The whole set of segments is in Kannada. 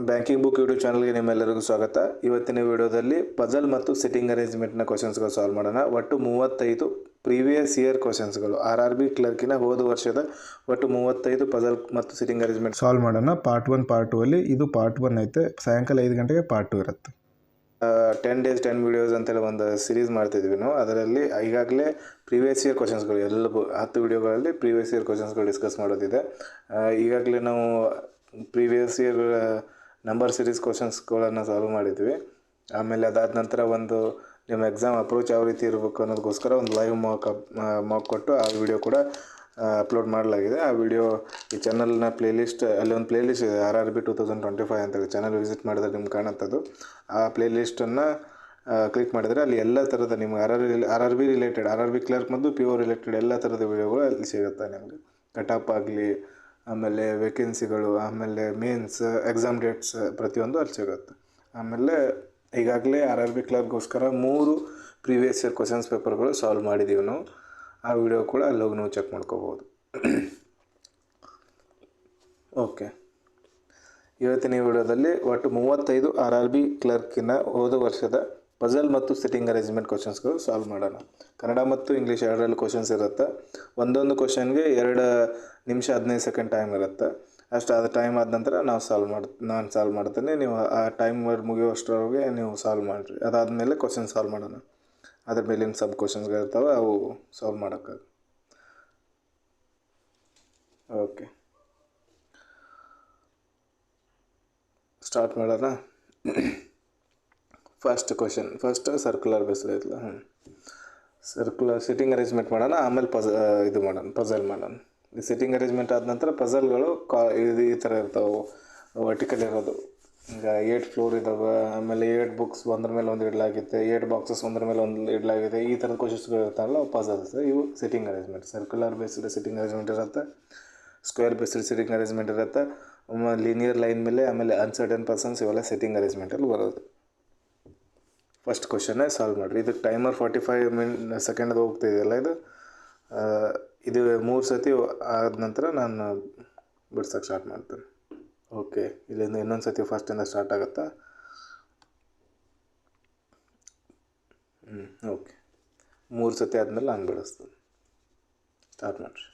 ಬ್ಯಾಂಕಿಂಗ್ ಬುಕ್ ಯೂಟ್ಯೂಬ್ ಚಾನಲ್ಗೆ ನಿಮ್ಮೆಲ್ಲರಿಗೂ ಸ್ವಾಗತ. ಇವತ್ತಿನ ವಿಡಿಯೋದಲ್ಲಿ ಪಜಲ್ ಮತ್ತು ಸಿಟ್ಟಿಂಗ್ ಅರೇಂಜ್ಮೆಂಟ್ನ ಕ್ವಶನ್ಸ್ಗಳು ಸಾಲ್ವ್ ಮಾಡೋಣ. ಒಟ್ಟು 35 ಪ್ರೀವಿಯಸ್ ಇಯರ್ ಕ್ವಶನ್ಸ್ಗಳು RRB ಕ್ಲರ್ಕಿನ ಹೋದ ವರ್ಷದ ಒಟ್ಟು 35 ಪಜಲ್ ಮತ್ತು ಸಿಟ್ಟಿಂಗ್ ಅರೇಂಜ್ಮೆಂಟ್ ಸಾಲ್ವ್ ಮಾಡೋಣ. ಪಾರ್ಟ್ 1 ಪಾರ್ಟ್ 2 ಅಲ್ಲಿ ಇದು ಪಾರ್ಟ್ 1 ಐತೆ. ಸಾಯಂಕಾಲ 5 ಗಂಟೆಗೆ ಪಾರ್ಟ್ 2 ಇರುತ್ತೆ. 10 days 10 ವಿಡಿಯೋಸ್ ಅಂತೇಳಿ ಒಂದು ಸೀರೀಸ್ ಮಾಡ್ತಿದ್ವಿ ನಾವು. ಅದರಲ್ಲಿ ಈಗಾಗಲೇ ಪ್ರೀವಿಯಸ್ ಇಯರ್ ಕ್ವಶನ್ಸ್ಗಳು ಎಲ್ಲ 10 ವಿಡಿಯೋಗಳಲ್ಲಿ ಪ್ರೀವಿಯಸ್ ಇಯರ್ ಕ್ವಶನ್ಸ್ಗಳು ಡಿಸ್ಕಸ್ ಮಾಡೋದಿದೆ. ಈಗಾಗಲೇ ನಾವು ಪ್ರೀವಿಯಸ್ ಇಯರ್ ನಂಬರ್ ಸೀರೀಸ್ ಕ್ವಶನ್ಸ್ಗಳನ್ನು ಸಾಲ್ವ್ ಮಾಡಿದ್ವಿ. ಆಮೇಲೆ ಅದಾದ ನಂತರ ಒಂದು ನಿಮ್ಮ ಎಕ್ಸಾಮ್ ಅಪ್ರೋಚ್ ಯಾವ ರೀತಿ ಇರಬೇಕು ಅನ್ನೋದಕ್ಕೋಸ್ಕರ ಒಂದು ಲೈವ್ ಮಾಕ್ ಕೊಟ್ಟು ಆ ವಿಡಿಯೋ ಕೂಡ ಅಪ್ಲೋಡ್ ಮಾಡಲಾಗಿದೆ. ಆ ವಿಡಿಯೋ ಈ ಚಾನಲ್ನ ಪ್ಲೇಲಿಸ್ಟ್, ಅಲ್ಲಿ ಒಂದು ಪ್ಲೇಲಿಸ್ಟ್ ಇದೆ RRB 2025 ಅಂತೇಳಿ. ಚಾನಲ್ ವಿಸಿಟ್ ಮಾಡಿದ್ರೆ ನಿಮ್ಗೆ ಕಾಣುತ್ತದು. ಆ ಪ್ಲೇಲಿಸ್ಟನ್ನು ಕ್ಲಿಕ್ ಮಾಡಿದರೆ ಅಲ್ಲಿ ಎಲ್ಲ ಥರದ ನಿಮ್ಗೆ RRB ರಿಲೇಟೆಡ್, RRB ಕ್ಲರ್ಕ್ ಮತ್ತು PO ರಿಲೇಟೆಡ್ ಎಲ್ಲ ಥರದ ವಿಡಿಯೋಗಳು ಅಲ್ಲಿ ಸಿಗುತ್ತೆ ನಿಮಗೆ. ಕಟಾಪ್ ಆಗಲಿ, ಆಮೇಲೆ ವೇಕೆನ್ಸಿಗಳು, ಆಮೇಲೆ ಮೇನ್ಸ್ ಎಕ್ಸಾಮ್ ಡೇಟ್ಸ್ ಪ್ರತಿಯೊಂದು ಅಲ್ಲಿ ಸಿಗುತ್ತೆ. ಆಮೇಲೆ ಈಗಾಗಲೇ RRB ಕ್ಲರ್ಕ್ಗೋಸ್ಕರ 3 ಪ್ರೀವಿಯಸ್ ಇಯರ್ ಕ್ವಶನ್ಸ್ ಪೇಪರ್ಗಳು ಸಾಲ್ವ್ ಮಾಡಿದ್ದೀವಿ ನಾವು. ಆ ವಿಡಿಯೋ ಕೂಡ ಅಲ್ಲಿ ಹೋಗಿ ನೀವು ಚೆಕ್ ಮಾಡ್ಕೋಬೋದು. ಓಕೆ, ಇವತ್ತಿನ ಈ ವಿಡಿಯೋದಲ್ಲಿ ಒಟ್ಟು 35 RRB ಕ್ಲರ್ಕಿನ ಹೋದ ವರ್ಷದ ಪಜಲ್ ಮತ್ತು ಸಿಟ್ಟಿಂಗ್ ಅರೇಂಜ್ಮೆಂಟ್ ಕ್ವಶನ್ಸ್ಗಳು ಸಾಲ್ವ್ ಮಾಡೋಣ. ಕನ್ನಡ ಮತ್ತು ಇಂಗ್ಲೀಷ್ ಎರಡರಲ್ಲಿ ಕ್ವಶನ್ಸ್ ಇರುತ್ತೆ. ಒಂದೊಂದು ಕ್ವಶನ್ಗೆ 2 ನಿಮಿಷ 15 ಸೆಕೆಂಡ್ ಟೈಮ್ ಇರುತ್ತೆ. ಅಷ್ಟು ಅದು ಟೈಮ್ ಆದ ನಂತರ ನಾನು ಸಾಲ್ವ್ ಮಾಡ್ತೇನೆ. ನೀವು ಆ ಟೈಮ್ ಮುಗಿಯುವಷ್ಟರೊಳಗೆ ನೀವು ಸಾಲ್ವ್ ಮಾಡಿರಿ. ಅದಾದಮೇಲೆ ಕ್ವಶನ್ ಸಾಲ್ವ್ ಮಾಡೋಣ. ಅದ್ರ ಮೇಲಿನ ಸಬ್ ಕ್ವಶನ್ಸ್ಗಳಿರ್ತವೆ, ಅವು ಸಾಲ್ವ್ ಮಾಡೋಕ್ಕಾಗ. ಓಕೆ, ಸ್ಟಾರ್ಟ್ ಮಾಡೋಣ. First question, first circular based ಐತಲ್ಲ. ಸರ್ಕ್ಯುಲರ್ ಸಿಟ್ಟಿಂಗ್ ಅರೇಂಜ್ಮೆಂಟ್ ಮಾಡೋಣ, ಆಮೇಲೆ ಇದು ಮಾಡೋಣ, ಪಜಲ್ ಮಾಡೋಣ. ಈ ಸಿಟ್ಟಿಂಗ್ ಅರೇಂಜ್ಮೆಂಟ್ ಆದ ನಂತರ ಪಜಲ್ಗಳು ಈ ಥರ ಇರ್ತಾವೆ, ವರ್ಟಿಕಲ್ ಇರೋದು. ಈಗ 8 ಫ್ಲೋರ್ ಇದ್ದಾವೆ, ಆಮೇಲೆ 8 ಬುಕ್ಸ್ ಒಂದ್ರ ಮೇಲೆ ಒಂದು ಇಡಲಾಗಿದೆ, 8 ಬಾಕ್ಸಸ್ ಒಂದ್ರ ಮೇಲೆ ಒಂದು ಇಡಲಾಗಿದೆ. ಈ ಥರದ ಕ್ವಶನ್ಸ್ಗಳು ಇರ್ತಾವಲ್ಲ, ಪಜಲ್ಸ್. ಇವು sitting arrangement. Circular based sitting arrangement ಇರುತ್ತೆ, ಸ್ಕ್ವೇರ್ ಬೇಸ್ಡ್ ಸಿಟ್ಟಿಂಗ್ ಅರೇಂಜ್ಮೆಂಟ್ ಇರುತ್ತೆ, ಲೀನಿಯರ್ ಲೈನ್ ಮೇಲೆ, ಆಮೇಲೆ ಅನ್ಸರ್ಟನ್ ಪರ್ಸನ್ಸ್, ಇವೆಲ್ಲ ಸಿಟ್ಟಿಂಗ್ ಅರೇಂಜ್ಮೆಂಟಲ್ಲಿ ಬರೋದು. ಫಸ್ಟ್ ಕ್ವಶನ್ನೇ ಸಾಲ್ವ್ ಮಾಡಿರಿ. ಇದಕ್ಕೆ ಟೈಮರ್ 45 ಸೆಕೆಂಡ್ ಹೋಗ್ತಿದೆಯಲ್ಲ, ಇದು 3 ಸತಿ ಆದ ನಂತರ ನಾನು ಬಿಡ್ಸೋಕ್ಕೆ ಸ್ಟಾರ್ಟ್ ಮಾಡ್ತೇನೆ. ಓಕೆ, ಇಲ್ಲಿಂದ ಇನ್ನೊಂದು ಸತಿ ಫಸ್ಟಿಂದ ಸ್ಟಾರ್ಟ್ ಆಗುತ್ತಾ? ಓಕೆ, 3 ಸತಿ ಆದಮೇಲೆ ನಾನು ಬಿಡಿಸ್ತೇನೆ. ಸ್ಟಾರ್ಟ್ ಮಾಡಿರಿ.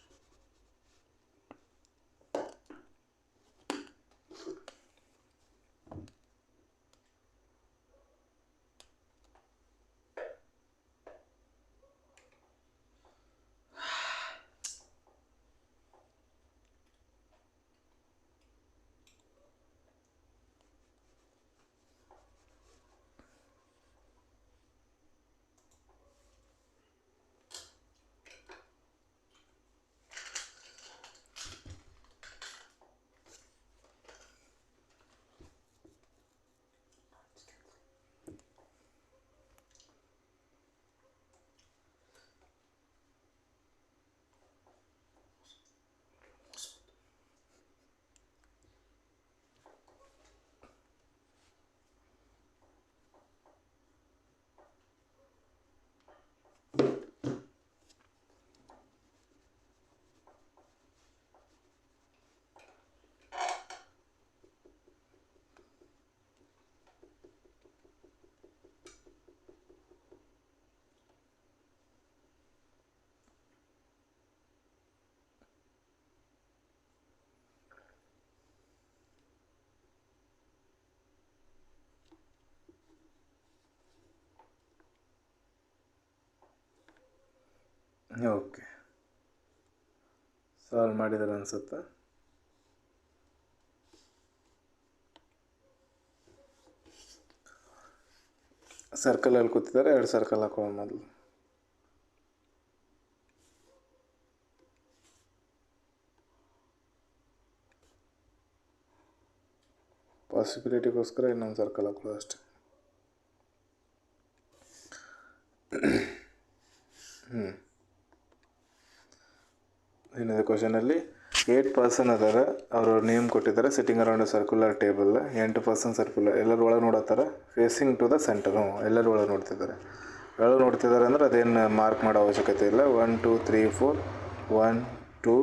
ಓಕೆ, ಸಾಲ್ವ್ ಮಾಡಿದ್ದಾರೆ ಅನಿಸುತ್ತೆ. ಸರ್ಕಲಲ್ಲಿ ಕೂತಿದ್ದಾರೆ, 2 ಸರ್ಕಲ್ ಹಾಕೊಳ್ಳೋ ಮೊದಲು. ಪಾಸಿಬಿಲಿಟಿಗೋಸ್ಕರ ಇನ್ನೊಂದು ಸರ್ಕಲ್ ಹಾಕೊಳ್ಳೋ ಅಷ್ಟೆ. ಇನ್ನೊಂದು ಕ್ವಶನಲ್ಲಿ 8 ಪರ್ಸನ್ ಅದಾರ, ಅವರು ನೇಮ್ ಕೊಟ್ಟಿದ್ದಾರೆ. Sitting around circular table. 8 person circular, ಎಲ್ಲರೂ ಒಳಗೆ ನೋಡತ್ತಾರೆ, ಫೇಸಿಂಗ್ ಟು ದ ಸೆಂಟರ್. ಎಲ್ಲರೂ ಒಳಗೆ ನೋಡ್ತಿದ್ದಾರೆ. ಅಂದರೆ ಅದೇನು ಮಾರ್ಕ್ ಮಾಡೋ ಅವಶ್ಯಕತೆ ಇಲ್ಲ. 1 2 3 4 1 2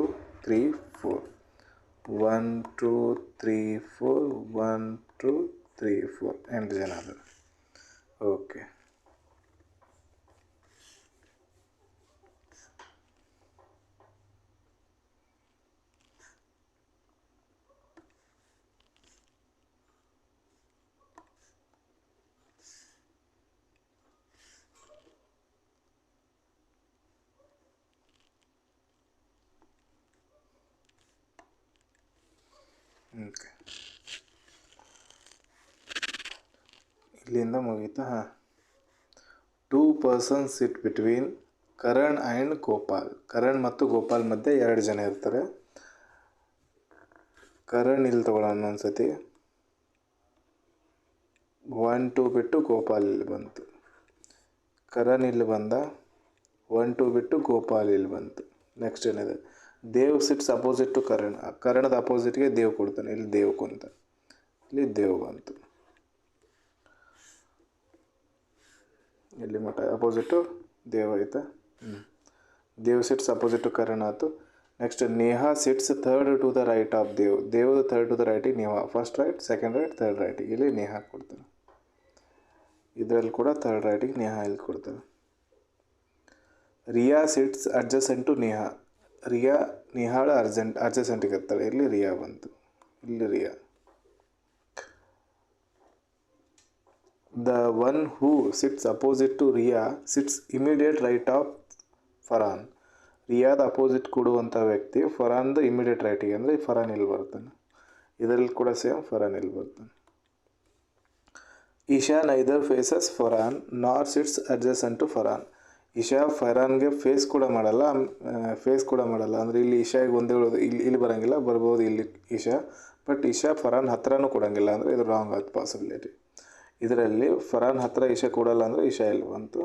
3 4 1 2 3 4 1 ಎಂಟು ಜನ ಅದು. ಓಕೆ, ಓಕೆ, ಇಲ್ಲಿಂದ ಮುಗೀತಾ. ಹಾಂ, 2 persons sit between Karan and Gopal. Karan ಮತ್ತು ಗೋಪಾಲ್ ಮಧ್ಯೆ 2 ಜನ ಇರ್ತಾರೆ. ಕರಣ್ ಇಲ್ಲಿ ತಗೊಳ್ಳೋಣ ಒಂದ್ಸತಿ. 1 2 ಬಿಟ್ಟು ಗೋಪಾಲ್ ಇಲ್ಲಿ ಬಂತು. ಕರಣ್ ಇಲ್ಲಿ ಬಂದ. 1 2 ಬಿಟ್ಟು ಗೋಪಾಲ್ ಇಲ್ಲಿ ಬಂತು. ನೆಕ್ಸ್ಟ್ ಏನಿದೆ, Dev sits opposite to Karan. ಕರಣದ ಅಪೋಸಿಟ್ಗೆ ದೇವ್ ಕೊಡ್ತಾನೆ. ಇಲ್ಲಿ ದೇವ್ ಕುಂತ, ಇಲ್ಲಿ ದೇವ್ ಬಂತು. ಇಲ್ಲಿ ಮಟ್ಟ ಅಪೋಸಿಟು ದೇವ್ ಆಯ್ತಾ. Dev sits opposite to Karan ಆಯಿತು. Next Neha sits third to the right of Dev. ದೇವ್ದು ಥರ್ಡ್ ಟು ದ ರೈಟಿಗೆ Neha, first right, second right, third ರೈಟಿಗೆ ಇಲ್ಲಿ ನೇಹಾ ಕೊಡ್ತಾರೆ. ಇದರಲ್ಲಿ ಕೂಡ ಥರ್ಡ್ ರೈಟಿಗೆ ನೇಹಾ ಇಲ್ಲಿ ಕೊಡ್ತಾರೆ. ರಿಯಾ ಸಿಟ್ಸ್ ಅಡ್ಜಸೆಂಟ್ ಟು ನೇಹಾ. ರಿಯಾ ನೇಹಾಳ ಅಡ್ಜಸೆಂಟಿಗೆ ಇರ್ತಾಳೆ. ಇಲ್ಲಿ ರಿಯಾ ಬಂತು, ಇಲ್ಲಿ ರಿಯಾ. The one who sits opposite to Riya sits immediate right of Farhan. ರಿಯಾದ ಅಪೋಸಿಟ್ ಕೊಡುವಂಥ ವ್ಯಕ್ತಿ ಫರಾನ್ದ ಇಮಿಡಿಯೇಟ್ ರೈಟಿಗೆ, ಅಂದರೆ ಫರಾನ್ ಇಲ್ಲಿ ಬರ್ತಾನೆ. ಇದರಲ್ಲಿ ಕೂಡ ಸೇಮ್ ಫರಾನ್ ಇಲ್ಲಿ ಬರ್ತಾನೆ. Isha neither faces Farhan nor sits adjacent to Farhan. Isha ಫರಾನ್ಗೆ ಫೇಸ್ ಕೂಡ ಮಾಡಲ್ಲ, ಅಂದರೆ ಇಲ್ಲಿ ಇಶಾಗೆ ಒಂದೇ ಹೇಳೋದು, ಇಲ್ಲಿ ಬರೋಂಗಿಲ್ಲ, ಬರ್ಬೋದು ಇಲ್ಲಿ ಇಶಾ. ಬಟ್ ಇಶಾ ಫರಾನ್ ಹತ್ರನೂ ಕೊಡೋಂಗಿಲ್ಲ, ಅಂದರೆ ಇದು ರಾಂಗ್ ಆಯ್ತು ಪಾಸಿಬಿಲಿಟಿ. ಇದರಲ್ಲಿ ಫರಾನ್ ಹತ್ರ ಇಶಾ ಕೊಡಲ್ಲ, ಅಂದರೆ ಇಶಾ ಇಲ್ಲಿ ಬಂತು.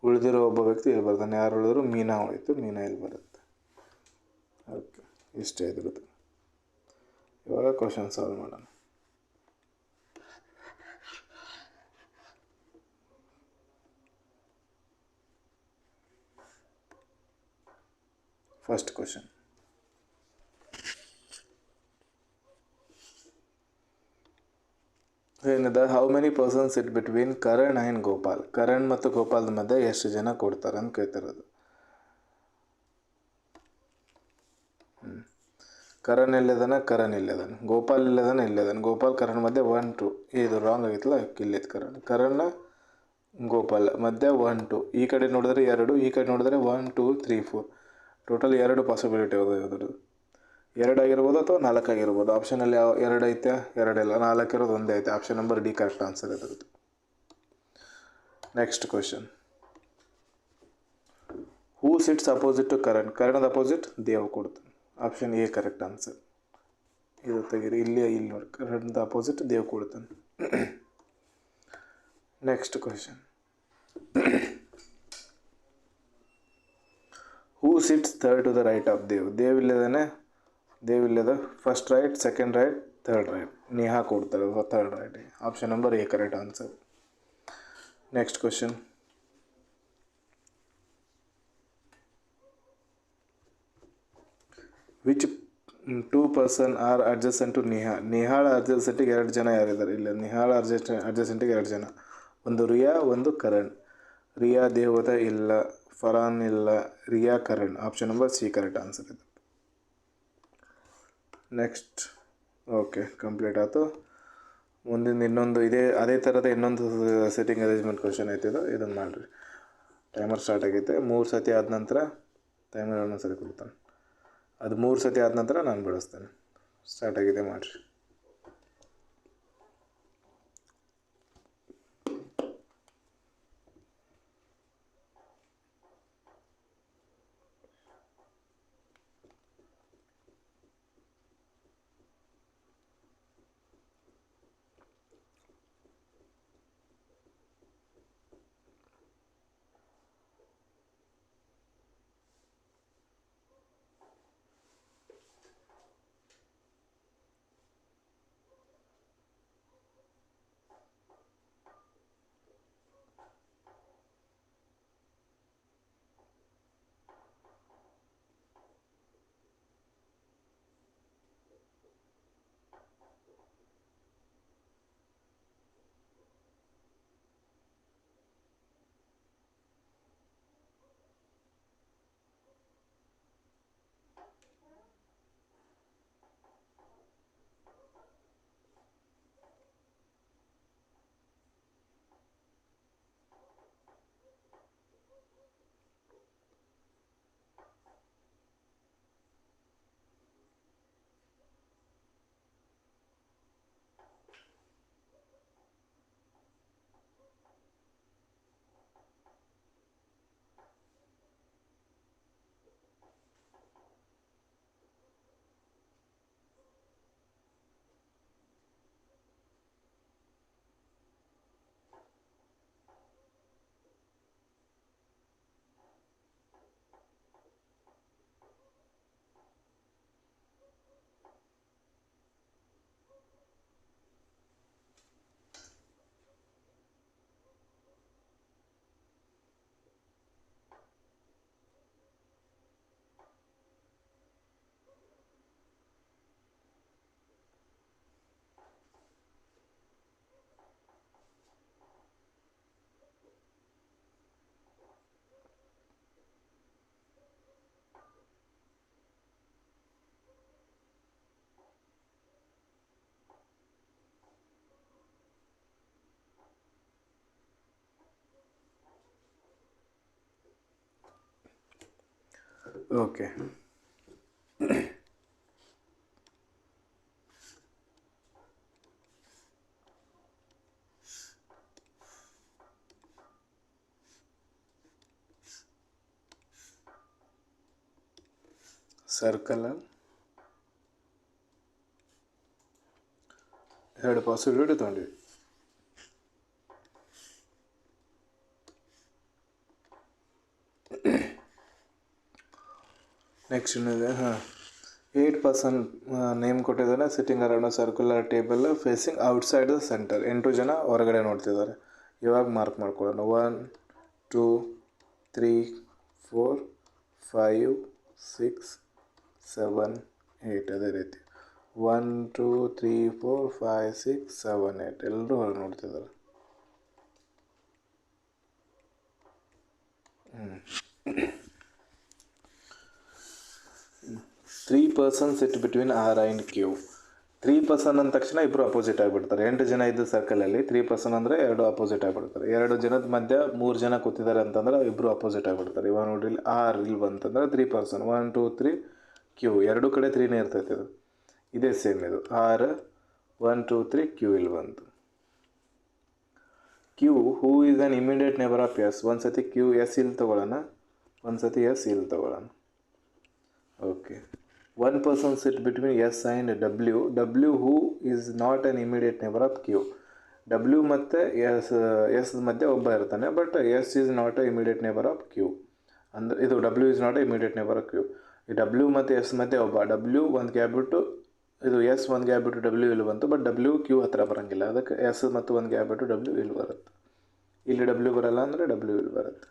ಉಳಿದಿರೋ ಒಬ್ಬ ವ್ಯಕ್ತಿ ಇಲ್ಲಿ ಬರ್ತಾನೆ. ಯಾರು ಉಳಿದ್ರು? ಮೀನಾ ಉಳಿತು, ಮೀನಾ ಇಲ್ಲಿ ಬರುತ್ತೆ. ಓಕೆ, ಇಷ್ಟೇ ಇದ್ರದ್ದು. ಇವಾಗ ಕ್ವಶನ್ ಸಾಲ್ವ್ ಮಾಡೋಣ. ಫಸ್ಟ್ ಕ್ವಶನ್, ಏನಿದೆ, how many persons sit between Karan and Gopal. Karan ಮತ್ತು ಗೋಪಾಲ್ದ ಮಧ್ಯೆ ಎಷ್ಟು ಜನ ಕೊಡ್ತಾರೆ ಅಂತ ಕೇಳ್ತಿರೋದು. ಕರಣ್ ಇಲ್ಲದಾನೆ, ಗೋಪಾಲ್ ಇಲ್ಲದಾನೆ. ಗೋಪಾಲ್ ಕರಣ್ ಮಧ್ಯೆ 1 2. ಇದು ರಾಂಗ್ ಆಗಿತ್ತಲ್ಲ, ಇಲ್ಲಿತ್ತು ಕರಣ್ ಗೋಪಾಲ್ ಮಧ್ಯೆ 1 2. ಈ ಕಡೆ ನೋಡಿದ್ರೆ 2, ಈ ಕಡೆ ನೋಡಿದ್ರೆ 1 2 3 4. ಟೋಟಲ್ 2 ಪಾಸಿಬಿಲಿಟಿ ಇರೋದು. 2 ಆಗಿರ್ಬೋದು ಅಥವಾ 4 ಆಗಿರ್ಬೋದು. ಆಪ್ಷನಲ್ಲಿ ಯಾವ 2 ಐತೆ? 2 ಇಲ್ಲ. 4 ಇರೋದು ಒಂದೇ ಐತೆ. Option number D correct answer ಇದ್ರದ್ದು. Next question, who sits opposite to Karan. ಕರಣದ ಅಪೋಸಿಟ್ ದೇವ್ ಕೊಡ್ತಾನೆ. Option A correct answer. ಇದು ತೆಗೀರಿ, ಇಲ್ಲಿ ನೋಡಿ, ಕರಣದ ಅಪೋಸಿಟ್ ದೇವ್ ಕೊಡ್ತಾನೆ. Next question, who sits third to the right of Dev. Dev ಇಲ್ಲದ first right, second right, third right. Neha ಕೊಡ್ತಾರೆ third right. Option number A correct answer. Next question, which 2 person are adjacent to Neha. ನೇಹಾಳ ಅಡ್ಜಸೆಂಟಿಗೆ 2 ಜನ ಯಾರಿದ್ದಾರೆ? ಇಲ್ಲ, ನೇಹಾಳ ಅಡ್ಜಸೆಂಟಿಗೆ 2 ಜನ. ಒಂದು ರಿಯಾ, ಒಂದು ಕರಣ್. ರಿಯಾ ದೇವದ ಇಲ್ಲ, ಫರಾನ್ ಇಲ್ಲ, Riya Karan. Option number C correct answer ಇದೆ. ನೆಕ್ಸ್ಟ್, ಓಕೆ, ಕಂಪ್ಲೀಟ್ ಆಯಿತು. ಮುಂದಿನ ಇನ್ನೊಂದು ಅದೇ ಥರದ ಇನ್ನೊಂದು ಸೆಟ್ಟಿಂಗ್ ಅರೇಂಜ್ಮೆಂಟ್ ಕ್ವಶನ್ ಐತಿದು. ಇದನ್ನು ಮಾಡಿರಿ. ಟೈಮರ್ ಸ್ಟಾರ್ಟ್ ಆಗೈತೆ. 3 ಸತಿ ಆದ ನಂತರ ಟೈಮರ್ ಇನ್ನೊಂದು ಸರಿ ಕೊಡ್ತಾನೆ. ಅದು 3 ಸತಿ ಆದ ನಂತರ ನಾನು ಬಿಡಿಸ್ತೇನೆ. ಸ್ಟಾರ್ಟ್ ಆಗಿದೆ, ಮಾಡಿರಿ. ಓಕೆ. ಸರ್ಕಲ್ ಎರಡು ಪಾಸಿಬಿಲಿಟಿ ತೊಗೊಂಡ್ವಿ. ನೆಕ್ಸ್ಟ್ ಏನಿದೆ, 8 ಪರ್ಸನ್ ನೇಮ್ ಕೊಟ್ಟಿದ್ದಾನೆ. Sitting around circular table facing outside the centre. 8 ಜನ ಹೊರಗಡೆ ನೋಡ್ತಿದ್ದಾರೆ. ಇವಾಗ ಮಾರ್ಕ್ ಮಾಡ್ಕೊಳ್ಳೋಣ. 1 2 3 4 5 6 7 8 ಅದೇ ರೀತಿ 1 2 3 4 5 6 7 8 ಎಲ್ಲರೂ ಹೊರಗೆ ನೋಡ್ತಿದ್ದಾರೆ. 3 person sit between R and Q. 3 person ಅಂದ ತಕ್ಷಣ ಇಬ್ಬರು ಅಪೋಸಿಟ್ ಆಗಿಬಿಡ್ತಾರೆ. 8 ಜನ ಇದ್ದ ಸರ್ಕಲಲ್ಲಿ 3 ಪರ್ಸನ್ ಅಂದರೆ 2 ಅಪೋಸಿಟ್ ಆಗಿಬಿಡ್ತಾರೆ. 2 ಜನದ ಮಧ್ಯ 3 ಜನ ಕೂತಿದ್ದಾರೆ ಅಂತಂದ್ರೆ ಇಬ್ಬರು ಅಪೋಸಿಟ್ ಆಗಿಬಿಡ್ತಾರೆ. ಇವಾಗ ನೋಡ್ರಿ, ಇಲ್ಲಿ ಆರ್ ಇಲ್ಲಿ ಬಂತಂದ್ರೆ 3 ಪರ್ಸನ್. 1 2 3 ಕ್ಯೂ, ಎರಡು ಕಡೆ 3ನೇ ಇರ್ತೈತೆ. ಇದು ಇದೇ ಸೇಮ್. ಇದು ಆರ್ 1 2 3 ಕ್ಯೂ ಇಲ್ಲಿ ಬಂತು. Q who is on immediate neighbour of S. ಒಂದು ಸತಿ ಕ್ಯೂ ಎಸ್ ಇಲ್ಲಿ ತೊಗೊಳ್ಳೋಣ, ಒಂದು ಸತಿ ಎಸ್ ಇಲ್ಲಿ ತೊಗೊಳ್ಳೋಣ. Okay. 1 person sit between S and W. W who is not on immediate neighbour of Q. W ಮತ್ತು ಎಸ್ ಮಧ್ಯೆ ಒಬ್ಬ ಇರ್ತಾನೆ, but S is not a immediate neighbour of Q. ಅಂದರೆ ಇದು W is not a immediate neighbour of Q. ಈ ಡಬ್ಲ್ಯೂ ಮತ್ತು ಎಸ್ ಮಧ್ಯೆ ಒಬ್ಬ. ಡಬ್ಲ್ಯೂ ಒಂದು ಗ್ಯಾಪ್ ಬಿಟ್ಟು, ಇದು ಎಸ್ ಒಂದು ಗ್ಯಾಪ್ ಬಿಟ್ಟು ಡಬ್ಲ್ಯೂ ಇಲ್ಲಿ ಬಂತು, ಬಟ್ ಡಬ್ಲ್ಯೂ ಕ್ಯೂ ಹತ್ರ ಬರೋಂಗಿಲ್ಲ. ಅದಕ್ಕೆ ಎಸ್ ಮತ್ತು ಒಂದು ಗ್ಯಾಪ್ ಬಿಟ್ಟು ಡಬ್ಲ್ಯೂ ಇಲ್ಲಿ ಬರುತ್ತೆ. ಇಲ್ಲಿ ಡಬ್ಲ್ಯೂ ಬರಲ್ಲ ಅಂದರೆ ಡಬ್ಲ್ಯೂ ಇಲ್ಲಿ ಬರುತ್ತೆ.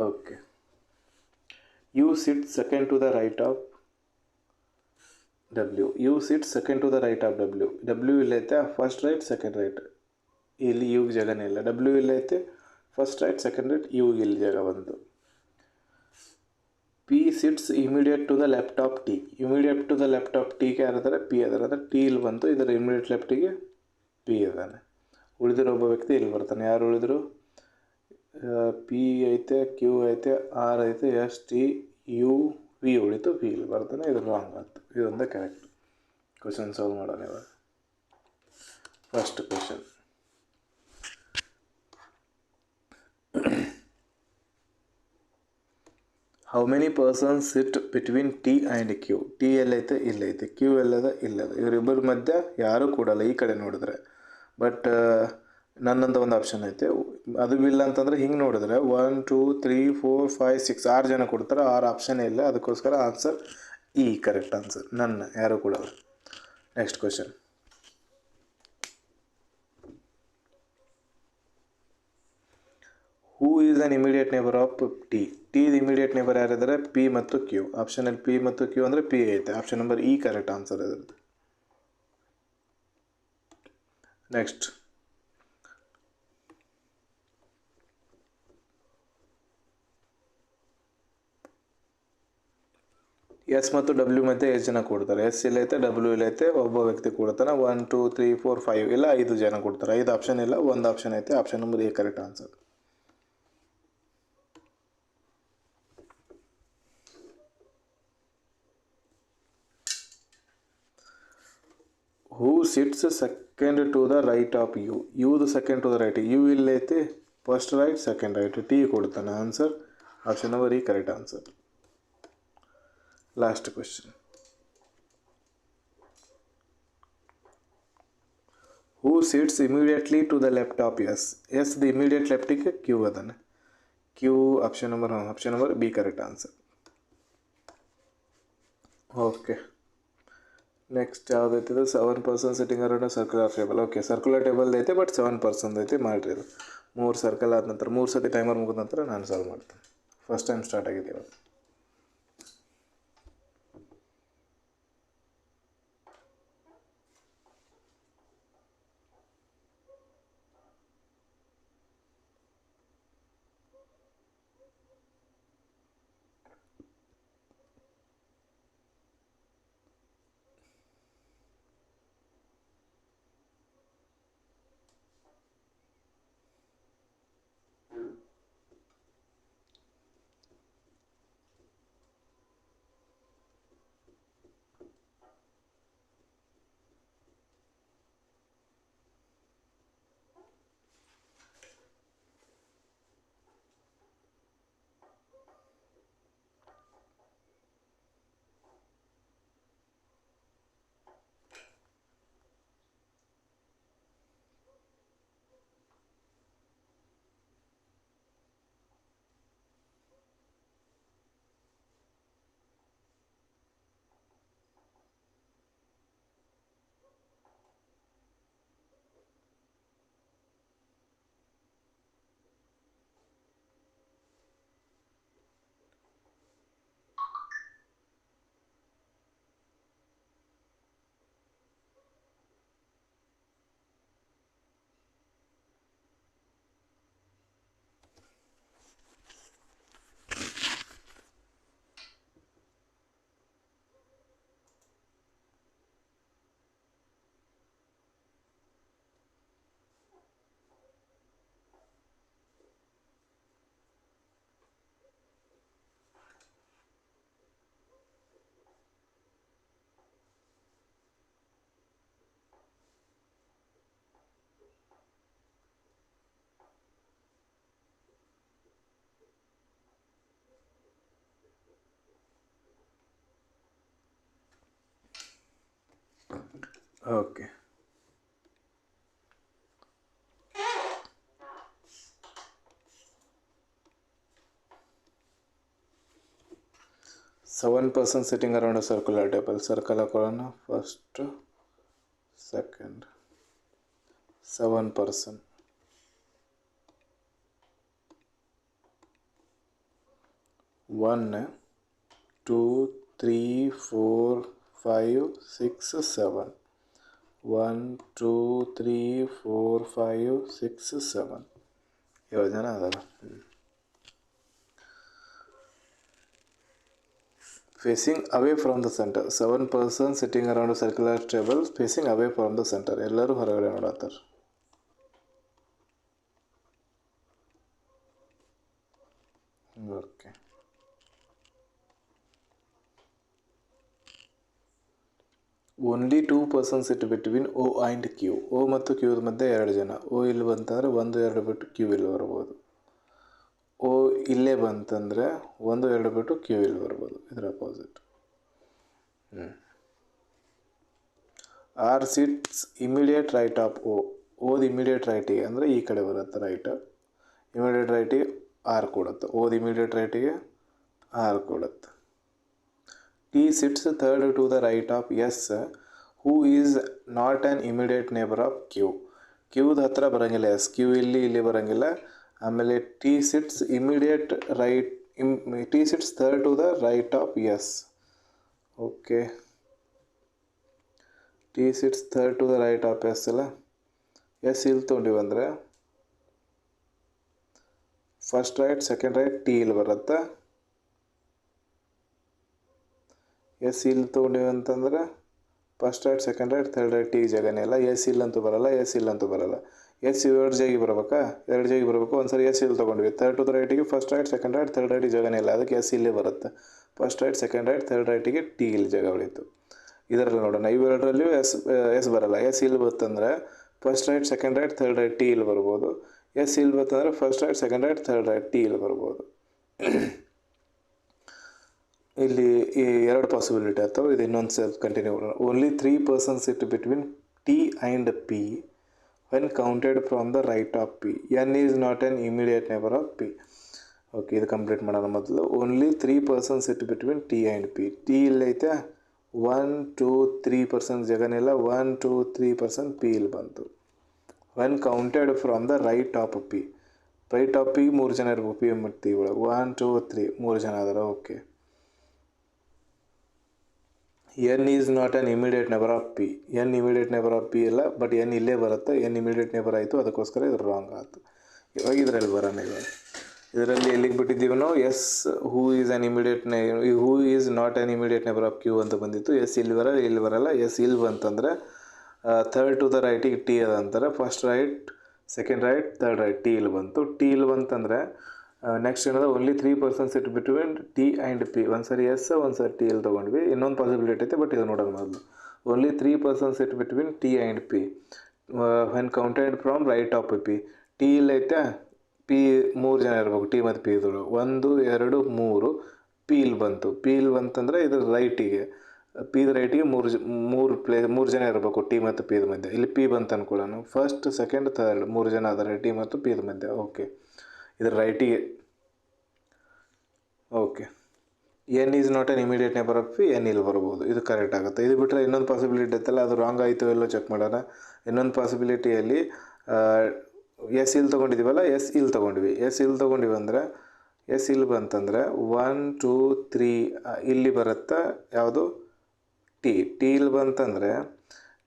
Okay. U sit second to the right of W. U sit second to the right of W. W ಇಲ್ಲೈತೆ, ಫಸ್ಟ್ ರೈಟ್ ಸೆಕೆಂಡ್ ರೈಟ್. ಇಲ್ಲಿ ಯುಗೆ ಜಾಗನೇ ಇಲ್ಲ. ಡಬ್ಲ್ಯೂ ಇಲ್ಲೈತೆ, ಫಸ್ಟ್ ರೈಟ್ ಸೆಕೆಂಡ್ ರೈಟ್, ಯುಗೆ ಇಲ್ಲಿ ಜಾಗ ಬಂತು. P sits immediate to the left of T. Immediate to the left of ಟಿಗೆ ಯಾರಿದ್ದಾರೆ? ಪಿ ಅದಾರೆ. ಅಂದರೆ ಟಿ ಇಲ್ಲಿ ಬಂತು, ಇದರ ಇಮಿಡಿಯೇಟ್ ಲೆಫ್ಟಿಗೆ ಪಿ ಇದ್ದಾನೆ. ಉಳಿದಿರೋ ಒಬ್ಬ ವ್ಯಕ್ತಿ ಇಲ್ಲಿ ಬರ್ತಾನೆ. ಯಾರು ಉಳಿದ್ರು? ಪಿ ಐತೆ, ಕ್ಯೂ ಐತೆ, ಆರ್ ಐತೆ, ಎಸ್ ಟಿ ಯು ವಿ ಉಳಿತು, ವಿ ಇಲ್ಲಿ ಬರ್ತಾನೆ. ಇದು ರಾಂಗ್ ಆಯ್ತು. ಇದೊಂದೇ ಕರೆಕ್ಟ್. ಕ್ವಶನ್ ಸಾಲ್ವ್ ಮಾಡೋಣ ಇವಾಗ. First question, how many persons sit between T and Q. T ಎಲ್ಲೈತೆ? ಇಲ್ಲೈತೆ. ಕ್ಯೂ ಎಲ್ಲದ? ಇಲ್ಲದ. ಇವರಿಬ್ಬರ ಮಧ್ಯೆ ಯಾರೂ ಕೂಡಲ್ಲ ಈ ಕಡೆ ನೋಡಿದ್ರೆ. ಬಟ್ ನನ್ನಂತ ಒಂದು ಆಪ್ಷನ್ ಐತೆ. ಅದು ಇಲ್ಲ ಅಂತಂದರೆ ಹಿಂಗೆ ನೋಡಿದ್ರೆ 1 2 3 4 5 6 6 ಜನ ಕೊಡ್ತಾರೆ. 6 ಆಪ್ಷನ್ ಇಲ್ಲ. ಅದಕ್ಕೋಸ್ಕರ ಆನ್ಸರ್ ಈ ಕರೆಕ್ಟ್ ಆನ್ಸರ್. ನನ್ನ ಯಾರೂ ಕೊಡಲ್ಲ. Next question, who is on immediate neighbour of T. T immediate neighbour ಯಾರಿದ್ದಾರೆ? ಪಿ ಮತ್ತು ಕ್ಯೂ. ಆಪ್ಷನಲ್ಲಿ ಪಿ ಮತ್ತು ಕ್ಯೂ ಅಂದರೆ ಪಿ ಐತೆ. Option number E correct answer ಇರುತ್ತೆ. ನೆಕ್ಸ್ಟ್, ಎಸ್ ಮತ್ತು ಡಬ್ಲ್ಯೂ ಮಧ್ಯೆ ಎಷ್ಟು ಜನ ಕೊಡ್ತಾರೆ? ಎಸ್ ಇಲ್ಲೈತೆ, ಡಬ್ಲ್ಯೂ ಇಲ್ಲೈತೆ, ಒಬ್ಬ ವ್ಯಕ್ತಿ ಕೊಡ್ತಾನೆ. 1 2 3 4 5 ಇಲ್ಲ, 5 ಜನ ಕೊಡ್ತಾರೆ. 5 ಆಪ್ಷನ್ ಇಲ್ಲ, ಒಂದು ಆಪ್ಷನ್ ಐತೆ. Option number A correct answer. Who sits second to the right of U. ಯುದು second to the right. U ಇಲ್ಲೈತೆ, first right second right, T ಕೊಡ್ತಾನೆ. Answer option number E correct answer. Last question, who sits immediately to the left of S. S the immediate ಲೆಫ್ಟಿಗೆ ಕ್ಯೂ ಅದಾನೆ. Q option number B correct answer. Okay. Next ಯಾವುದೈತೆ? 7 person sitting around circular table. Okay, circular table ಐತೆ, ಬಟ್ 7 ಪರ್ಸನ್ ಐತೆ. ಮಾಡಿರಿ ಇದು 3 ಸರ್ಕಲ್ ಆದ ನಂತರ 3 ಸತಿ ಟೈಮರ್ ಮುಗಿದ ನಂತರ ನಾನು ಸಾಲ್ವ್ ಮಾಡ್ತೇನೆ. ಫಸ್ಟ್ ಟೈಮ್ ಸ್ಟಾರ್ಟ್ ಆಗಿದೆ ಇವಾಗ. Okay. Seven person sitting around a circular table. Circle ಹಾಕೊಳ್ಳೋಣ. First, second. 7 person. 1, 2, 3, 4, 5, 6, 7. 1, 2, 3, 4, 5, 6, 7. 7 ಜನ ಅದಲ್ಲ. Facing away from the center. 7 person sitting around a circular table facing away from the center. ಎಲ್ಲರೂ ಹೊರಗಡೆ ನೋಡತ್ತಾರೆ. Okay. Only 2 persons sit between O and Q. O ಮತ್ತು Q ಮಧ್ಯೆ 2 ಜನ. O ಇಲ್ಲಿ ಬಂತಂದರೆ 1, 2 ಬಿಟ್ಟು Q ಇಲ್ಲಿ ಬರ್ಬೋದು. O ಇಲ್ಲೇ ಬಂತಂದರೆ 1, 2 ಬಿಟ್ಟು Q ಇಲ್ಲಿ ಬರ್ಬೋದು. ಇದರ opposite. R sits immediate right of O. ಓದ್ ಇಮಿಡಿಯೇಟ್ ರೈಟಿಗೆ ಅಂದರೆ ಈ ಕಡೆ ಬರುತ್ತೆ ರೈಟ್. ಇಮಿಡಿಯೇಟ್ ರೈಟಿಗೆ ಆರ್ ಕೊಡುತ್ತೆ. ಓದ್ ಇಮಿಡಿಯೇಟ್ ರೈಟಿಗೆ ಆರ್ ಕೊಡುತ್ತೆ. T sits third to the right of S, who is not an immediate neighbor of Q. Q ಹತ್ರ ಬರೋಂಗಿಲ್ಲ S. Q ಇಲ್ಲಿ ಬರೋಂಗಿಲ್ಲ. ಆಮೇಲೆ T sits immediate right. T sits third to the right of S. Okay. T sits third to the right of S ಅಲ್ಲ. S ಇಲ್ಲಿ ತೊಗೊಂಡಿವಂದರೆ first right, second right, T ಇಲ್ಲಿ ಬರುತ್ತೆ. ಎಸ್ ಇಲ್ಲಿ ತೊಗೊಂಡಿವಿ ಅಂತಂದ್ರೆ first right, second right, third right, T ಜಾಗನೇ ಇಲ್ಲ. ಎಸ್ ಇಲ್ಲಂತೂ ಬರಲ್ಲ, ಎಸ್ ಇಲ್ಲಂತೂ ಬರಲ್ಲ. ಎಸ್ 2 ಜಾಗಿ ಬರ್ಬೇಕಾ? 2 ಜಾಗಿ ಬರಬೇಕು. ಒಂದ್ಸರಿ ಎಸ್ ಇಲ್ಲಿ ತೊಗೊಂಡ್ವಿ. ಥರ್ಡ್ ಟು ದ ರೈಟಿಗೆ first right, second right, third ರೈಟಿಗೆ ಜಾಗನೇ ಇಲ್ಲ. ಅದಕ್ಕೆ ಎಸ್ ಇಲ್ಲೇ ಬರುತ್ತೆ. First right, second right, third ರೈಟಿಗೆ T ಇಲ್ಲಿ ಜಾಗ ಉಳಿತು. ಇದರಲ್ಲಿ ನೋಡೋಣ. ಇವೆರಡರಲ್ಲಿಯೂ ಎಸ್ ಬರಲ್ಲ. ಎಸ್ ಇಲ್ಲಿ ಬರ್ತಂದ್ರೆ first right, second right, third right, T ಇಲ್ಲಿ ಬರ್ಬೋದು. ಎಸ್ ಇಲ್ಲಿ ಬರ್ತಂದ್ರೆ first right, second right, third right, T ಇಲ್ಲಿ ಬರ್ಬೋದು. ಇಲ್ಲಿ ಈ 2 ಪಾಸಿಬಿಲಿಟಿ ಅಥವಾ ಇದು ಇನ್ನೊಂದು ಸೆಲ್ಫ್ ಕಂಟಿನ್ಯೂ ಮಾಡೋಣ. Only 3 persons sit between T and P when counted from the right of P. N is not an immediate neighbor of P. Okay, ಇದು ಕಂಪ್ಲೀಟ್ ಮಾಡೋಣ ಮೊದಲು. Only 3 persons sit between T and P. T ಇಲ್ಲೈತೆ. 1, 2, 3 persons ಜಾಗನೆಲ್ಲ. 1, 2, 3 person P ಇಲ್ಲಿ ಬಂತು. when counted from the right of P. Right of P 3 ಜನ ಇರ್ಬೇಕು. P ಮತ್ತು T ಒಳಗೆ 1, 2, 3 3 ಜನ ಅದಾರ. Okay. N is not an immediate neighbor of P. N immediate neighbor of P ಇಲ್ಲ, ಬಟ್ N ಇಲ್ಲೇ ಬರುತ್ತೆ. N immediate neighbor ಆಯಿತು, ಅದಕ್ಕೋಸ್ಕರ ಇದು ರಾಂಗ್ ಆಯಿತು. ಇವಾಗ ಇದರಲ್ಲಿ ಬರೋಣ. ಇದರಲ್ಲಿ ಎಲ್ಲಿಗೆ ಬಿಟ್ಟಿದ್ದೀವಿ ನಾವು? S who is on immediate who is not on immediate neighbour of Q ಅಂತ ಬಂದಿತ್ತು. ಎಸ್ ಇಲ್ಲಿ ಬರಲ್ಲ. ಎಸ್ ಇಲ್ಲಿ ಬಂತಂದರೆ ಥರ್ಡ್ ಟು ದ ರೈಟಿಗೆ T ಅದ ಅಂತಾರೆ. First right, second right, third right, T ಇಲ್ಲಿ ಬಂತು. T ಇಲ್ಲಿ ಬಂತಂದರೆ ನೆಕ್ಸ್ಟ್ ಏನದ only 3 persons sit between T and P. ಒಂದ್ಸರಿ ಎಸ್, ಒಂದ್ಸರಿ T ಇಲ್ಲಿ ತೊಗೊಂಡ್ವಿ. ಇನ್ನೊಂದು ಪಾಸಿಬಿಲಿಟಿ ಐತೆ, ಬಟ್ ಇದು ನೋಡೋಣ ಮೊದಲು. Only 3 persons sit between T and P when counted from right of P. T ಇಲ್ಲಿ ಐತೆ. P 3 ಜನ ಇರ್ಬೇಕು. T ಮತ್ತು P ಇದ್ರು 1, 2, 3 P ಇಲ್ಲಿ ಬಂತು. P ಇಲ್ಲಿ ಬಂತಂದರೆ ಇದ್ರ ರೈಟಿಗೆ P ರೈಟಿಗೆ 3 ಜನ ಇರಬೇಕು. T ಮತ್ತು P ಮಧ್ಯೆ. ಇಲ್ಲಿ P ಬಂತು ಅನ್ಕೊಳ್ಳೋಣ. ಫಸ್ಟ್, ಸೆಕೆಂಡ್, ಥರ್ಡ್ 3 ಜನ ಅದಾರೆ T ಮತ್ತು P ಮಧ್ಯೆ. ಓಕೆ, ಇದರ ರೈಟಿಗೆ. Okay. N is not on immediate neighbour of P. N ಇಲ್ಲಿ ಬರ್ಬೋದು. ಇದು ಕರೆಕ್ಟ್ ಆಗುತ್ತೆ. ಇದು ಬಿಟ್ಟರೆ ಇನ್ನೊಂದು ಪಾಸಿಬಿಲಿಟಿ ಇತ್ತಲ್ಲ, ಅದು ರಾಂಗ್ ಆಯಿತು ಎಲ್ಲೋ ಚೆಕ್ ಮಾಡೋಣ. ಇನ್ನೊಂದು ಪಾಸಿಬಿಲಿಟಿಯಲ್ಲಿ ಎಸ್ ಇಲ್ಲಿ ತೊಗೊಂಡಿದ್ದೀವಲ್ಲ, ಎಸ್ ಇಲ್ಲಿ ತೊಗೊಂಡ್ವಿ. ಎಸ್ ಇಲ್ಲಿ ತೊಗೊಂಡಿವಿ ಅಂದರೆ ಎಸ್ ಇಲ್ಲಿ ಬಂತಂದರೆ 1, 2, 3 ಇಲ್ಲಿ ಬರುತ್ತೆ. ಯಾವುದು? T ಇಲ್ಲಿ ಬಂತಂದರೆ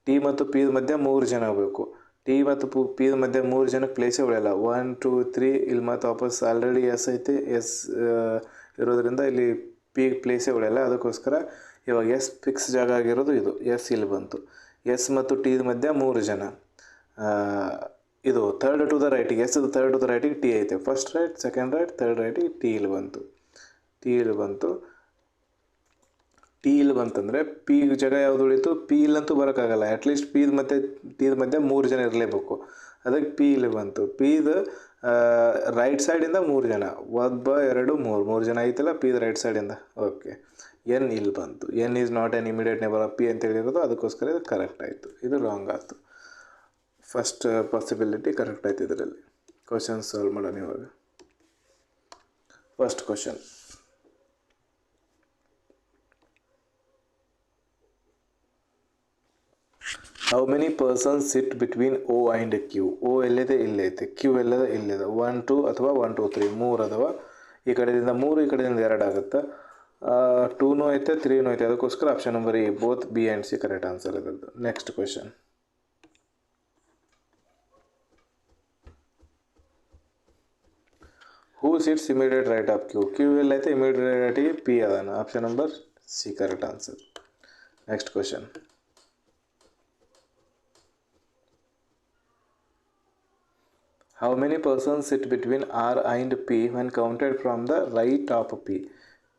T ಮತ್ತು P ಮಧ್ಯೆ 3 ಜನ ಬೇಕು. T ಮತ್ತು P ಮಧ್ಯೆ 3 ಜನಕ್ಕೆ ಪ್ಲೇಸೇ ಉಳಿಯಲ್ಲ. 1, 2, 3 ಇಲ್ಲಿ ಮತ್ತು ವಾಪಸ್ ಆಲ್ರೆಡಿ ಎಸ್ ಐತೆ. ಎಸ್ ಇರೋದ್ರಿಂದ ಇಲ್ಲಿ P ಪ್ಲೇಸೇ ಉಳಿಯಲ್ಲ. ಅದಕ್ಕೋಸ್ಕರ ಇವಾಗ ಎಸ್ ಫಿಕ್ಸ್ ಜಾಗ ಆಗಿರೋದು ಇದು. ಎಸ್ ಇಲ್ಲಿ ಬಂತು. ಎಸ್ ಮತ್ತು T ಮಧ್ಯೆ 3 ಜನ. ಇದು ಥರ್ಡ್ ಟು ದ ರೈಟಿಗೆ ಎಸ್, ಥರ್ಡ್ ಟು ದ ರೈಟಿಗೆ T ಐತೆ. First right, second right, third ರೈಟಿಗೆ T ಇಲ್ಲಿ ಬಂತು. T ಇಲ್ಲಿ ಬಂತಂದರೆ P ಜಾಗ ಯಾವುದು ಉಳಿತು? P ಇಲ್ಲಂತೂ ಬರೋಕ್ಕಾಗಲ್ಲ. ಅಟ್ಲೀಸ್ಟ್ P ಮತ್ತು T ಮಧ್ಯೆ 3 ಜನ ಇರಲೇಬೇಕು. ಅದಕ್ಕೆ P ಇಲ್ಲಿ ಬಂತು. Pದು ರೈಟ್ ಸೈಡಿಂದ 3 ಜನ. 1, 2, 3 ಜನ ಐತಲ್ಲ P ರೈಟ್ ಸೈಡಿಂದ. ಓಕೆ, ಎನ್ ಇಲ್ಲಿ ಬಂತು. N is not an immediate neighbour of P ಅಂತ ಹೇಳಿರೋದು, ಅದಕ್ಕೋಸ್ಕರ ಇದು ಕರೆಕ್ಟ್ ಆಯಿತು. ಇದು ರಾಂಗ್ ಆಯಿತು. ಫಸ್ಟ್ ಪಾಸಿಬಿಲಿಟಿ ಕರೆಕ್ಟ್ ಆಯ್ತು. ಇದರಲ್ಲಿ ಕ್ವಶನ್ ಸಾಲ್ವ್ ಮಾಡೋಣ ಇವಾಗ. First question, how many persons sit between O and Q. O ಎಲ್ಲಿದೆ? ಇಲ್ಲೈತೆ. ಕ್ಯೂ ಎಲ್ಲದ? ಇಲ್ಲಿದೆ. 1 2 ಅಥವಾ 1 2 3 3 ಅದಾವ. ಈ ಕಡೆಯಿಂದ 3, ಈ ಕಡೆಯಿಂದ 2 ಆಗುತ್ತೆ. 2ನೂ ಐತೆ, 3ನೂ ಐತೆ. ಅದಕ್ಕೋಸ್ಕರ option number A, both B and C correct answer ಇರೋದು. Next question, who sits immediate right of Q. Q ಎಲ್ಲೈತೆ? ಇಮಿಡಿಯೇಟ್ ರೈಟಿಗೆ ಪಿ ಅದಾನ. Option number C correct answer. Next question, how many persons sit between R and P when counted from the right of P.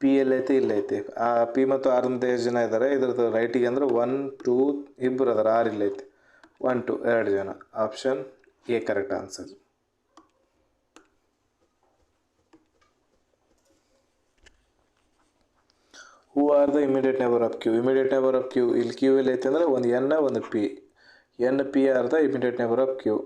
P ಎಲ್ಲೈತೆ? ಇಲ್ಲೈತೆ. ಪಿ ಮತ್ತು ಆರ್ ಅಂತ ಎಷ್ಟು ಜನ ಇದ್ದಾರೆ? ಇದ್ರದ್ದು ರೈಟಿಗೆ ಅಂದ್ರೆ 1 2 ಇಬ್ಬರು ಅದಾರೆ. ಆರ್ ಇಲ್ಲೈತೆ. 1 2 2 ಜನ. Option A correct answer. Who are the immediate neighbour of Q. Immediate neighbour of Q ಇಲ್ಲಿ ಕ್ಯೂ ಎಲ್ಲೈತೆ ಅಂದರೆ ಒಂದು ಎನ್ ಒಂದು P. N P are the immediate neighbour of Q.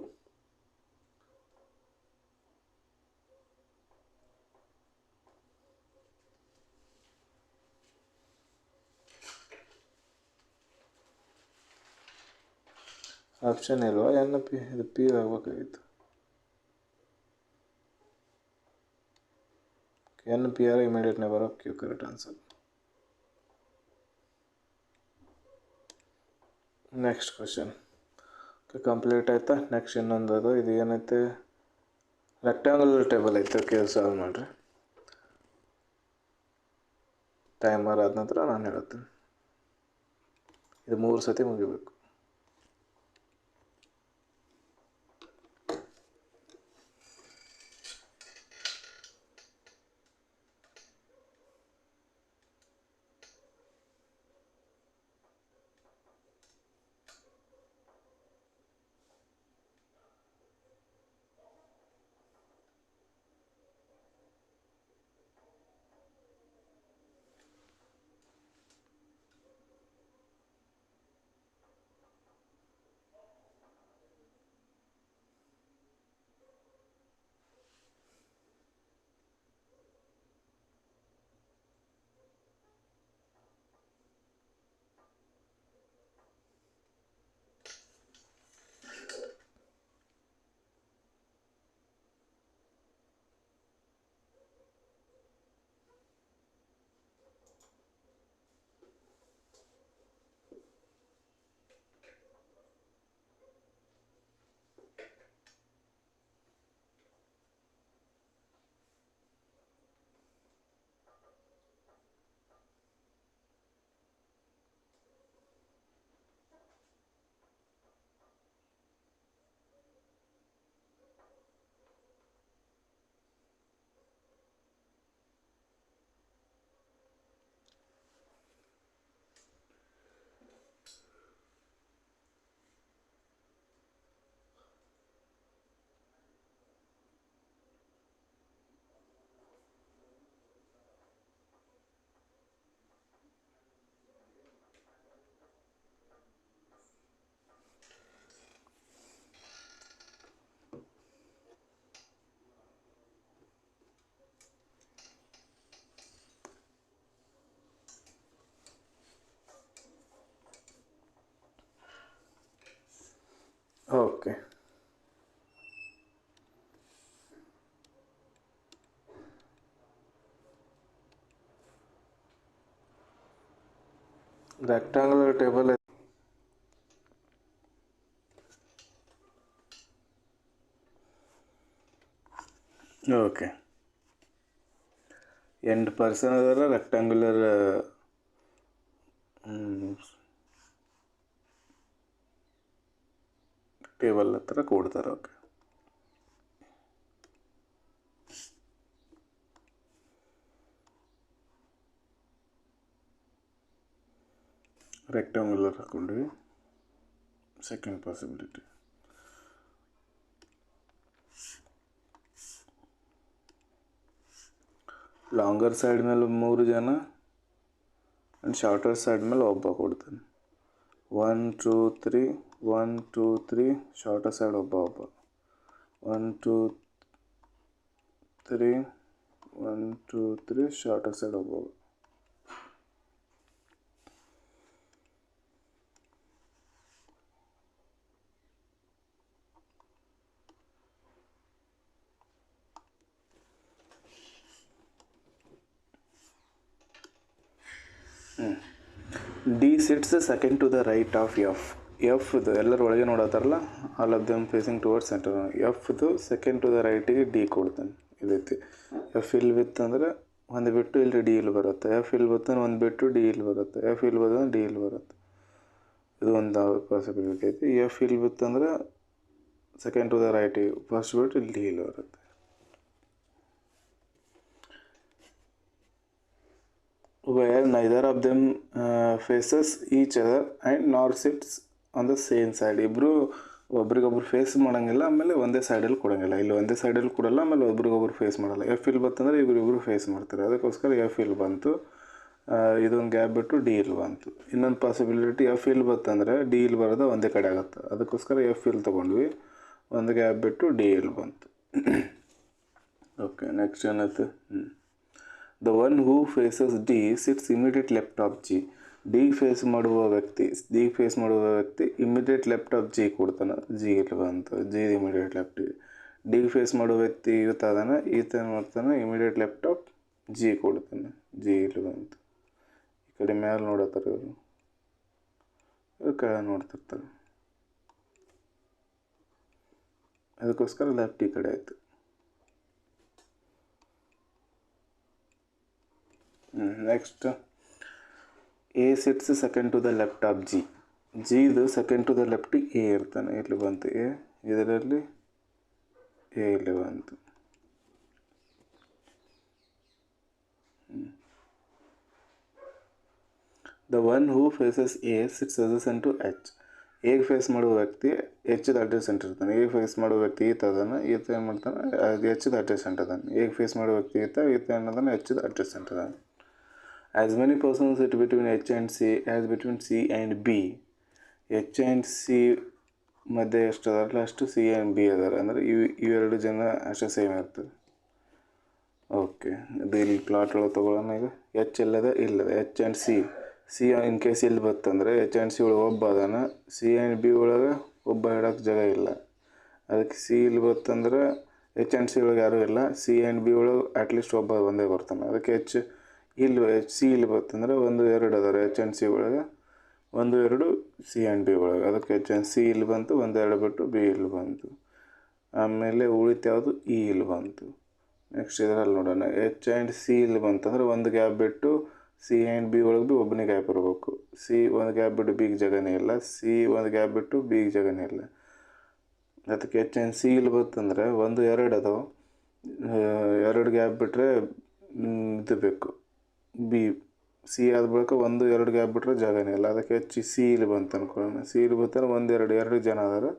Option ಇಲ್ವಾ? ಎನ್ ಪಿ, ಇದು ಪಿ ಆಗಬೇಕಾಗಿತ್ತು. N P are immediate neighbour of Q correct answer. Next question complete ಆಯ್ತಾ? ನೆಕ್ಸ್ಟ್ ಇನ್ನೊಂದು ಅದು. ಇದು ಏನೈತೆ? ರೆಕ್ಟ್ಯಾಂಗುಲರ್ ಟೇಬಲ್ ಐತೆ. ಓಕೆ, ಸಾಲ್ವ್ ಮಾಡಿರಿ. ಟೈಮರ್ ಆದ ನಂತರ ನಾನು ಹೇಳ್ತೀನಿ. ಇದು 3 ಸತಿ ಮುಗಿಬೇಕು. Okay, rectangular table. Okay, 8 person ಅದರ. ರೆಕ್ಟ್ಯಾಂಗುಲರ್ ಟೇಬಲ್ ಹತ್ರ ಕೂಡ್ತಾರೆ. ಓಕೆ, ರೆಕ್ಟ್ಯಾಂಗುಲರ್ ಹಾಕೊಂಡ್ವಿ. ಸೆಕೆಂಡ್ ಪಾಸಿಬಿಲಿಟಿ, ಲಾಂಗರ್ ಸೈಡ್ ಮೇಲೆ 3 ಜನ, ಆ್ಯಂಡ್ ಶಾರ್ಟರ್ ಸೈಡ್ ಮೇಲೆ ಒಬ್ಬ ಕೊಡ್ತಾನೆ. 1 2 3 1 2 3 ಶಾರ್ಟರ್ ಸೈಡ್ ಒಬ್ಬ 1 2 3 1 2 3 ಶಾರ್ಟರ್ ಸೈಡ್ ಒಬ್ಬ. D sits second to the right of ಎಫ್ದು ಎಲ್ಲರೂ ಒಳಗೆ ನೋಡತ್ತಾರಲ್ಲ, all of them facing towards centre. ಎಫ್ದು ಸೆಕೆಂಡ್ ಟು ದ ರೈಟಿಗೆ ಡಿ ಕೊಡ್ತಾನೆ. ಇದೈತಿ ಎಫ್ ಇಲ್ಲಿ ಬಿತ್ತು ಅಂದ್ರೆ ಒಂದು ಬಿಟ್ಟು ಇಲ್ಲಿ ಡಿ ಇಲ್ಲಿ ಬರುತ್ತೆ. ಎಫ್ ಇಲ್ಲಿ ಬತ್ತಂದ್ರೆ ಒಂದು ಬಿಟ್ಟು ಡಿ ಇಲ್ಲಿ ಬರುತ್ತೆ. ಎಫ್ ಇಲ್ಲಿ ಬಂದ್ರೆ ಡಿ ಇಲ್ಲಿ ಬರುತ್ತೆ. ಇದು ಒಂದು ಪಾಸಿಬಿಲಿಟಿ ಐತಿ. ಎಫ್ ಇಲ್ಲಿ ಬಿತ್ತಂದ್ರೆ ಸೆಕೆಂಡ್ ಟು ದ ರೈಟಿಗೆ ಫಸ್ಟ್ ಬಿಟ್ಟು ಇಲ್ಲಿ ಡಿ ಇಲ್ಲಿ ಬರುತ್ತೆ. Where neither of them faces each other and nor sits on the same side. ಇಬ್ಬರು ಒಬ್ರಿಗೊಬ್ರು ಫೇಸ್ ಮಾಡೋಂಗಿಲ್ಲ, ಆಮೇಲೆ ಒಂದೇ ಸೈಡಲ್ಲಿ ಕೊಡೋಂಗಿಲ್ಲ. ಇಲ್ಲಿ ಒಂದೇ ಸೈಡಲ್ಲಿ ಕೊಡಲ್ಲ, ಆಮೇಲೆ ಒಬ್ರಿಗೊಬ್ರು ಫೇಸ್ ಮಾಡಲ್ಲ. ಎಫ್ ಇಲ್ಲಿ ಬಂತಂದ್ರೆ ಇಬ್ಬರು ಫೇಸ್ ಮಾಡ್ತಾರೆ. ಅದಕ್ಕೋಸ್ಕರ ಎಫ್ ಇಲ್ಲಿ ಬಂತು. ಇದೊಂದು ಗ್ಯಾಪ್ ಬಿಟ್ಟು ಡಿ ಇಲ್ಲಿ ಬಂತು. ಇನ್ನೊಂದು ಪಾಸಿಬಿಲಿಟಿ ಎಫ್ ಇಲ್ಲಿ ಬಂತಂದರೆ ಡಿ ಇಲ್ಲಿ ಬರೋದು ಒಂದೇ ಕಡೆ ಆಗುತ್ತೆ. ಅದಕ್ಕೋಸ್ಕರ ಎಫ್ ಇಲ್ಲಿ ತೊಗೊಂಡ್ವಿ, ಒಂದು ಗ್ಯಾಪ್ ಬಿಟ್ಟು ಡಿ ಇಲ್ಲಿ ಬಂತು. ಓಕೆ, ನೆಕ್ಸ್ಟ್ ಏನಾಯ್ತು? The one who faces D sits immediate left of G. D face ಮಾಡುವ ವ್ಯಕ್ತಿ ಇಮಿಡಿಯೇಟ್ ಲೆಫ್ಟ್ ಆಫ್ ಜಿ ಕೊಡ್ತಾನೆ. ಜಿ ಇಲ್ಲಿ ಬಂತು, G immediate left. D face ಮಾಡುವ ವ್ಯಕ್ತಿ ಈತ ಅದನ್ನು, ಈತ ಏನು ಮಾಡ್ತಾನೆ ಇಮಿಡಿಯೇಟ್ ಲೆಫ್ಟ್ ಆಫ್ ಜಿ ಕೊಡ್ತಾನೆ. ಜಿ ಇಲ್ಲಿ ಬಂತು. ಈ ಕಡೆ ಮೇಲೆ ನೋಡತ್ತಾರೆ ಇವರು ಕೆಳಗೆ ನೋಡ್ತಿರ್ತಾರೆ. ಅದಕ್ಕೋಸ್ಕರ ಲೆಫ್ಟ್ ಈ ಕಡೆ ಆಯಿತು. Next, A sits second to the left of G. ಜಿದು second to the left A ಇರ್ತಾನೆ. ಇಲ್ಲಿ ಬಂತು ಎ, ಇದರಲ್ಲಿ ಎ ಇಲ್ಲಿ ಬಂತು. The one who faces A sits adjacent to H. ಎಗೆ ಫೇಸ್ ಮಾಡುವ ವ್ಯಕ್ತಿ ಎಚ್ದ ಅಡ್ಜಸೆಂಟ್ ಇರ್ತಾನೆ. ಎಗೆ ಫೇಸ್ ಮಾಡುವ ವ್ಯಕ್ತಿ ಈತ ಅದನ್ನು, ಈತ ಏನು ಮಾಡ್ತಾನೆ ಎಚ್ದ ಅಡ್ಜಸೆಂಟ್ ಅದಾನೆ. ಎಗೆ ಫೇಸ್ ಮಾಡುವ ವ್ಯಕ್ತಿ ಈತ ಏನದಾನೆ ಎಚ್ದ adjacent Adani. As many persons sit between H and C as between C and B. H and C ಮಧ್ಯೆ ಎಷ್ಟು ಅದಾರಲ್ಲ ಅಷ್ಟು ಸಿ ಆ್ಯಂಡ್ ಬಿ ಅದಾರ. ಅಂದರೆ ಇವೆರಡು ಜನ ಅಷ್ಟೇ ಸೇಮ್ ಇರ್ತದೆ. ಓಕೆ, ಇದು ಇಲ್ಲಿ ಪ್ಲಾಟ್ ಒಳಗೆ ತೊಗೊಳ್ಳೋಣ. ಈಗ ಎಚ್ ಎಲ್ಲದ ಇಲ್ಲದ H and C in case ಇಲ್ಲಿ ಬತ್ತಂದರೆ ಎಚ್ ಆ್ಯಂಡ್ ಸಿ ಒಳಗೆ ಒಬ್ಬ ಅದಾನ, ಸಿ ಆ್ಯಂಡ್ ಬಿ ಒಳಗೆ ಒಬ್ಬ ಇಡೋಕ್ಕೆ ಜಾಗ ಇಲ್ಲ. ಅದಕ್ಕೆ ಸಿ ಇಲ್ಲಿ ಬತ್ತಂದ್ರೆ ಎಚ್ ಆ್ಯಂಡ್ ಸಿ ಒಳಗೆ ಯಾರೂ ಇಲ್ಲ, ಸಿ ಆ್ಯಂಡ್ ಬಿ ಒಳಗೆ ಅಟ್ಲೀಸ್ಟ್ ಒಬ್ಬ ಒಂದೇ ಬರ್ತಾನೆ. ಅದಕ್ಕೆ ಇಲ್ಲಿ ಸಿ ಇಲ್ಲಿ ಬರ್ತಂದ್ರೆ 1 2 ಅದಾರೆ ಎಚ್ ಆ್ಯಂಡ್ ಸಿ ಒಳಗೆ, 1 2 ಸಿ ಆ್ಯಂಡ್ ಬಿ ಒಳಗೆ. ಅದಕ್ಕೆ ಎಚ್ ಆ್ಯಂಡ್ ಸಿ ಇಲ್ಲಿ ಬಂತು, 1 2 ಬಿಟ್ಟು ಬಿ ಇಲ್ಲಿ ಬಂತು. ಆಮೇಲೆ ಉಳಿತು ಯಾವುದು ಇ ಇಲ್ಲಿ ಬಂತು. ನೆಕ್ಸ್ಟ್ ಇದರಲ್ಲಿ ನೋಡೋಣ, ಎಚ್ ಆ್ಯಂಡ್ ಸಿ ಇಲ್ಲಿ ಬಂತಂದ್ರೆ ಒಂದು ಗ್ಯಾಪ್ ಬಿಟ್ಟು ಸಿ ಆ್ಯಂಡ್ ಬಿ ಒಳಗೆ ಭೀ ಒಬ್ಬನೇ ಗ್ಯಾಪ್ ಇರಬೇಕು. ಸಿ ಒಂದು ಗ್ಯಾಪ್ ಬಿಟ್ಟು ಬಿಗೆ ಜಾಗನೇ ಇಲ್ಲ, ಸಿ ಒಂದು ಗ್ಯಾಪ್ ಬಿಟ್ಟು ಬಿಗೆ ಜಾಗನೇ ಇಲ್ಲ. ಅದಕ್ಕೆ ಎಚ್ ಆ್ಯಂಡ್ ಸಿ ಇಲ್ಲಿ ಬಂತಂದರೆ 1 2 ಅದಾವೆ, 2 ಗ್ಯಾಪ್ ಬಿಟ್ಟರೆ ಇದು ಬೇಕು ಬಿ. ಸಿ ಆದ ಬಳಿಕ 1 2 ಗ್ಯಾಪ್ ಬಿಟ್ಟರೆ ಜಾಗನೇ ಇಲ್ಲ. ಅದಕ್ಕೆ ಹೆಚ್ಚು ಸಿ ಇಲ್ಲಿ ಬಂತು ಅಂದ್ಕೊಳ್ಳೋಣ. ಸಿ ಇಲ್ಲಿ ಬಂತಾರೆ 1 2 ಜನ ಅದಾರೆ.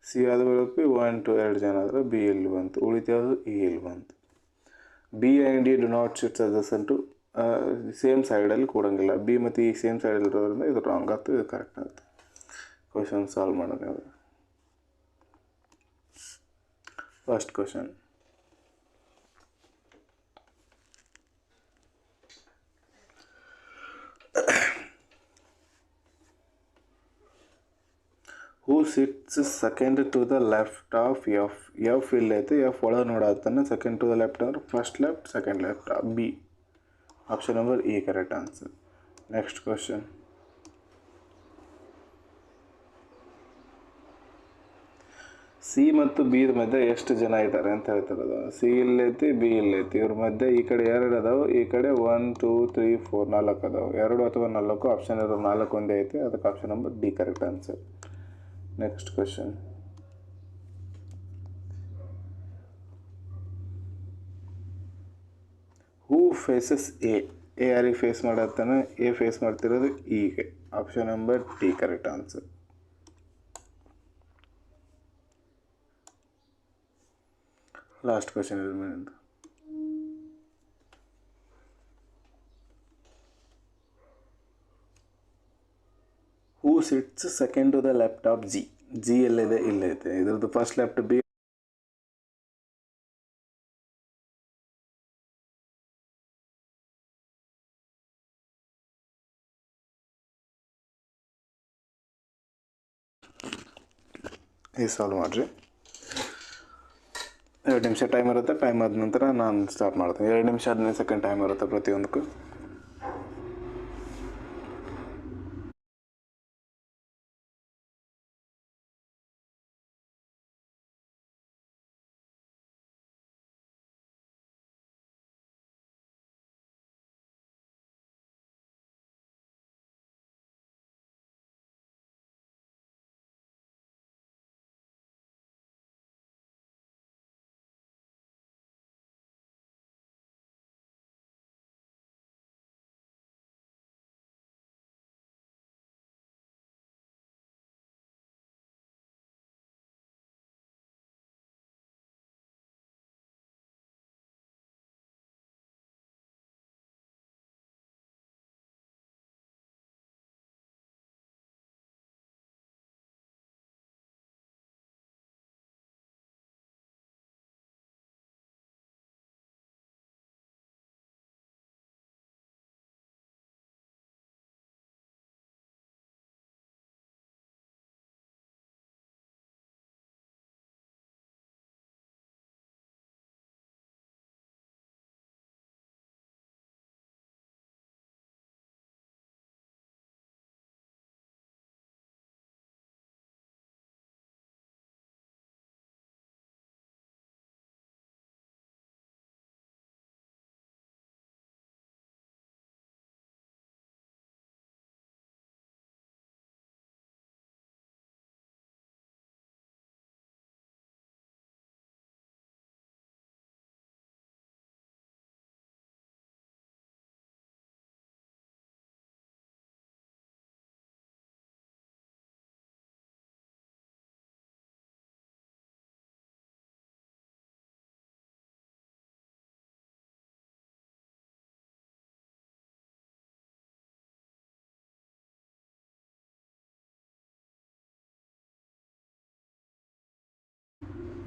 ಸಿ ಆದ ಬಳಿಕ 1 2 2 ಜನ ಆದರೆ ಬಿ ಇಲ್ಲಿ ಬಂತು. ಉಳಿತಾವುದು ಇ ಇಲ್ಲಿ ಬಂತು. B and E do not sits adjacent to same ಸೈಡಲ್ಲಿ ಕೊಡೋಂಗಿಲ್ಲ. ಬಿ ಮತ್ತು ಈ ಸೇಮ್ ಸೈಡಲ್ಲಿ ಇರೋದ್ರಿಂದ ಇದು ರಾಂಗ್ ಆಗ್ತದೆ, ಇದು ಕರೆಕ್ಟ್ ಆಗುತ್ತೆ. ಕ್ವಶನ್ ಸಾಲ್ವ್ ಮಾಡೋಣ. First question, who sits second to the left of F. F ಇಲ್ಲೈತೆ, ಎಫ್ ಒಳಗೆ ನೋಡತ್ತಾನೆ. ಸೆಕೆಂಡ್ ಟು ದ ಲೆಫ್ಟ್ ಅಂದ್ರೆ first left second left, B. Option number E correct answer. Next question, C ಮತ್ತು ಬಿ ಮಧ್ಯೆ ಎಷ್ಟು ಜನ ಇದ್ದಾರೆ ಅಂತ ಹೇಳ್ತಿರೋದು. ಸಿ ಇಲ್ಲೈತಿ, ಬಿ ಇಲ್ಲೈತಿ. ಇವ್ರ ಮಧ್ಯೆ ಈ ಕಡೆ 2 ಅದಾವೆ, ಈ ಕಡೆ 1 2 3 4 4 ಅದಾವೆ. 2 ಅಥವಾ 4 ಆಪ್ಷನ್ ಇರೋ 4 ಒಂದೇ ಐತಿ. ಅದಕ್ಕೆ option number D correct answer. Next question, who faces A. ಯಾರಿಗೆ ಫೇಸ್ ಮಾಡತ್ತಾನೆ? ಎ ಫೇಸ್ ಮಾಡ್ತಿರೋದು ಈಗ. Option number D correct answer. Last question ಇರಬೇಕು. sits second to the left of G? G ಎಲ್ಲಿದೆ? ಇಲ್ಲೈತೆ. ಇದ್ರದ್ದು ಫಸ್ಟ್ ಲೆಫ್ಟ್ ಬಿ. ಈ ಸಾಲ್ವ್ ಮಾಡಿರಿ. 2 ನಿಮಿಷ ಟೈಮ್ ಇರುತ್ತೆ. ಟೈಮ್ ಆದ ನಂತರ ನಾನು ಸ್ಟಾರ್ಟ್ ಮಾಡ್ತೀನಿ. 2 ನಿಮಿಷ 15 ಸೆಕೆಂಡ್ ಟೈಮ್ ಇರುತ್ತೆ ಪ್ರತಿಯೊಂದಕ್ಕೂ.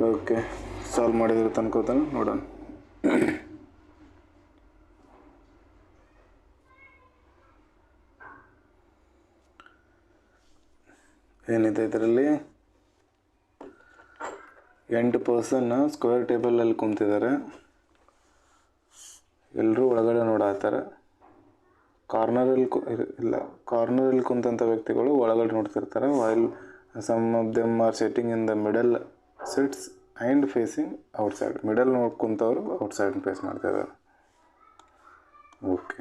ಓಕೆ, ಸಾಲ್ವ್ ಮಾಡಿದ್ರೆ ತನ್ಕೋತಾನೆ ನೋಡೋಣ. ಏನಿದೆ ಇದರಲ್ಲಿ? 8 ಪರ್ಸನ್ ಸ್ಕ್ವೇರ್ ಟೇಬಲಲ್ಲಿ ಕುಂತಿದ್ದಾರೆ. ಎಲ್ಲರೂ ಒಳಗಡೆ ನೋಡಾತಾರೆ. ಕಾರ್ನರಲ್ಲಿ ಕುಂತಂಥ ವ್ಯಕ್ತಿಗಳು ಒಳಗಡೆ ನೋಡ್ತಿರ್ತಾರೆ. While some of them are sitting in the middle seats and facing outside. Middle ಕುಂತವರು ಔಟ್ಸೈಡ್ ಫೇಸ್ ಮಾಡ್ತಿದ್ದಾರೆ. ಓಕೆ,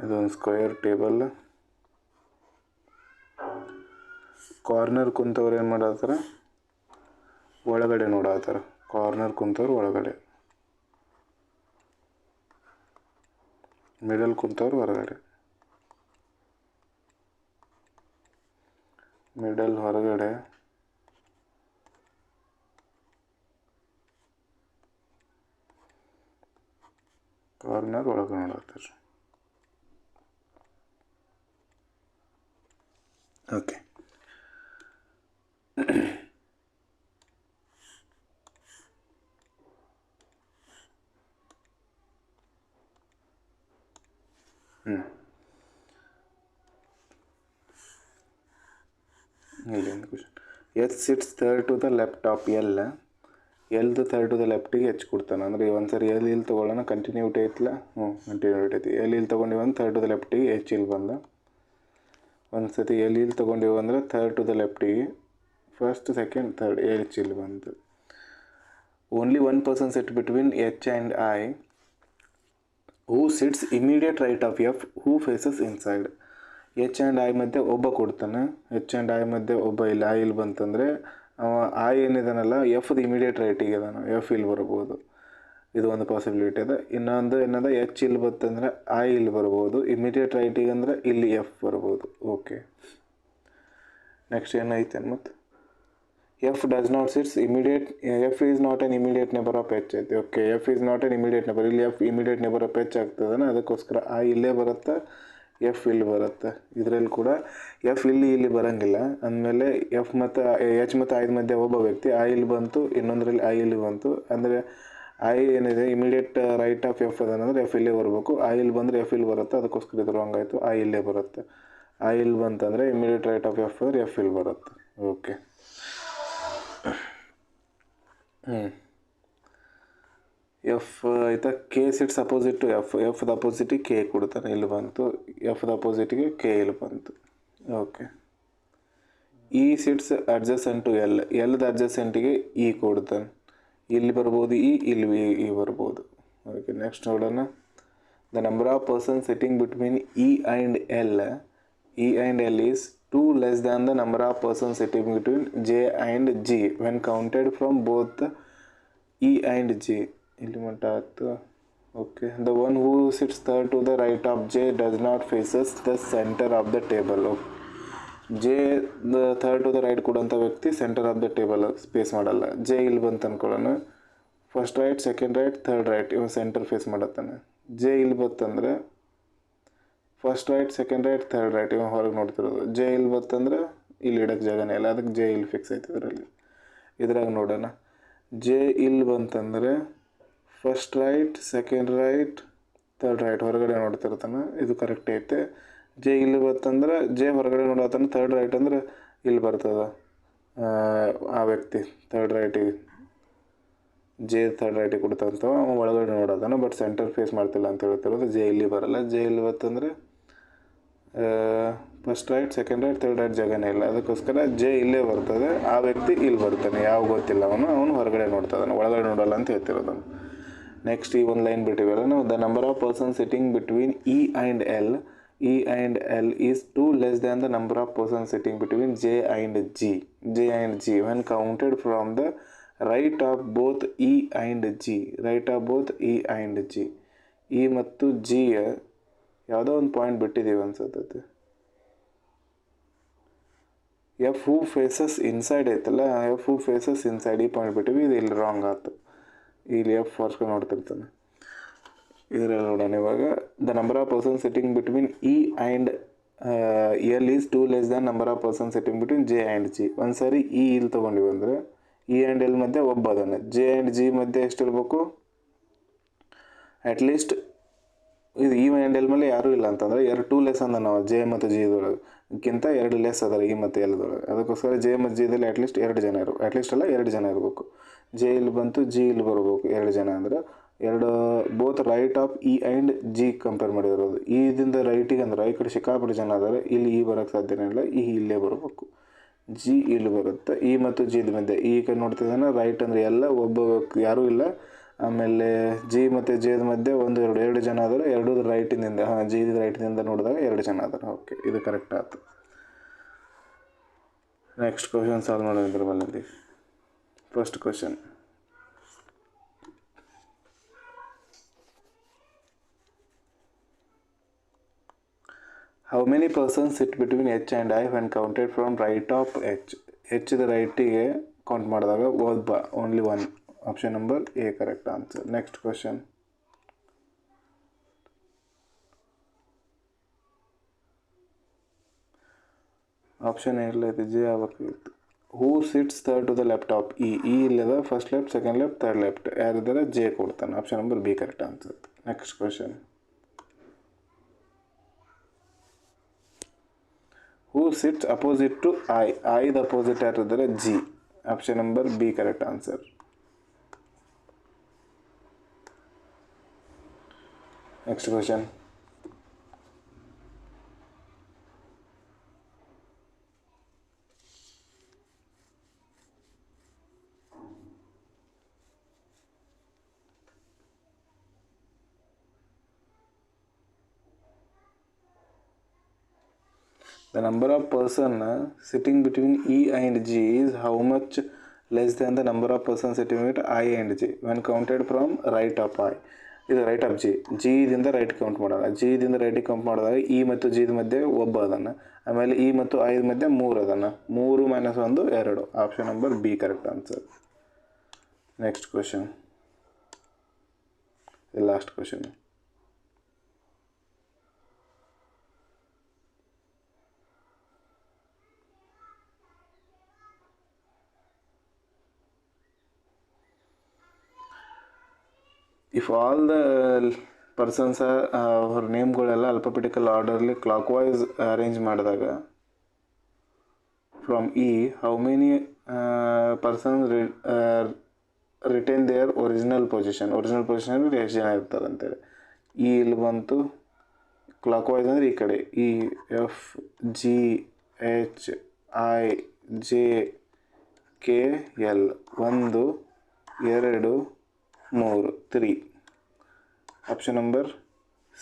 ಇದೊಂದು ಸ್ಕ್ವೇರ್ ಟೇಬಲ್. ಕಾರ್ನರ್ ಕುಂತವ್ರು ಏನು ಮಾಡತ್ತಾರೆ? ಒಳಗಡೆ ನೋಡತ್ತಾರೆ. ಕಾರ್ನರ್ ಕುಂತವ್ರು ಒಳಗಡೆ, ಮಿಡಲ್ ಕುಂತವ್ರು ಹೊರಗಡೆ. ಮಿಡಲ್ ಹೊರಗಡೆ, ಕಾರ್ನರ್ ಒಳಗೆ ನೋಡತ್ತಾರೆ. ಓಕೆ, ಇಲ್ಲಿಂದ question. H sits third to the left of L. ಎಲ್ದು ಥರ್ಡ್ ಟು ದ ಲೆಫ್ಟಿಗೆ ಎಚ್ ಕೊಡ್ತಾನೆ. ಅಂದರೆ ಒಂದು ಸರಿ ಎಲ್ ಇಲ್ಲಿ ತೊಗೊಳ್ಳೋಣ. ಕಂಟಿನ್ಯೂಟಿ ಐತಿಲ್ಲ? ಕಂಟಿನ್ಯೂಟಿ ಐತಿ. ಎಲ್ ಇಲ್ಲಿ ತೊಗೊಂಡಿವಿ ಅಂದ್ರೆ ಥರ್ಡ್ ಟು ದ ಲೆಫ್ಟಿಗೆ ಎಚ್ ಇಲ್ಲಿ ಬಂದ. ಒಂದು ಸತಿ ಎಲ್ ಇಲ್ಲಿ ತೊಗೊಂಡಿವಿ ಅಂದರೆ ಥರ್ಡ್ ಟು ದ ಲೆಫ್ಟಿಗೆ ಫಸ್ಟ್, ಸೆಕೆಂಡ್, ಥರ್ಡ್ ಎಚ್ ಇಲ್ಲಿ ಬಂತು. Only 1 person sit between H and I who sits immediate right of F who faces inside. H and I ಮಧ್ಯೆ ಒಬ್ಬ ಕೊಡ್ತಾನೆ. ಎಚ್ ಆ್ಯಂಡ್ ಐ ಮಧ್ಯೆ ಒಬ್ಬ ಇಲ್ಲ. ಐ ಇಲ್ಲಿ ಬಂತಂದರೆ ಅವ ಐ ಏನಿದಾನಲ್ಲ ಎಫ್ದು ಇಮಿಡಿಯೇಟ್ ರೈಟಿಗೆ ಇದಾನ. ಎಫ್ ಇಲ್ಲಿ ಬರ್ಬೋದು. ಇದು ಒಂದು ಪಾಸಿಬಿಲಿಟಿ ಇದೆ. ಇನ್ನೊಂದು ಏನದ, ಎಚ್ ಇಲ್ಲಿ ಬಂತಂದರೆ ಐ ಇಲ್ಲಿ ಬರ್ಬೋದು. ಇಮಿಡಿಯೇಟ್ ರೈಟಿಗೆ ಅಂದರೆ ಇಲ್ಲಿ ಎಫ್ ಬರ್ಬೋದು. ಓಕೆ, ನೆಕ್ಸ್ಟ್ ಏನೈತೆ ಮತ್ತು F does not sits immediate, F is not an immediate neighbor of H ಐತಿ. Okay, F is not an immediate neighbor. ಇಲ್ಲಿ F immediate neighbor of H ಆಗ್ತದನ, ಅದಕ್ಕೋಸ್ಕರ I ಇಲ್ಲೇ ಬರುತ್ತೆ, F ಇಲ್ಲಿ ಬರುತ್ತೆ. ಇದರಲ್ಲಿ ಕೂಡ F ಇಲ್ಲಿ ಬರೋಂಗಿಲ್ಲ ಅಂದಮೇಲೆ F ಮತ್ತು H ಮತ್ತು I ಮಧ್ಯೆ ಒಬ್ಬ ವ್ಯಕ್ತಿ I ಇಲ್ಲಿ ಬಂತು, ಇನ್ನೊಂದರಲ್ಲಿ I ಇಲ್ಲಿ ಬಂತು. ಅಂದರೆ I ಏನಿದೆ ಇಮಿಡಿಯೇಟ್ ರೈಟ್ ಆಫ್ F ಅದಂದ್ರೆ F ಇಲ್ಲೇ ಬರಬೇಕು. I ಇಲ್ಲಿ ಬಂದರೆ F ಇಲ್ಲಿ ಬರುತ್ತೆ, ಅದಕ್ಕೋಸ್ಕರ ಇದು ರಾಂಗ್ ಆಯಿತು. I ಇಲ್ಲೇ ಬರುತ್ತೆ. I ಇಲ್ಲಿ ಬಂತಂದರೆ ಇಮಿಡಿಯೇಟ್ ರೈಟ್ ಆಫ್ F ಅಂದರೆ F ಇಲ್ಲಿ ಬರುತ್ತೆ. ಓಕೆ, F ಆಯಿತಾ. K sits opposite to F, Fದ ಅಪೋಸಿಟಿಗೆ K ಕೊಡ್ತಾನೆ, ಇಲ್ಲಿ ಬಂತು. Fದ ಅಪೋಸಿಟಿಗೆ K ಇಲ್ಲಿ ಬಂತು. Okay, E sits adjacent to L, Lದ ಅಡ್ಜಸೆಂಟಿಗೆ E ಕೊಡ್ತಾನೆ, ಇಲ್ಲಿ ಬರ್ಬೋದು E, ಇಲ್ಲಿ E ಬರ್ಬೋದು. ಓಕೆ, ನೆಕ್ಸ್ಟ್ ನೋಡೋಣ. The number of person sitting between E and L is 2 less than the number of persons sitting between J and G when counted from both E and G. ಇಲ್ಲಿ ಮಟ್ಟ ಆಯ್ತು. Okay, the one who sits third to the right of J does not faces the center of the table. J the third to the right ಕೊಡೋಂಥ ವ್ಯಕ್ತಿ centre of the table space ಮಾಡಲ್ಲ. J ಇಲ್ಲಿ ಬಂತು ಅನ್ಕೊಳ್ಳೋಣ, first right, second right, third right, ಇವ ಸೆಂಟರ್ ಫೇಸ್ ಮಾಡತ್ತಾನೆ. J ಇಲ್ಲಿ ಬಂತಂದರೆ first right, second right, third right, ಇವಾಗ ಹೊರಗೆ ನೋಡ್ತಿರೋದು. J ಇಲ್ಲಿ ಬಂತಂದ್ರೆ ಇಲ್ಲಿ ಇಡೋಕ್ಕೆ ಜಾಗನೇ ಇಲ್ಲ, ಅದಕ್ಕೆ J ಇಲ್ಲಿ ಫಿಕ್ಸ್ ಐತೆ. ಇದ್ರಾಗ ನೋಡೋಣ. J ಇಲ್ಲಿ ಬಂತಂದರೆ first right, second right, third right ಹೊರಗಡೆ ನೋಡ್ತಿರ್ತಾನೆ, ಇದು ಕರೆಕ್ಟ್ ಐತೆ. J ಇಲ್ಲಿ ಬಂತಂದ್ರೆ J ಹೊರಗಡೆ ನೋಡತ್ತಾನೆ, ಥರ್ಡ್ ರೈಟ್ ಅಂದ್ರೆ ಇಲ್ಲಿ ಬರ್ತದೆ ಆ ವ್ಯಕ್ತಿ ಥರ್ಡ್ ರೈಟಿಗೆ. J ಥರ್ಡ್ ರೈಟಿಗೆ ಕೊಡ್ತಂತವ, ಅವ ಒಳಗಡೆ ನೋಡೋದಾನ, ಬಟ್ ಸೆಂಟರ್ ಫೇಸ್ ಮಾಡ್ತಿಲ್ಲ ಅಂತ ಹೇಳ್ತಿರೋದು. J ಇಲ್ಲಿ ಬರಲ್ಲ. J ಇಲ್ಲಿ ಬಂತಂದರೆ first right, second right, third right ಜಾಗನೇ ಇಲ್ಲ, ಅದಕ್ಕೋಸ್ಕರ J ಇಲ್ಲೇ ಬರ್ತದೆ, ಆ ವ್ಯಕ್ತಿ ಇಲ್ಲಿ ಬರ್ತಾನೆ. ಯಾವ ಗೊತ್ತಿಲ್ಲ, ಅವನು ಹೊರಗಡೆ ನೋಡ್ತಾನೆ, ಒಳಗಡೆ ನೋಡಲ್ಲ ಅಂತ ಹೇಳ್ತಿರೋದು. ನೆಕ್ಸ್ಟ್ ಈ ಒಂದು ಲೈನ್ ಬಿಟ್ಟಿವಲ್ಲ ನಾವು. The number of person sitting between E and L is 2 less than the number of persons sitting between J and G when counted from the right of both E and G. E ಮತ್ತು G ಯಾವುದೋ ಒಂದು ಪಾಯಿಂಟ್ ಬಿಟ್ಟಿದ್ದೀವಿ ಅನ್ಸುತ್ತೆ. F who faces inside ಐತಲ್ಲ, F who faces inside ಈ ಪಾಯಿಂಟ್ ಬಿಟ್ಟಿವಿ, ಇದು ಇಲ್ಲಿ ರಾಂಗ್ ಆಯ್ತು. ಇಲ್ಲಿ F ಫಾರ್ಸ್ಕೊಂಡು ನೋಡ್ತಿರ್ತಾನೆ. ಇದರಲ್ಲಿ ನೋಡೋಣ ಇವಾಗ. The number of person sitting between E and L is 2 less than number of person sitting between J and G. ಒಂದು ಸಾರಿ E ಇಲ್ಲಿ ತೊಗೊಂಡಿವಿ ಅಂದರೆ E ಆ್ಯಂಡ್ L ಮಧ್ಯೆ ಒಬ್ಬ ಅದಾನೆ. J ಆ್ಯಂಡ್ G ಮಧ್ಯೆ ಎಷ್ಟಿರ್ಬೇಕು? ಅಟ್ಲೀಸ್ಟ್ ಇದು E ಆ್ಯಂಡ್ L ಮೇಲೆ ಯಾರೂ ಇಲ್ಲ ಅಂತಂದರೆ 2 ಲೆಸ್ ಅಂದ ನಾವು J ಮತ್ತು G ಇದೊಳಗಿಂತ 2 ಲೆಸ್ ಅದಾರೆ E ಮತ್ತು L ದೊಳಗೆ. ಅದಕ್ಕೋಸ್ಕರ J ಮತ್ತು G ದಲ್ಲಿ ಅಟ್ಲೀಸ್ಟ್ 2 ಜನ ಎರಡು ಜನ ಇರಬೇಕು. J ಇಲ್ಲಿ ಬಂತು, G ಇಲ್ಲಿ ಬರಬೇಕು, 2 ಜನ ಅಂದರೆ both right of E and G compare ಮಾಡಿರೋದು. ಇದಿಂದ ರೈಟಿಗೆ ಅಂದ್ರೆ ಈ ಕಡೆ ಸಿಕ್ಕಾಪಟ್ಟೆ ಜನ ಅದಾರೆ, ಇಲ್ಲಿ E ಬರೋಕ್ಕೆ ಸಾಧ್ಯನೇ ಇಲ್ಲ, E ಇಲ್ಲೇ ಬರಬೇಕು, G ಇಲ್ಲಿ ಬರುತ್ತೆ. E ಮತ್ತು G ಮಧ್ಯೆ ಈ ಕಡೆ ನೋಡ್ತಿದ್ದಾನೆ, ರೈಟ್ ಅಂದರೆ ಎಲ್ಲ ಒಬ್ಬ ಯಾರೂ ಇಲ್ಲ. ಆಮೇಲೆ G ಮತ್ತು J ಮಧ್ಯೆ 2 ಜನ ಆದರೆ, 2 ರೈಟಿನಿಂದ G ರೈಟಿನಿಂದ ನೋಡಿದಾಗ 2 ಜನ ಅದಾರೆ. ಓಕೆ, ಇದು ಕರೆಕ್ಟ್ ಆಯ್ತು. ನೆಕ್ಸ್ಟ್ ಕ್ವಶನ್ ಸಾಲ್ವ್ ಮಾಡೋದ್ರ ಮೇಲೆ. First question, how many persons sit between H and I when counted from right of H? H the ರೈಟಿಗೆ ಕೌಂಟ್ ಮಾಡಿದಾಗ ಒಬ್ಬ, only one. Option number A correct answer. Next question, option ಎಲ್ಲೈತೆ J ಆಗಬೇಕಿತ್ತು. Who sits third to the left of E ಇಲ್ಲದ first left, second left, third left ಯಾರಿದ್ದಾರೆ J ಕೊಡ್ತಾನೆ. Option number B correct answer. Next question, who sits opposite to I the opposite ಯಾರಿದ್ದಾರೆ G. Option number B correct answer. Next question, the number of person sitting between E and G is how much less than the number of person sitting between I and J when counted from right of I. ಇದು ರೈಟ್ ಆಫ್ ಜಿದಿಂದ ರೈಟ್ ಕೌಂಟ್ ಮಾಡೋಣ. ಜಿದಿಂದ ರೈಟಿಗೆ ಕೌಂಟ್ ಮಾಡಿದಾಗ ಇ ಮತ್ತು ಜಿದ ಮಧ್ಯೆ ಒಬ್ಬ ಅದನ್ನು, ಆಮೇಲೆ ಇ ಮತ್ತು ಐದ ಮಧ್ಯೆ 3 ಅದನ್ನು, 3 - 1 2. Option number B correct answer. Next question, last question. If all the persons ಅವ್ರ ನೇಮ್ಗಳೆಲ್ಲ ಅಲ್ಫಾಬೆಟಿಕಲ್ ಆರ್ಡರ್ಲಿ ಕ್ಲಾಕ್ ವೈಸ್ ಅರೇಂಜ್ ಮಾಡಿದಾಗ from E how many persons retain their original position ಅಂದರೆ ಎಷ್ಟು ಜನ ಇರ್ತಾರೆ ಅಂತೇಳಿ. ಇ ಇಲ್ಲಿ ಬಂತು ಕ್ಲಾಕ್ ವೈಸ್ ಅಂದರೆ ಈ ಕಡೆ E F G H I J K L 1 2 3 3. Option number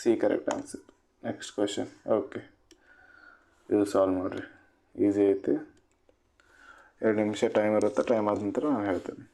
C correct answer. Next question. Okay, ಇದು ಸಾಲ್ವ್ ಮಾಡಿರಿ, ಈಸಿ ಐತಿ. 2 ನಿಮಿಷ ಟೈಮ್ ಇರುತ್ತೆ, ಟೈಮ್ ಆದ ನಂತರ ನಾನು ಹೇಳ್ತೇನೆ.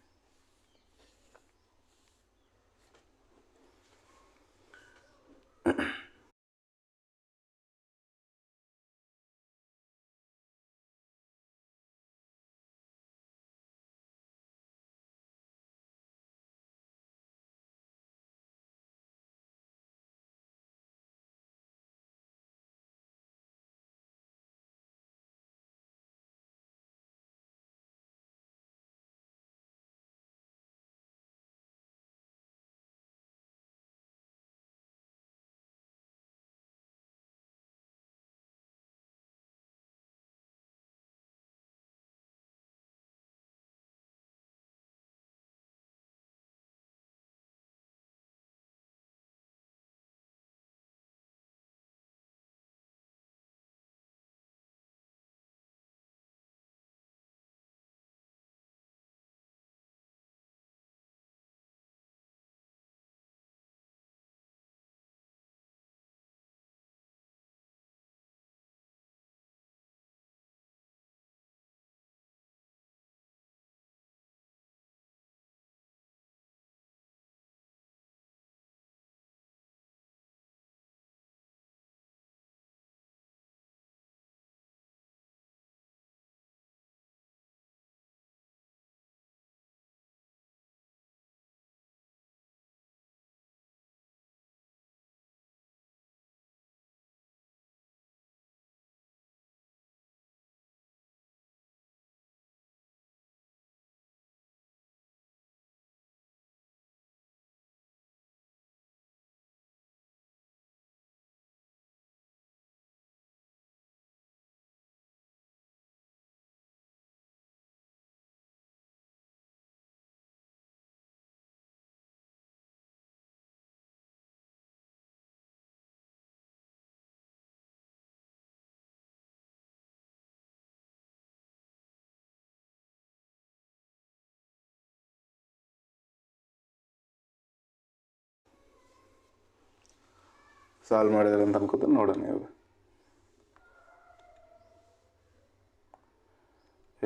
ಸಾಲ್ವ್ ಮಾಡಿದ್ರೆ ಅಂತ ಅನ್ಕೋತೀನಿ, ನೋಡೋಣ ಇವಾಗ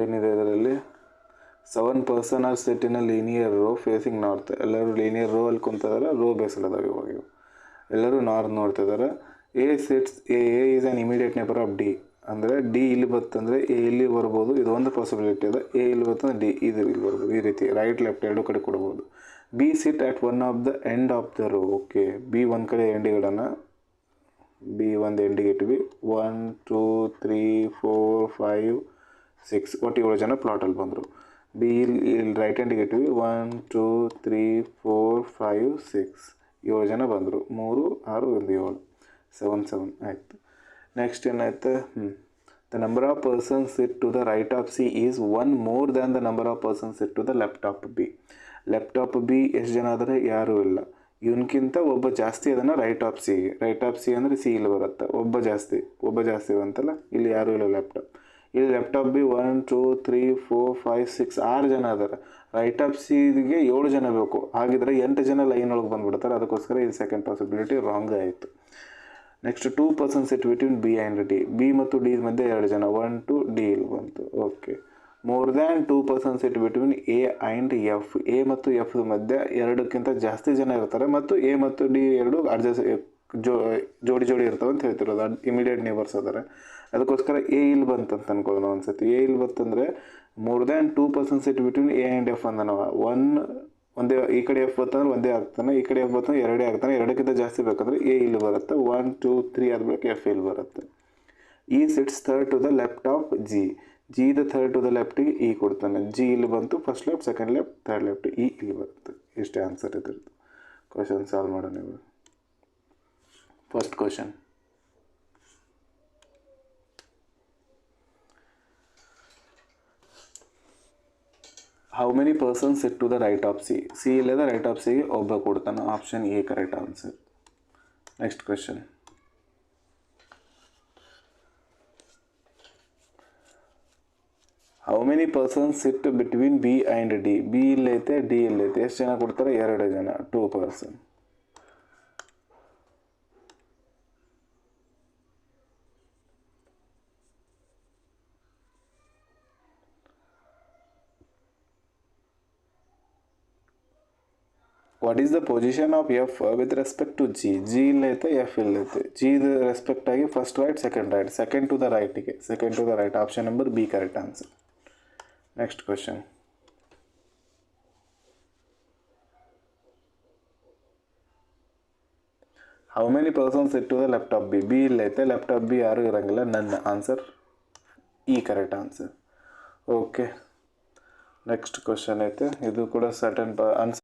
ಏನಿದೆ ಇದರಲ್ಲಿ. 7 person are set in a linear row facing north. ಎಲ್ಲರೂ ಲೀನಿಯರ್ ರೋ ಅಲ್ಲಿ ಕುಂತಿದ್ದಾರೆ, ರೋ ಬೇಸಲ್ಲದಾವೆ. ಇವಾಗ ಎಲ್ಲರೂ ನಾರ್ತ್ ನೋಡ್ತಿದ್ದಾರೆ. A sits A is on immediate neighbour of D. ಅಂದರೆ ಡಿ ಇಲ್ಲಿ ಬರ್ತಂದರೆ ಎ ಇಲ್ಲಿ ಬರ್ಬೋದು, ಇದು ಒಂದು ಪಾಸಿಬಿಲಿಟಿ ಇದೆ. ಎ ಇಲ್ಲಿ ಬರ್ತಂದ್ರೆ ಡಿ ಇದು ಇಲ್ಲಿ ಬರ್ಬೋದು. ಈ ರೀತಿ ರೈಟ್ ಲೆಫ್ಟ್ ಎರಡು ಕಡೆ ಕೊಡ್ಬೋದು. B sit at one of the end of the row. Okay, B ಒಂದು ಕಡೆ ಎಂಡಿಗಳನ್ನು ಬಿ ಒಂದು ಎಂಡಿಗೆ ಇಟ್ವಿ. 1 2 3 4 5 6 ಒಟ್ಟು 7 ಜನ ಪ್ಲಾಟಲ್ಲಿ ಬಂದರು. ಬಿ ಇಲ್ಲಿ ರೈಟ್ ಹ್ಯಾಂಡಿಗೆ ಇಟ್ವಿ. 1 2 3 4 5 6 7 ಜನ ಬಂದರು. 3 6 1 7 7 7 ಆಯಿತು. ನೆಕ್ಸ್ಟ್ ಏನಾಯ್ತು, the number of persons sit to the right of C is 1 more than the number of persons sit to the left of B. Left of B ಎಷ್ಟು ಜನ ಆದರೆ ಯಾರೂ ಇಲ್ಲ. ಇವನ್ಕಿಂತ ಒಬ್ಬ ಜಾಸ್ತಿ ಅದನ್ನು ರೈಟ್ ಆಫ್ ಸಿಗೆ. ರೈಟ್ ಆಫ್ ಸಿ ಅಂದರೆ ಸಿ ಇಲ್ಲಿ ಬರುತ್ತೆ. ಒಬ್ಬ ಜಾಸ್ತಿ ಬಂತಲ್ಲ, ಇಲ್ಲಿ ಯಾರೂ ಇಲ್ಲ ಲ್ಯಾಪ್ಟಾಪ್. ಇಲ್ಲಿ ಲ್ಯಾಪ್ಟಾಪ್ ಬಿ 1 2 3 4 5 6 6 ಜನ ಅದಾರೆ. ರೈಟ್ ಆಫ್ ಸಿಗೆ 7 ಜನ ಬೇಕು. ಹಾಗಿದ್ರೆ 8 ಜನ ಲೈನ್ ಒಳಗೆ ಬಂದುಬಿಡ್ತಾರೆ. ಅದಕ್ಕೋಸ್ಕರ ಇದು ಸೆಕೆಂಡ್ ಪಾಸಿಬಿಲಿಟಿ ರಾಂಗ್ ಆಯಿತು. Next 2 persons sit between B and D. B ಮತ್ತು ಡಿ ಮಧ್ಯೆ 2 ಜನ, 1 2 ಡಿ ಇಲ್ಲಿ ಬಂತು. Okay, more than 2% seat between A and F. A ಮತ್ತು ಎಫ್ ಮಧ್ಯೆ ಎರಡಕ್ಕಿಂತ ಜಾಸ್ತಿ ಜನ ಇರ್ತಾರೆ ಮತ್ತು ಎ ಮತ್ತು ಡಿ ಎರಡು ಜೋಡಿ ಇರ್ತಾವೆ ಅಂತ ಹೇಳ್ತಿರೋದು. ಇಮಿಡಿಯೇಟ್ ನೇಬರ್ಸ್ ಅದಾರೆ. ಅದಕ್ಕೋಸ್ಕರ ಎ ಇಲ್ಲಿ ಬಂತಂತ ಅನ್ಕೊಳ್ಳೋಣ ಒಂದ್ಸತಿ. ಎ ಇಲ್ಲಿ ಬಂತಂದರೆ more than 2% seat between A and F ಅಂದ ನಾವು ಒಂದೇ ಈ ಕಡೆ ಎಫ್ ಬರ್ತಂದ್ರೆ ಒಂದೇ ಆಗ್ತಾನೆ, ಈ ಕಡೆ ಎಫ್ ಬರ್ತಂದ್ರೆ ಎರಡೇ ಆಗ್ತಾನೆ. ಎರಡಕ್ಕಿಂತ ಜಾಸ್ತಿ ಬೇಕಂದ್ರೆ ಎ ಇಲ್ಲಿ ಬರುತ್ತೆ. 1 2 3 ಆದ್ಮೇಲೆ ಎಫ್ ಇಲ್ಲಿ ಬರುತ್ತೆ. E sits third to the left of G. G the third to the ಲೆಫ್ಟಿಗೆ ಇ ಕೊಡ್ತಾನೆ. ಜಿ ಇಲ್ಲಿ ಬಂತು, first left, second left, third left, E ಇಲ್ಲಿ ಬರುತ್ತೆ. ಇಷ್ಟೇ ಆನ್ಸರ್ ಇದ್ರದ್ದು. ಕ್ವಶನ್ ಸಾಲ್ವ್ ಮಾಡೋಣ ನೀವು. First question, how many persons sit to the right of C. C ಇಲ್ಲದ ರೈಟ್ ಆಫ್ ಸಿಗೆ ಒಬ್ಬ ಕೊಡ್ತಾನೆ. Option A correct answer. Next question, how many persons sit between B and D. B ಇಲ್ಲೈತೆ, ಡಿ ಇಲ್ಲೈತೆ. ಎಷ್ಟು ಜನ ಕೊಡ್ತಾರೆ? 2 ಜನ, 2 person. What is the position of F with respect to G. G ಇಲ್ಲೈತೆ, ಎಫ್ ಇಲ್ಲೈತೆ. ಜಿ ರೆಸ್ಪೆಕ್ಟ್ ಆಗಿ first right, second to the ರೈಟಿಗೆ, second to the right. Option number B correct answer. Next question, how many persons sit to the left of B. B ಇಲ್ಲೈತೆ, ಲೆಫ್ಟ್ ಆಫ್ ಬಿ ಯಾರು ಇರಂಗಿಲ್ಲ. ನನ್ನ ಆನ್ಸರ್ ಈ correct answer. Okay, next question ಐತೆ. ಇದು ಕೂಡ ಸರ್ಟನ್ ಆನ್ಸರ್.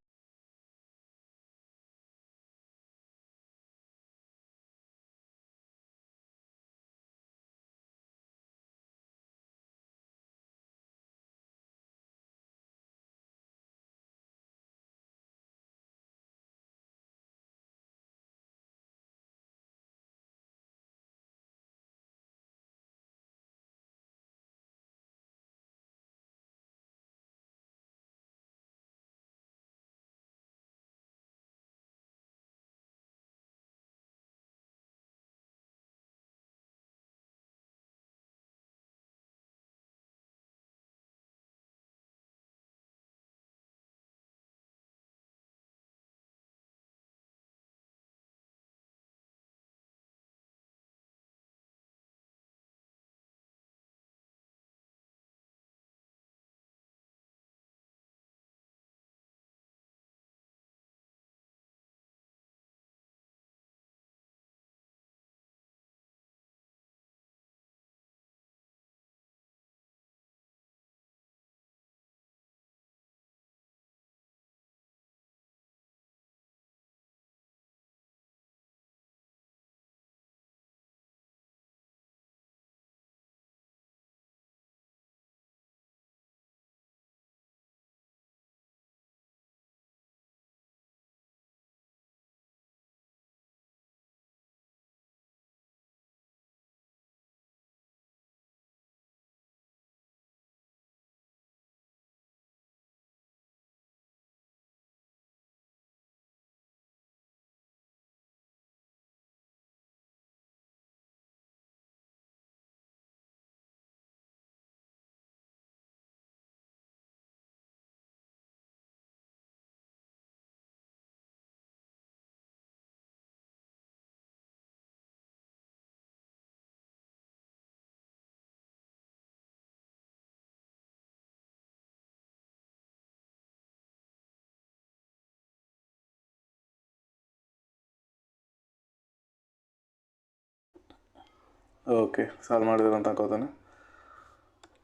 ಓಕೆ, ಸಾಲ್ವ್ ಮಾಡಿದ್ರು ಅಂತ ಅನ್ಕೋತಾನೆ.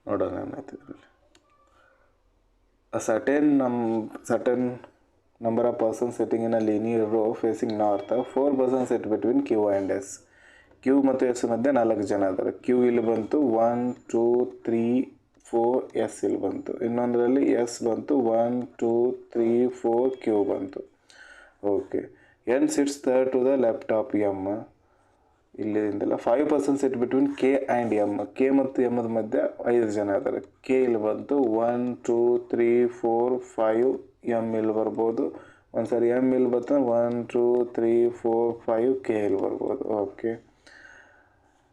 ನೋಡೋಣ ಏನಾಯ್ತು ಇದರಲ್ಲಿ. A certain number of persons sitting in a linear row facing north. 4 persons sit between Q and S. Q ಮತ್ತು S ಮಧ್ಯೆ 4 ಜನ ಇದ್ದಾರೆ. Q ಇಲ್ಲಿ ಬಂತು, 1 2 3 4. S ಇಲ್ಲಿ ಬಂತು. ಇನ್ನೊಂದರಲ್ಲಿ S ಬಂತು, 1 2 3 4. Q ಬಂತು. Okay, N sits third to the left of M. ಇಲ್ಲಿಂದೆಲ್ಲ 5 persons sit between K and M. K ಮತ್ತು ಎಮ್ಮದ ಮಧ್ಯೆ 5 ಜನ ಇದ್ದಾರೆ. ಕೆ ಇಲ್ಲಿ ಬಂತು, 1 2 3 4 5. ಎಮ್ ಇಲ್ಲಿ ಬರ್ಬೋದು. ಒಂದ್ಸರಿ ಎಮ್ ಇಲ್ಲಿ ಬಂತು, 1 2 3 4 5. ಕೆ ಇಲ್ಲಿ ಬರ್ಬೋದು. Okay,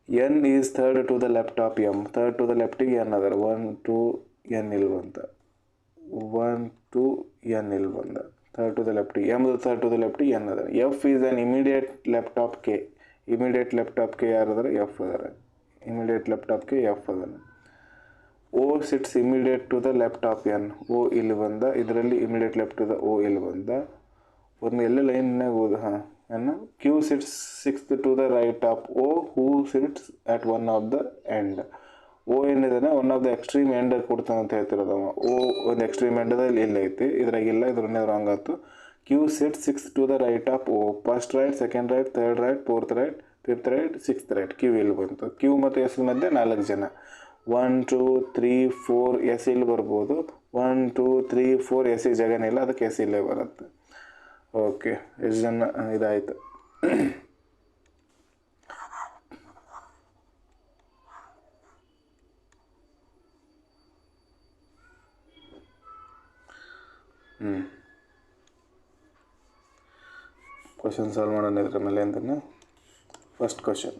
N is third to the left of M. Third to the ಲೆಫ್ಟಿಗೆ ಎನ್ ಅದಾರೆ. 1 2 ಎನ್ ಇಲ್ಲಿ ಬಂತ 1 2 ಎನ್ ಇಲ್ಲಿ ಬಂದ third to the left M third to the left N ಅದ F is an immediate left of K immediate left of K ಯಾರು ಅದಾರ ಎಫ್ ಅದಾರ immediate left of K F ಅದಾನ O sits immediate to the left of N O ಇಲ್ಲಿ ಬಂದ ಇದರಲ್ಲಿ immediate left to the O ಇಲ್ಲಿ ಬಂದ ಒಂದು ಎಲ್ಲ ಲೈನ್ನಾಗ ಹೋದ ಹಾಂ ಏನು Q sits sixth to the right of O who sits at one of the end O ಏನಿದಾನೆ one of the extreme end ಕೊಡ್ತಾನೆ ಅಂತ ಹೇಳ್ತಿರೋದು ಅವ ಓ ಒಂದು ಎಕ್ಸ್ಟ್ರೀಮ್ ಎಂಡದಲ್ಲಿ ಇಲ್ಲ ಐತಿ ಇದ್ರಾಗಿಲ್ಲ ಇದ್ರನ್ನೇ ರಾಂಗ್ ಆಯ್ತು Q sit six to the right of O first right second right third right fourth right fifth right sixth right Q ಇಲ್ಲಿ ಬಂತು ಕ್ಯೂ ಮತ್ತು ಎಸ್ ಮಧ್ಯೆ 4 ಜನ 1 2 3 4 ಎಸ್ ಇಲ್ಲಿ ಬರ್ಬೋದು 1 2 3 4 ಎಸ್ಸಿಗೆ ಜಾಗನೇ ಇಲ್ಲ ಅದಕ್ಕೆ ಎಸ್ ಇಲ್ಲೇ ಬರುತ್ತೆ ಓಕೆ ಎಷ್ಟು ಜನ ಇದಾಯಿತು ಕ್ವಶನ್ ಸಾಲ್ವ್ ಮಾಡೋಣ ಇದ್ರ ಮೇಲೆ ಅಂತಾನೆ first question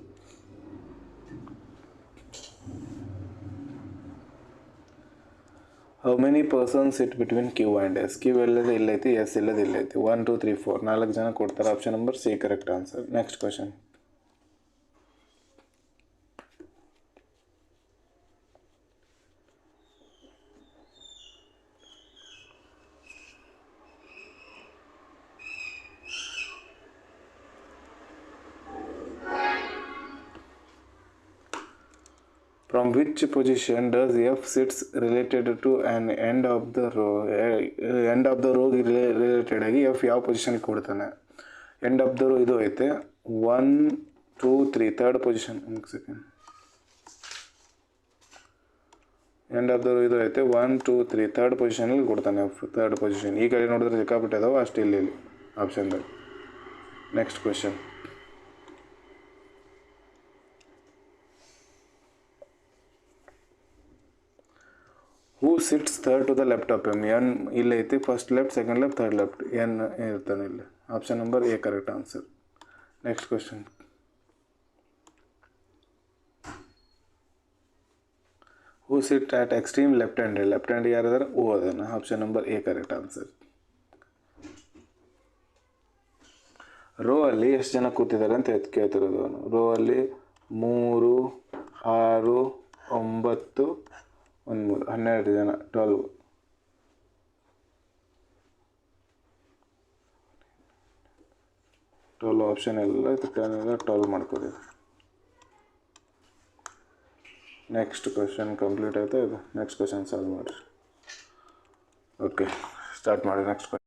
how many persons it between Q and S Q ಎಲ್ಲದು ಇಲ್ಲೈತಿ ಎಸ್ ಎಲ್ಲದು ಇಲ್ಲೈತಿ 1 2 3 4 4 ಜನ ಕೊಡ್ತಾರೆ option number C correct answer next question From which position does F sits related to an end of the row? End of the row related ಆಗಿ F ಯಾವ ಪೊಸಿಷನ್ ಕೊಡ್ತಾನೆ ಎಂಡ್ ಆಫ್ ದ ರೋ ಇದು ಐತೆ 1 2 3 ಥರ್ಡ್ ಪೊಸಿಷನ್ ಒಂದು second end of the rho ಇದು ಐತೆ 1 2 3 ಥರ್ಡ್ ಪೊಸಿಷನಲ್ಲಿ ಕೊಡ್ತಾನೆ F ಥರ್ಡ್ ಪೊಸಿಷನ್ ಈ ಕಡೆ ನೋಡಿದ್ರೆ ಸಿಕ್ಕಾಪಟ್ಟೆ ಅದಾವ ಅಷ್ಟು ಇಲ್ಲಿ ಆಪ್ಷನ್ದಾಗ next question who sits third to the left of M N ಇಲ್ಲಿ ಐತಿ first left second left third left N ಇರ್ತಾನೆ ಇಲ್ಲಿ option number A correct answer next question who sit at extreme left hand ಯಾರದಾರ ಓ ಅದನ್ನು option number A correct answer row ಅಲ್ಲಿ ಎಷ್ಟು ಜನ ಕೂತಿದ್ದಾರೆ ಅಂತ ಕೇಳ್ತಿರೋದು ಅವನು ರೋ ಅಲ್ಲಿ 3 6 9 1 3 12 ಜನ 12 ಆಪ್ಷನ್ ಎಲ್ಲ ಇದಕ್ಕೆಲ್ಲ 12 ಮಾಡ್ಕೋತೀವಿ ನೆಕ್ಸ್ಟ್ ಕ್ವಶನ್ ಕಂಪ್ಲೀಟ್ ಆಯ್ತಾ ಇದು ನೆಕ್ಸ್ಟ್ ಕ್ವಶನ್ ಸಾಲ್ವ್ ಮಾಡಿರಿ ಓಕೆ ಸ್ಟಾರ್ಟ್ ಮಾಡಿ ನೆಕ್ಸ್ಟ್ ಕ್ವಶನ್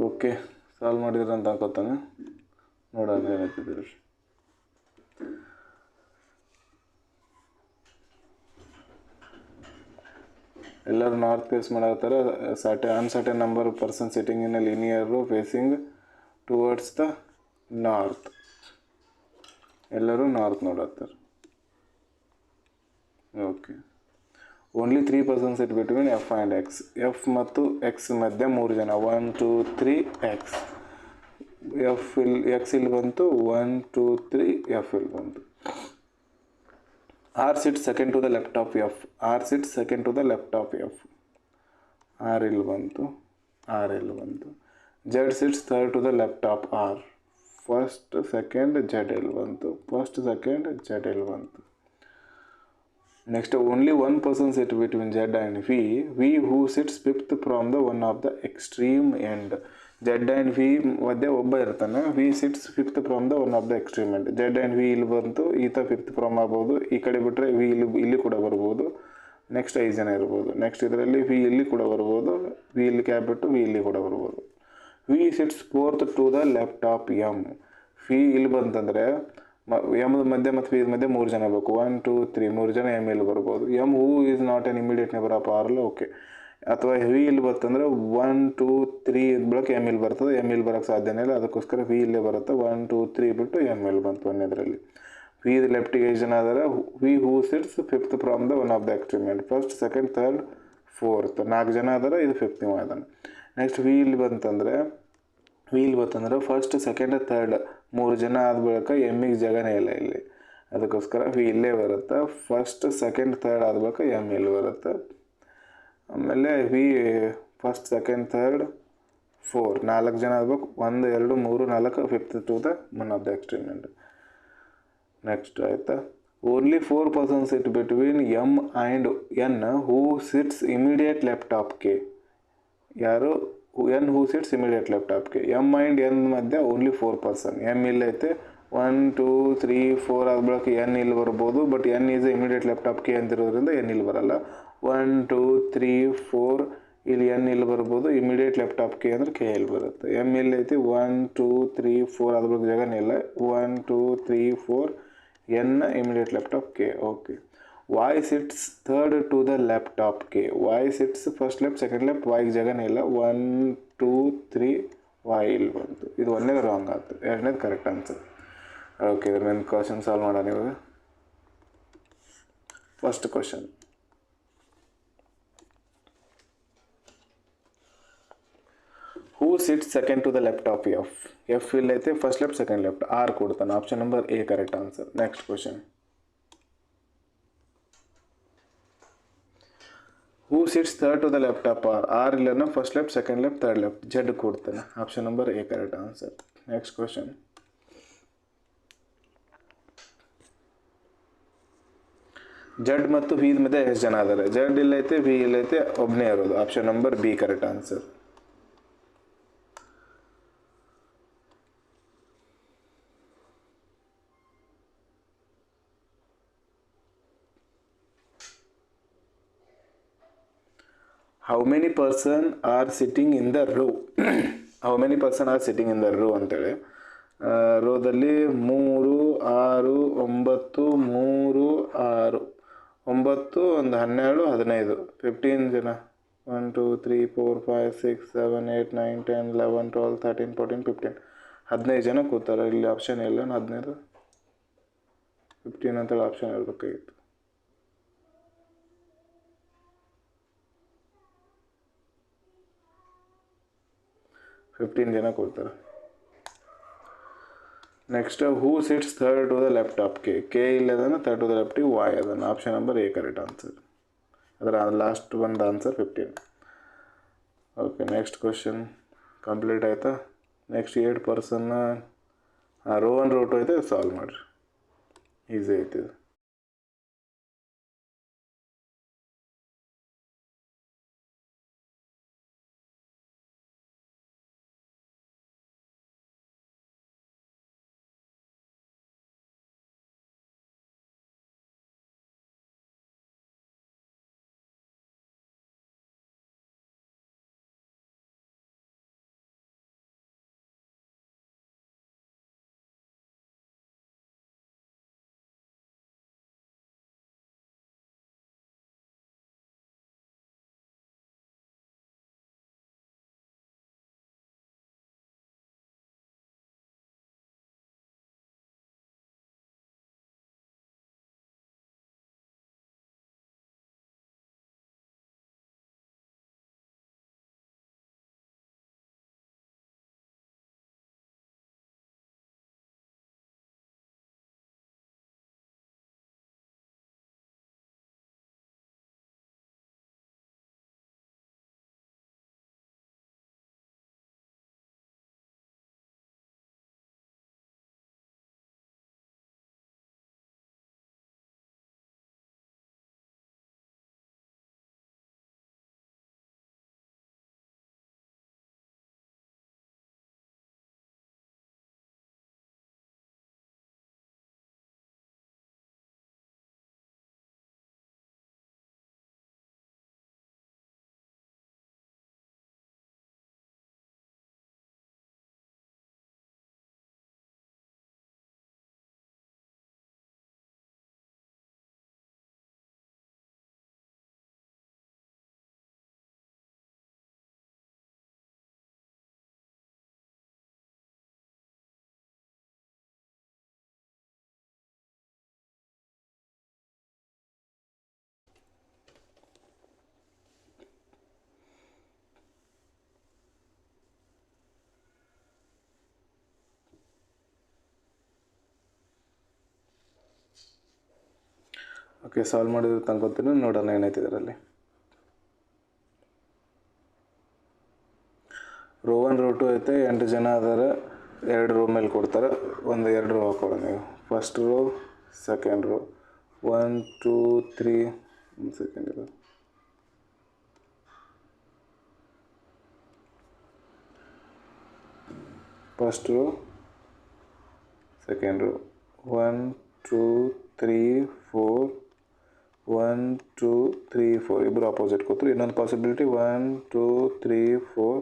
ಓಕೆ, ಸಾಲ್ವ್ ಮಾಡಿದ್ರೆ ಅಂತ ಅನ್ಕೋತಾನೆ. ನೋಡೋಣ ಏನಾಗ್ತಿದ್ದೀರಿ. ಎಲ್ಲರೂ ನಾರ್ತ್ ಫೇಸ್ ಮಾಡತ್ತಾರ. Uncertain number person sitting in a linear row facing towards the north. ಎಲ್ಲರೂ ನಾರ್ತ್ ನೋಡತ್ತಾರೆ. Okay, only 3 persons it between F and X. F ಮತ್ತು ಎಕ್ಸ್ ಮಧ್ಯೆ 3 ಜನ. 1 2 3 ಎಕ್ಸ್. ಎಕ್ಸ್ ಇಲ್ಲಿ ಬಂತು. 1 2 3 ಎಫ್ ಇಲ್ಲಿ ಬಂತು. R sit second to the left of F. R sit second to the left of F. R ಇಲ್ಲಿ ಬಂತು. ಆರ್ ಇಲ್ಲಿ ಬಂತು. Z sits third to the left of R. First second Z ಇಲ್ಲಿ ಬಂತು. ಫಸ್ಟ್ ಸೆಕೆಂಡ್ ಜೆಡ್ ಇಲ್ಲಿ ಬಂತು. Next only 1 person sit between Z and V who sits fifth from the one of the extreme end. Z and V ಮಧ್ಯೆ ಒಬ್ಬ ಇರ್ತಾನೆ. V sits fifth from the one of the extreme end. Z and V ಇಲ್ಲಿ ಬಂತು. ಈತ ಫಿಫ್ತ್ ಫ್ರಾಮ್ ಆಗ್ಬೋದು. ಈ ಕಡೆ ಬಿಟ್ಟರೆ ವಿ ಇಲ್ಲಿ ಕೂಡ ಬರ್ಬೋದು. ನೆಕ್ಸ್ಟ್ 5 ಜನ ಇರ್ಬೋದು. ನೆಕ್ಸ್ಟ್ ಇದರಲ್ಲಿ ವಿ ಇಲ್ಲಿ ಕೂಡ ಬರ್ಬೋದು. ವಿ ಇಲ್ಲಿ ಕ್ಯಾಪ್ ಬಿಟ್ಟು ವಿ ಇಲ್ಲಿ ಕೂಡ ಬರ್ಬೋದು. V sits fourth to the left of M. V ಇಲ್ಲಿ ಬಂತಂದರೆ ಎಮ್ ಮಧ್ಯೆ ಮತ್ತು ವಿ ಮಧ್ಯೆ 3 ಜನ ಬೇಕು. 1 2 3 3 ಜನ ಎಮ್ ಇಲ್ಲಿ ಬರ್ಬೋದು. M who is not on immediate neighbour of R. Okay. ಅಥವಾ ವಿ ಇಲ್ಲಿ ಬರ್ತಂದ್ರೆ 1 2 3 ಬಳಕ ಎಮ್ ಇಲ್ಲಿ ಬರ್ತದೆ. ಎಮ್ ಇಲ್ಲಿ ಬರೋಕ್ಕೆ ಸಾಧ್ಯನೇ ಇಲ್ಲ. ಅದಕ್ಕೋಸ್ಕರ ವಿ ಇಲ್ಲೇ ಬರುತ್ತೆ. 1 2 3 ಬಿಟ್ಟು ಎಮ್ ಇಲ್ಲಿ ಬಂತು ಒಂದರಲ್ಲಿ. ವಿ ಲೆಫ್ಟಿಗೆ 5 ಜನ ಆದರೆ V who sits fifth from the one of the extreme. First second third fourth 4 ಜನ ಆದರೆ ಇದು ಫಿಫ್ತ್ ಇದಾನೆ. ನೆಕ್ಸ್ಟ್ ವಿ ಇಲ್ಲಿ ಬಂತಂದರೆ ಫಸ್ಟ್ ಸೆಕೆಂಡ್ ಥರ್ಡ್ 3 ಜನ ಆದ ಬಳಿಕ ಎಮ್ಮಿಗೆ ಜಾಗನೇ ಇಲ್ಲ ಇಲ್ಲಿ. ಅದಕ್ಕೋಸ್ಕರ ವಿ ಇಲ್ಲೇ ಬರುತ್ತೆ. ಫಸ್ಟ್ ಸೆಕೆಂಡ್ ಥರ್ಡ್ ಆದ ಬಳಿಕ ಎಮ್ ಇಲ್ಲಿ ಬರುತ್ತೆ. ಆಮೇಲೆ ವಿ ಫಸ್ಟ್ ಸೆಕೆಂಡ್ ಥರ್ಡ್ 4 ಜನ ಆಗ್ಬೇಕು. 1 2 3 4 fifth to the one of the extreme end. Next ಆಯಿತಾ. Only 4 persons sit between M and N who sits immediate left of K. ಯಾರು N who sits immediate left of K. M and N ಮಧ್ಯೆ ಓನ್ಲಿ 4 ಪರ್ಸನ್. ಎಮ್ ಇಲ್ಲೈತೆ. 1 2 3 4 ಆದ ಬಳಿಕ ಎನ್ ಇಲ್ಲಿ ಬರ್ಬೋದು. But N is immediate left of K ಅಂತಿರೋದ್ರಿಂದ ಎನ್ ಇಲ್ಲಿ ಬರಲ್ಲ. 1 2 3 4 ಇಲ್ಲಿ ಎನ್ ಇಲ್ಲಿ ಬರ್ಬೋದು. ಇಮಿಡಿಯೇಟ್ ಲೆಫ್ಟ್ ಆಫ್ ಕೆ ಅಂದ್ರೆ ಕೆ ಇಲ್ಲಿ ಬರುತ್ತೆ. ಎಮ್ ಇಲ್ಲೈತಿ. 1 2 3 4 ಆದ ಬಳಿಕ ಜಾಗನೇ ಇಲ್ಲ. 1 2 3 4 N immediate left of K. Okay. Y sits third to the left of K. Y sits first left second left. ವೈಗೆ ಜಾಗನೇ ಇಲ್ಲ. 1 2 3 ವೈ ಇಲ್ಲಿ ಬಂತು. ಇದು ಒಂದೇದು ರಾಂಗ್ ಆಯ್ತು. ಎರಡನೇದು ಕರೆಕ್ಟ್ ಆನ್ಸರ್. ಓಕೆ, ಇದ್ರ ಮೇಲೆ ಕ್ವಶನ್ ಸಾಲ್ವ್ ಮಾಡೋಣ ಇವಾಗ. First question. Who sits second to the left of F. F ಇಲ್ಲೈತೆ. First left second left. R ಕೊಡ್ತಾನೆ. Option number A correct answer. Next question. Who sits third to the left of R. R ಇಲ್ಲನ first left second left third left. Z ಕೊಡ್ತಾನೆ. Option number A correct answer. Next question. Z ಮತ್ತು ವಿ ಮಧ್ಯೆ ಎಷ್ಟು ಜನ ಇದ್ದಾರೆ? ಜೆಡ್ ಇಲ್ಲೈತೆ, ವಿ ಇಲ್ಲೈತೆ, ಒಬ್ಬನೇ ಇರೋದು. Option number B correct answer. How many person or sitting in the rho. How many person or sitting in the rho ಅಂತೇಳಿ. ರೋದಲ್ಲಿ 3 6 9 3 6 9 ಒಂದು 12 15 15 ಜನ. 1 2 3 4 5 6 7 8 9 10 11 12 13 14 15 15 ಜನ ಕೂತಾರೆ. ಇಲ್ಲಿ ಆಪ್ಷನ್ ಇಲ್ಲ. 15 15 ಅಂತೇಳಿ ಆಪ್ಷನ್ ಇರಬೇಕಾಗಿತ್ತು. 15 ಜನ ಕೂತಾರೆ. Next who sits third to the left of K. K ಇಲ್ಲದನ್ನು third to the left Y ಅದನ್ನು. Option number A correct answer. ಅದರ ಲಾಸ್ಟ್ ಒಂದು answer 15. Okay, next question complete ಆಯಿತಾ. ನೆಕ್ಸ್ಟ್ 8 ಪರ್ಸನ್ನ ರೋ 1 ರೋ 2 ಐತೆ, ಸಾಲ್ವ್ ಮಾಡಿರಿ. ಈಸಿ ಐತಿ. ಓಕೆ, ಸಾಲ್ವ್ ಮಾಡಿದ್ರೆ ತಂದ್ಕೊತೀನಿ, ನೋಡೋಣ ಏನೈತೆ ಇದರಲ್ಲಿ. ರೋ 1 ರೋ 2 ಐತೆ, 8 ಜನ ಅದಾರೆ, 2 ರೋ ಮೇಲೆ ಕೊಡ್ತಾರೆ, 2 ರೋ ಹಾಕೊಳ್ಳೋಣ. ನೀವು first row, second row, 1 2 3 second ಇದು ಫಸ್ಟ್ ರೋ, ಸೆಕೆಂಡ್ ರೋ, 1 2 3 4 1 2 3 4 ಇಬ್ಬರು ಆಪೋಸಿಟ್ ಕೂತ್ರು. ಇನ್ನೊಂದು ಪಾಸಿಬಿಲಿಟಿ 1 2 3 4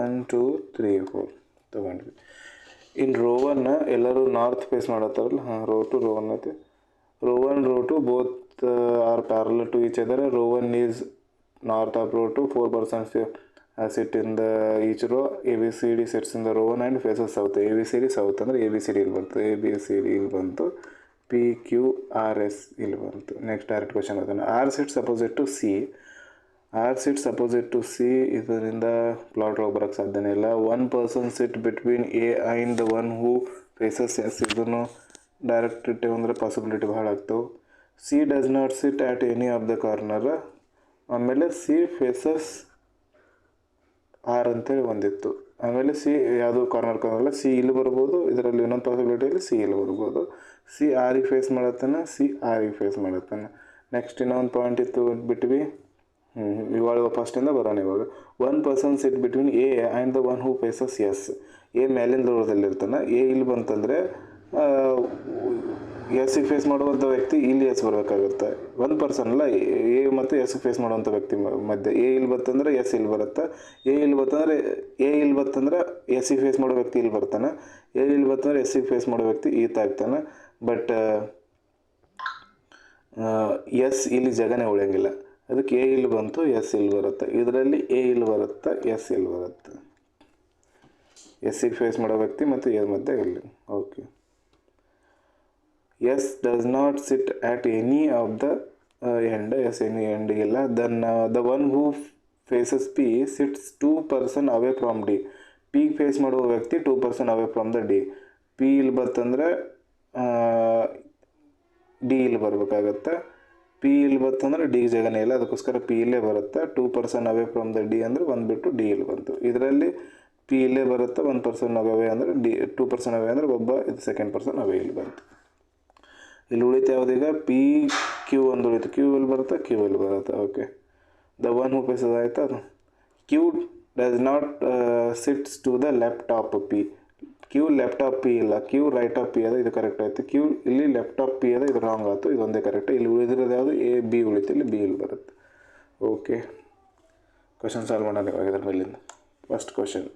1 2 3 4 ತೊಗೊಂಡ್ವಿ. ಇನ್ನು ರೋ 1 ಎಲ್ಲರೂ ನಾರ್ತ್ ಫೇಸ್ ಮಾಡತ್ತಾರಲ್ಲ, ರೋ 2 ರೋ 1 ಐತೆ. Row 1 row 2 both are parallel to each other. Row 1 is north of row 2, 4 persons sit in the each row. ABCD sits in the row 1 and faces south. ABCD south ಅಂದರೆ ABCD ಇಲ್ಲಿ ಬಂತು, ABCD ಇಲ್ಲಿ ಬಂತು, PQRS ಇಲ್ಲಿ ಬಂತು. ನೆಕ್ಸ್ಟ್ ಡೈರೆಕ್ಟ್ ಕ್ವಶನ್ ಅದನ್ನು. R sits opposite to C. R sits opposite to C, ಇದರಿಂದ ಪ್ಲಾಟ್ ರೋಗ್ ಬರೋಕ್ಕೆ ಸಾಧ್ಯನೇ ಇಲ್ಲ. 1 person sit between A and the one who faces S. ಇದನ್ನು ಡೈರೆಕ್ಟ್ ಇಟ್ಟೆ ಅಂದರೆ ಪಾಸಿಬಿಲಿಟಿ ಭಾಳ ಆಗ್ತವೆ. C does not sit at any of the corner. ಆಮೇಲೆ ಸಿ ಫೇಸಸ್ ಆರ್ ಅಂತೇಳಿ ಒಂದಿತ್ತು. ಆಮೇಲೆ ಸಿ ಯಾವುದೋ ಕಾರ್ನರ್ ಸಿ ಇಲ್ಲಿ ಬರ್ಬೋದು, ಇದರಲ್ಲಿ ಇನ್ನೊಂದು ಪಾಸಿಬಿಲಿಟಿಯಲ್ಲಿ ಸಿ ಇಲ್ಲಿ ಬರ್ಬೋದು. ಸಿ ಆರಿಗೆ ಫೇಸ್ ಮಾಡತ್ತಾನೆ, ಸಿ ಆರಿಗೆ ಫೇಸ್ ಮಾಡತ್ತಾನೆ. ನೆಕ್ಸ್ಟ್ ಇನ್ನೊಂದು ಪಾಯಿಂಟ್ ಇತ್ತು ಬಿಟ್ವಿ, ಇವಾಗ ಫಸ್ಟಿಂದ ಬರೋಣ. ಇವಾಗ 1 person sit between A and the one who faces S. A ಮೇಲಿನ ದೂರದಲ್ಲಿರ್ತಾನೆ. ಎ ಇಲ್ಲಿ ಬಂತಂದರೆ ಎಸ್ಸಿಗೆ ಫೇಸ್ ಮಾಡುವಂಥ ವ್ಯಕ್ತಿ ಇಲ್ಲಿ ಎಸ್ ಬರಬೇಕಾಗುತ್ತೆ. 1 person ಅಲ್ಲ, ಎ ಮತ್ತು ಎಸ್ಗೆ ಫೇಸ್ ಮಾಡುವಂಥ ವ್ಯಕ್ತಿ ಮಧ್ಯೆ ಎ ಇಲ್ಲಿ ಬರ್ತಂದ್ರೆ ಎಸ್ ಇಲ್ಲಿ ಬರುತ್ತೆ. ಎ ಇಲ್ಲಿ ಬರ್ತಂದ್ರೆ ಎಸ್ಸಿಗೆ ಫೇಸ್ ಮಾಡೋ ವ್ಯಕ್ತಿ ಇಲ್ಲಿ ಬರ್ತಾನೆ. ಎ ಇಲ್ಲಿ ಬರ್ತಂದ್ರೆ ಎಸ್ಸಿಗೆ ಫೇಸ್ ಮಾಡೋ ವ್ಯಕ್ತಿ ಈತ ಆಗ್ತಾನೆ. ಬಟ್ ಎಸ್ ಇಲ್ಲಿ ಜಗನೇ ಉಳಿಯಂಗಿಲ್ಲ. ಅದಕ್ಕೆ ಎ ಇಲ್ಲಿ ಬಂತು, ಎಸ್ ಇಲ್ಲಿ ಬರುತ್ತೆ. ಇದರಲ್ಲಿ ಎ ಇಲ್ಲಿ ಬರುತ್ತೆ, ಎಸ್ ಇಲ್ಲಿ ಬರುತ್ತೆ. ಎಸ್ಸಿಗೆ ಫೇಸ್ ಮಾಡೋ ವ್ಯಕ್ತಿ ಮತ್ತು ಎ ಮಧ್ಯೆ ಇಲ್ಲಿ. Okay, S does not sit at any of the end. S any ಎಂಡಿಗಿಲ್ಲ. Then the one who faces P sits 2 person away from D. ಪಿಗೆ ಫೇಸ್ ಮಾಡುವ ವ್ಯಕ್ತಿ 2 person away from the D. P ಇಲ್ಲಿ ಬರ್ತಂದರೆ ಡಿ ಇಲ್ಲಿ ಬರಬೇಕಾಗತ್ತೆ. ಪಿ ಇಲ್ಲಿ ಬರ್ತಂದ್ರೆ ಡಿಗೆ ಜಗನೇ ಇಲ್ಲ, ಅದಕ್ಕೋಸ್ಕರ ಪಿ ಇಲ್ಲೇ ಬರುತ್ತೆ. 2 person away from the D ಅಂದರೆ ಬಂದುಬಿಟ್ಟು ಡಿ ಇಲ್ಲಿ ಬಂತು. ಇದರಲ್ಲಿ ಪಿ ಇಲ್ಲೇ ಬರುತ್ತೆ, 1 person ಅವೇ ಅಂದರೆ ಡಿ, 2 person ಅವೇ ಅಂದರೆ ಒಬ್ಬ, ಇದು ಸೆಕೆಂಡ್ ಪರ್ಸನ್ ಅವೇ ಇಲ್ಲಿ ಬಂತು. ಇಲ್ಲಿ ಉಳಿತು ಯಾವುದೀಗ ಪಿ ಕ್ಯೂ ಒಂದು ಉಳಿತು. ಕ್ಯೂ ಇಲ್ಲಿ ಬರುತ್ತೆ, ಕ್ಯೂ ಇಲ್ಲಿ ಬರುತ್ತೆ. Okay, the one who faces ಆಯಿತು. ಅದು Q does not sits to the left of P. Q left of P ಇಲ್ಲ, ಕ್ಯೂ ರೈಟ್ ಆಫ್ ಪಿ ಅದ, ಇದು ಕರೆಕ್ಟ್ ಆಯಿತು. ಕ್ಯೂ ಇಲ್ಲಿ ಲೆಫ್ಟ್ ಆಫ್ ಪಿ ಅದ, ಇದು ರಾಂಗ್ ಆಯಿತು. ಇದೊಂದೇ ಕರೆಕ್ಟ್. ಇಲ್ಲಿ ಉಳಿದಿರೋದು ಯಾವುದು, ಎ ಬಿ ಉಳಿತು, ಇಲ್ಲಿ ಬಿ ಇಲ್ಲಿ ಬರುತ್ತೆ. ಓಕೆ, ಕ್ವಶನ್ ಸಾಲ್ವ್ ಮಾಡೋಣ ಇವಾಗ ಇದರ ಮೇಲಿಂದ. First question,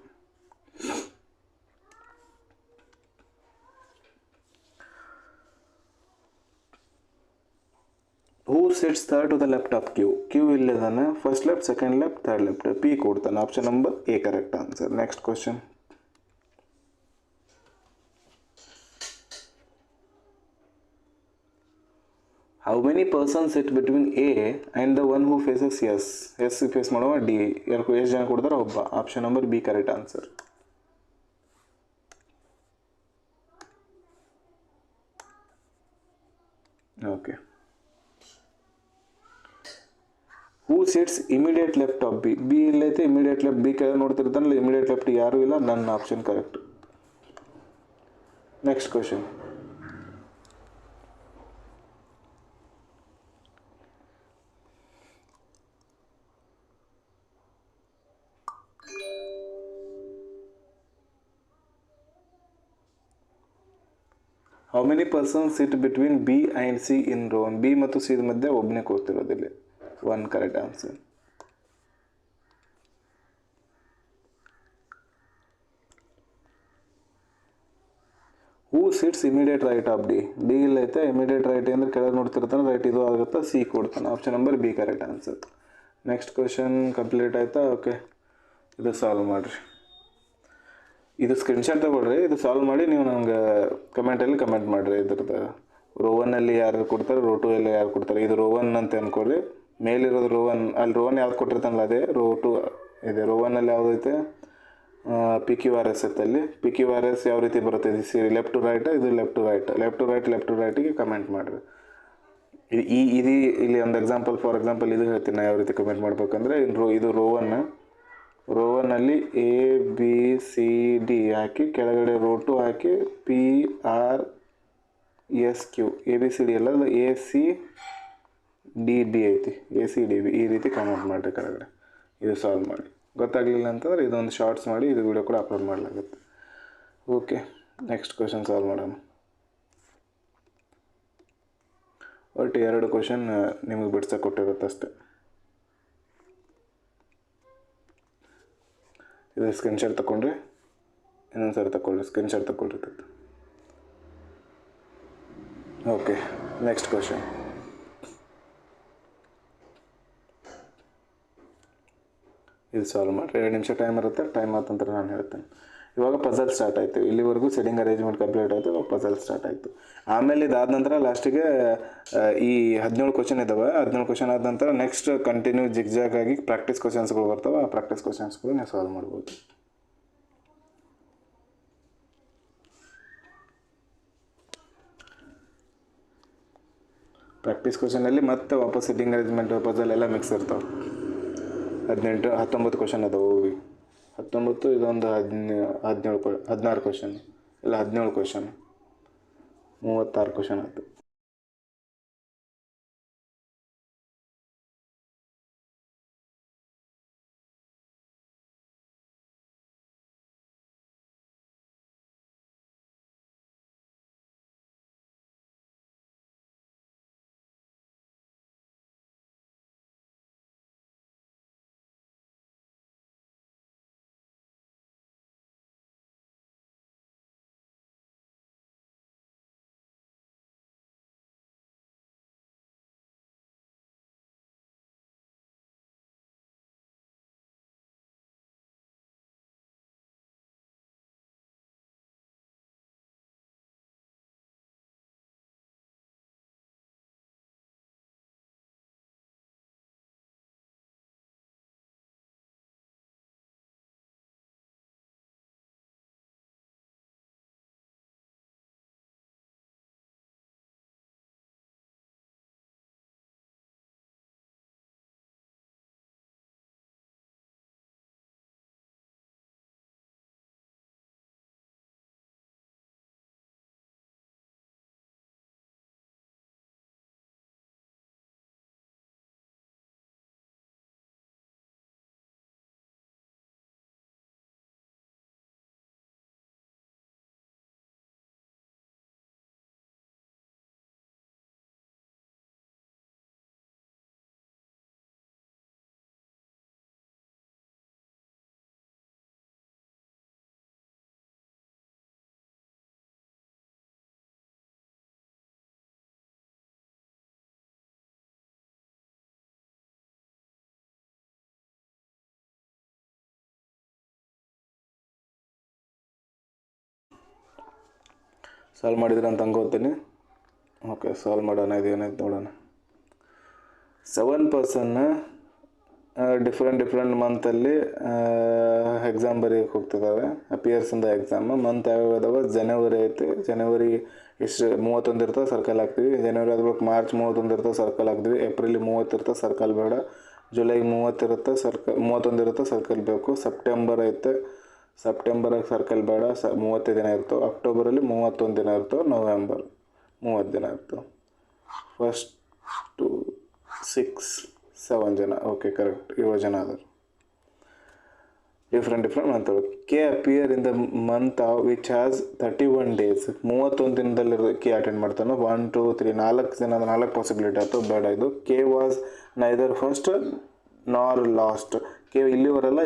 who sits third to the left of Q. Q ಇಲ್ಲಿದ್ದಾನೆ, first left, second left, third left. P ಕೊಡ್ತಾನೆ. Option number A correct answer. Next question, how many person sit between A and the one who faces S. S face ಮಾಡುವ ಡಿ. ಎಷ್ಟು ಜನ ಕೊಡ್ತಾರೆ, ಒಬ್ಬ. Option number B correct answer. Okay, who sits immediate left of B. B ಇಲ್ಲೈತೆ, ಇಮಿಡಿಯೇಟ್ ಲೆಫ್ಟ್. ಬಿ ಕೆಳಗೆ ನೋಡ್ತಿರ್ತಾನಲ್ಲ, ಇಮಿಡಿಯೇಟ್ ಲೆಫ್ಟ್ ಯಾರೂ ಇಲ್ಲ, ನನ್ನ option correct. Next question, how many person sit between B and C in row. B ಮತ್ತು ಸಿ ಮಧ್ಯೆ ಒಬ್ಬನೇ ಕೂತಿರೋದಿಲ್ಲ. 1 correct answer. Who sits immediate right of D. D ಇಲ್ಲೈತೆ, ಇಮಿಡಿಯೇಟ್ ರೈಟ್ ಅಂದರೆ ಕೆಳಗೆ ನೋಡ್ತಿರ್ತಾನೆ, ರೈಟ್ ಇದು ಆಗುತ್ತೆ, ಸಿ ಕೊಡ್ತಾನೆ. Option number B correct answer. Next question complete ಆಯಿತಾ? ಓಕೆ, ಇದು ಸಾಲ್ವ್ ಮಾಡಿರಿ. ಇದು ಸ್ಕ್ರೀನ್ಶಾಟ್ ತಗೊಳ್ರಿ, ಇದು ಸಾಲ್ವ್ ಮಾಡಿ ನೀವು ನನಗೆ ಕಮೆಂಟಲ್ಲಿ ಕಮೆಂಟ್ ಮಾಡಿರಿ. ಇದ್ರದ್ದು ರೋ 1 ಯಾರು ಕೊಡ್ತಾರೆ, ರೋ 2 ಯಾರು ಕೊಡ್ತಾರೆ. ಇದು ರೋ 1 ಅಂತ ಅಂದ್ಕೊಳ್ರಿ. ಮೇಲಿರೋದು ರೋ 1, ಅಲ್ಲಿ ರೋ 1 ಯಾವ್ದು ಕೊಟ್ಟಿರ್ತಾನಲ್ಲ ಅದೇ ರೋ 2 ಇದೆ. ರೋ 1 ಯಾವುದೈತೆ, ಪಿ ಕ್ಯೂ ಆರ್ ಎಸ್ ಐತೆ. ಅಲ್ಲಿ ಪಿ ಕ್ಯೂ ಆರ್ ಎಸ್ ಯಾವ ರೀತಿ ಬರುತ್ತೆ, ಇದು ಲೆಫ್ಟ್ ಟು ರೈಟ್, ಇದು left to right. Left to ರೈಟಿಗೆ ಕಮೆಂಟ್ ಮಾಡಿರಿ. ಇದು ಇಲ್ಲಿ ಒಂದು ಎಕ್ಸಾಂಪಲ್, ಫಾರ್ ಎಕ್ಸಾಂಪಲ್ ಇದು ಹೇಳ್ತೀನಿ ನಾನು ಯಾವ ರೀತಿ ಕಮೆಂಟ್ ಮಾಡ್ಬೇಕಂದ್ರೆ, ಇದು ರೋ ಒನ್ನಲ್ಲಿ ABCD ಹಾಕಿ ಕೆಳಗಡೆ ರೋ 2 ಹಾಕಿ PRSQ ABCD ಎಲ್ಲ ACDB ಐತಿ, ACDB ಈ ರೀತಿ ಕಮೆಂಟ್ ಮಾಡಿರಿ ಕೆಳಗಡೆ. ಇದು ಸಾಲ್ವ್ ಮಾಡಿ. ಗೊತ್ತಾಗಲಿಲ್ಲ ಅಂತಂದ್ರೆ ಇದೊಂದು ಶಾರ್ಟ್ಸ್ ಮಾಡಿ ಇದು ವಿಡಿಯೋ ಕೂಡ ಅಪ್ಲೋಡ್ ಮಾಡಲಾಗುತ್ತೆ. ಓಕೆ, ನೆಕ್ಸ್ಟ್ ಕ್ವೆಶನ್ ಸಾಲ್ವ್ ಮಾಡೋಣ. ಒಟ್ಟು 2 ಕ್ವೆಶನ್ ನಿಮಗೆ ಬಿಡ್ಸಕ್ಕೆ ಕೊಟ್ಟಿರುತ್ತೆ ಅಷ್ಟೆ. ಇದು ಸ್ಕ್ರೀನ್ಶಾಟ್ ತಗೊಂಡ್ರಿ, ಇನ್ನೊಂದು ಸರಿ ತಗೊಳ್ರಿ, ಸ್ಕ್ರೀನ್ಶಾಟ್ ತಗೊಳ್ರಿ. Okay, next question. ಇದು ಸಾಲ್ವ್ ಮಾಡಿರಿ. 2 ನಿಮಿಷ ಟೈಮ್ ಇರುತ್ತೆ. ಟೈಮ್ ಆದ ನಂತರ ನಾನು ಹೇಳ್ತೇನೆ. ಇವಾಗ ಪಜಲ್ ಸ್ಟಾರ್ಟ್ ಆಯಿತು. ಇಲ್ಲಿವರೆಗೂ ಸೆಟ್ಟಿಂಗ್ ಅರೇಂಜ್ಮೆಂಟ್ ಕಂಪ್ಲೀಟ್ ಆಯಿತು. ಇವಾಗ ಪಜಲ್ ಸ್ಟಾರ್ಟ್ ಆಯಿತು. ಆಮೇಲೆ ಇದಾದ ನಂತರ ಲಾಸ್ಟಿಗೆ ಈ 17 ಕ್ವೆಶನ್ ಇದ್ದಾವೆ. 17 ಕ್ವೆಶನ್ ಆದ ನಂತರ ನೆಕ್ಸ್ಟ್ ಕಂಟಿನ್ಯೂ ಜಿಗ್ಜಾಗ್ ಆಗಿ ಪ್ರಾಕ್ಟೀಸ್ ಕ್ವೆಶನ್ಸ್ಗಳು ಬರ್ತವೆ. ಆ ಪ್ರಾಕ್ಟೀಸ್ ಕ್ವೆಶನ್ಸ್ಗಳು ನೀವು ಸಾಲ್ವ್ ಮಾಡ್ಬೋದು. ಪ್ರಾಕ್ಟೀಸ್ ಕ್ವೆಶನಲ್ಲಿ ಮತ್ತೆ ವಾಪಸ್ ಸೆಟ್ಟಿಂಗ್ ಅರೇಂಜ್ಮೆಂಟ್ ಪಜಲ್ ಎಲ್ಲ ಮಿಕ್ಸ್ ಇರ್ತಾವೆ. 19 ಕ್ವೆಶನ್ ಅದಾವೆ. 19 ಇದೊಂದು 16 ಕ್ವೆಶನ್ ಇಲ್ಲ 17 ಕ್ವೆಶನ್, 36 ಕ್ವೆಶನ್ ಆಯಿತು. ಸಾಲ್ವ್ ಮಾಡಿದ್ರೆ ಅಂತ ಅನ್ಕೋತೀನಿ. ಓಕೆ, ಸಾಲ್ವ್ ಮಾಡೋಣ. ಇದೇನಾಯ್ತು ನೋಡೋಣ. 7 ಪರ್ಸನ್ನ ಡಿಫ್ರೆಂಟ್ ಮಂತಲ್ಲಿ ಎಕ್ಸಾಮ್ ಬರೆಯೋಕ್ಕೆ ಹೋಗ್ತಿದ್ದಾವೆ. Appears in the exam. Month ಯಾವ್ಯಾವ ಅದಾವೆ? ಜನವರಿ ಐತೆ. ಜನವರಿ ಎಷ್ಟು 31 ಇರ್ತದೆ, ಸರ್ಕಲ್ ಹಾಕ್ತೀವಿ. ಜನವರಿ ಆದ್ಬೇಕು ಮಾರ್ಚ್ 31 ಇರ್ತದೆ, ಸರ್ಕಲ್ ಹಾಕ್ತೀವಿ. ಏಪ್ರಿಲ್ 30 ಇರ್ತದೆ, ಸರ್ಕಲ್ ಬೇಡ. ಜುಲೈ 30 ಇರುತ್ತೆ, 31 ಇರುತ್ತೆ, ಸರ್ಕಲ್ ಬೇಕು. ಸೆಪ್ಟೆಂಬರ್ ಐತೆ, ಸೆಪ್ಟೆಂಬರಾಗಿ ಸರ್ಕಲ್ ಬೇಡ, 30 ದಿನ ಇರ್ತವೆ. ಅಕ್ಟೋಬರಲ್ಲಿ 31 ದಿನ ಇರ್ತವೆ. ನವೆಂಬರ್ 30 ದಿನ ಇರ್ತವೆ. 1, 2, 6, 7 ಜನ. Okay, correct. 7 ಜನ ಆದರು. ಡಿಫ್ರೆಂಟ್ ಮಂತ್ಗಳು. K appear in the month which has 31 days. 31 ದಿನದಲ್ಲಿ ಕೆ ಅಟೆಂಡ್ ಮಾಡ್ತಾನೆ. 1, 2, 3 4 ಜನ, 4 ಪಾಸಿಬಿಲಿಟಿ ಆಯಿತು. ಬೇಡ ಇದು. ಕೆ ವಾಸ್ ನೈದರ್ ಫಸ್ಟ್ ನಾರ್ ಲಾಸ್ಟ್. ಕೆ ಇಲ್ಲಿ ಬರಲ್ಲ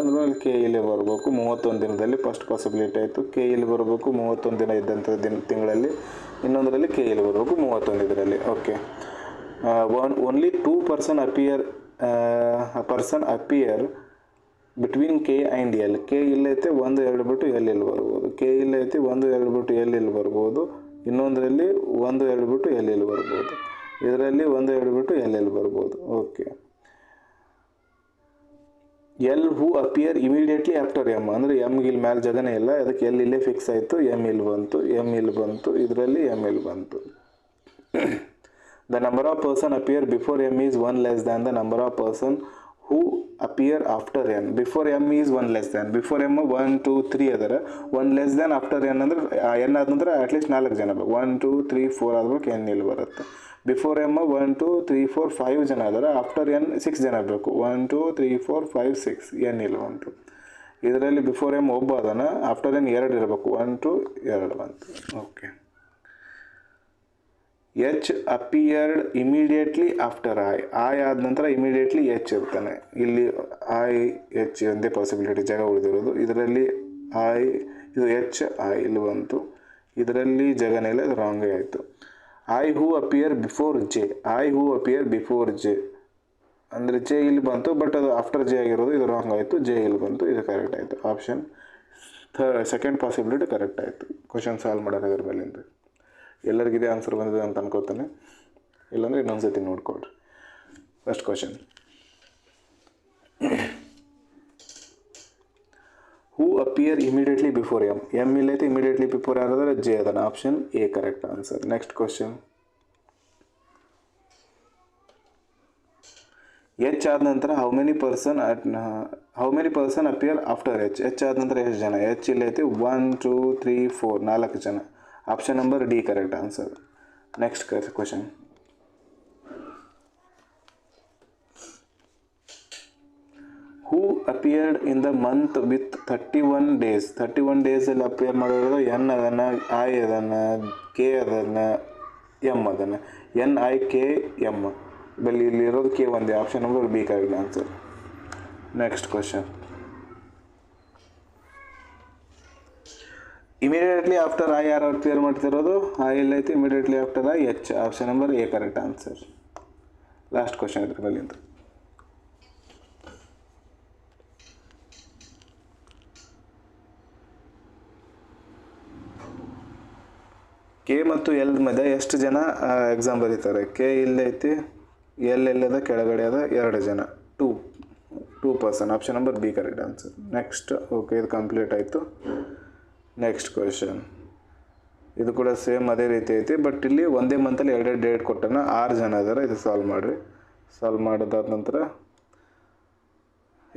ಅಂದ್ರೆ ಕೆ ಇಲ್ಲಿ ಬರಬೇಕು. 31 ದಿನದಲ್ಲಿ ಫಸ್ಟ್ ಪಾಸಿಬಿಲಿಟಿ ಆಯಿತು. ಕೆ ಇಲ್ಲಿ ಬರಬೇಕು 31 ದಿನ ಇದ್ದಂಥ ತಿಂಗಳಲ್ಲಿ. ಇನ್ನೊಂದರಲ್ಲಿ ಕೆ ಇಲ್ಲಿ ಬರಬೇಕು 31 ಇದರಲ್ಲಿ. Okay, only 2 person appear between K and L. K ಇಲ್ಲೈತೆ 1, 2 ಬಿಟ್ಟು ಎಲ್ ಇಲ್ಲಿ ಬರ್ಬೋದು. ಕೆ ಇಲ್ಲೈತೆ 1, 2 ಬಿಟ್ಟು ಎಲ್ ಇಲ್ಲಿ ಬರ್ಬೋದು. ಇನ್ನೊಂದರಲ್ಲಿ 1, 2 ಬಿಟ್ಟು ಎಲ್ ಇಲ್ಲಿ ಬರ್ಬೋದು. ಇದರಲ್ಲಿ 1, 2 ಬಿಟ್ಟು ಎಲ್ ಇಲ್ಲಿ ಬರ್ಬೋದು. ಓಕೆ, ಎಲ್ ಹೂ ಅಪಿಯರ್ ಇಮಿಡಿಯೇಟ್ಲಿ ಆಫ್ಟರ್ ಎಮ್. ಅಂದರೆ ಎಮ್ಗೆ ಇಲ್ಲಿ ಮ್ಯಾಲೆ ಜಗನೇ ಇಲ್ಲ, ಅದಕ್ಕೆ ಎಲ್ ಇಲ್ಲೇ ಫಿಕ್ಸ್ ಆಯಿತು. ಎಮ್ ಇಲ್ಲಿ ಬಂತು, ಇದರಲ್ಲಿ ಎಮ್ ಇಲ್ಲಿ ಬಂತು. The number of person appear before m is 1 less than the number of person who appear after n. Before m is 1 less than. Before m 1 2 3 ಅದರ 1 less than after n ಅಂದ್ರೆ n ಆದ ನಂತರ ಅಟ್ಲೀಸ್ಟ್ 4 ಜನ 1 2 3 4 ಆದ್ಬೇಕು n ಇಲ್ಲಿ ಬರುತ್ತೆ. ಬಿಫೋರ್ ಎಮ್ 1 2 3 4 5 ಜನ ಅದರ ಆಫ್ಟರ್ ಎನ್ 6 ಜನ ಬೇಕು 1 2 3 4 5 6 ಎನ್ ಇಲ್ಲಿ ಬಂತು. ಇದರಲ್ಲಿ ಬಿಫೋರ್ ಎಮ್ ಒಬ್ಬ ಅದನ ಆಫ್ಟರ್ ಎನ್ 2 ಇರಬೇಕು 1 2 2 ಬಂತು. Okay. H appeared immediately after I ಆದ ನಂತರ ಇಮಿಡಿಯೇಟ್ಲಿ ಎಚ್ ಇರ್ತಾನೆ. ಇಲ್ಲಿ ಐ ಎಚ್ ಒಂದೇ ಪಾಸಿಬಿಲಿಟಿ ಜಾಗ ಉಳಿದಿರೋದು. ಇದರಲ್ಲಿ ಐ ಇದು ಎಚ್ ಐ ಇಲ್ಲಿ ಬಂತು. ಇದರಲ್ಲಿ ಜಾಗನೇ ಇಲ್ಲ, ಅದು ರಾಂಗೇ ಆಯಿತು. I who appear before J. I who appear before J ಅಂದರೆ ಜೆ ಇಲ್ಲಿ ಬಂತು, ಬಟ್ ಅದು ಆಫ್ಟರ್ ಜೆ ಆಗಿರೋದು, ಇದು ರಾಂಗ್ ಆಯಿತು. ಜೆ ಇಲ್ಲಿ ಬಂತು, ಇದು ಕರೆಕ್ಟ್ ಆಯಿತು. ಆಪ್ಷನ್ ಸೆಕೆಂಡ್ ಪಾಸಿಬಿಲಿಟಿ ಕರೆಕ್ಟ್ ಆಯಿತು. ಕ್ವಶನ್ ಸಾಲ್ವ್ ಮಾಡೋದು ಇದ್ರ ಮೇಲಿಂದ ಎಲ್ಲರಿಗಿದೆ ಆನ್ಸರ್ ಬಂದಿದೆ ಅಂತ ಅನ್ಕೋತಾನೆ. ಇಲ್ಲಾಂದರೆ ಇನ್ನೊಂದು ಸತಿ ನೋಡ್ಕೊಳ್ರಿ. First question, who appear immediately before M. M ಇಲ್ಲೈತೆ, ಇಮಿಡಿಯೇಟ್ಲಿ ಬಿಫೋರ್ ಯಾರಾದ್ರೆ ಜೆ ಅದನ್ನು. Option A correct answer. Next question, H ಆದ ನಂತರ how many person appear after H. H ಆದ ನಂತರ ಎಷ್ಟು ಜನ? ಎಚ್ ಇಲ್ಲೈತೆ 1 2 3 4 4 ಜನ. Option number D correct answer. Next question, who appeared in the month with 31 days. 31 ಡೇಸಲ್ಲಿ ಅಪಿಯರ್ ಮಾಡಿರೋದು ಎನ್ ಅದನ್ನು, ಐ ಅದನ್ನು, ಕೆ ಅದನ್ನು, ಎಮ್ ಅದನ್ನು. ಎನ್ ಐ ಕೆ ಎಮ್ ಬಲ್ಲಿ ಇಲ್ಲಿರೋದು ಕೆ ಒಂದೇ. Option number B correct answer. Next question, immediately after I ಯಾರು ಅಪಿಯರ್ ಮಾಡ್ತಿರೋದು? ಐ ಎಲ್ಲೈತಿ, immediately after I H. Option number A correct answer. Last question ಇದ್ರ ಬಲ್ಲಿಂದ, ಕೆ ಮತ್ತು ಎಲ್ ಮಧ್ಯೆ ಎಷ್ಟು ಜನ ಎಕ್ಸಾಮ್ ಬರೀತಾರೆ? ಕೆ ಇಲ್ಲೈತಿ, ಎಲ್ ಎಲ್ಲದ ಕೆಳಗಡೆ ಅದ 2 ಜನ, 2 person. Option number B correct answer. Next, okay ಇದು ಕಂಪ್ಲೀಟ್ ಆಯಿತು. ನೆಕ್ಸ್ಟ್ ಕ್ವೆಶನ್, ಇದು ಕೂಡ ಸೇಮ್ ಅದೇ ರೀತಿ ಐತಿ, ಬಟ್ ಇಲ್ಲಿ ಒಂದೇ ಮಂತಲ್ಲಿ 2 ಡೇಟ್ ಕೊಟ್ಟನ. 6 ಜನ ಅದಾರ. ಇದು ಸಾಲ್ವ್ ಮಾಡಿರಿ. ಸಾಲ್ವ್ ಮಾಡಿದಾದ ನಂತರ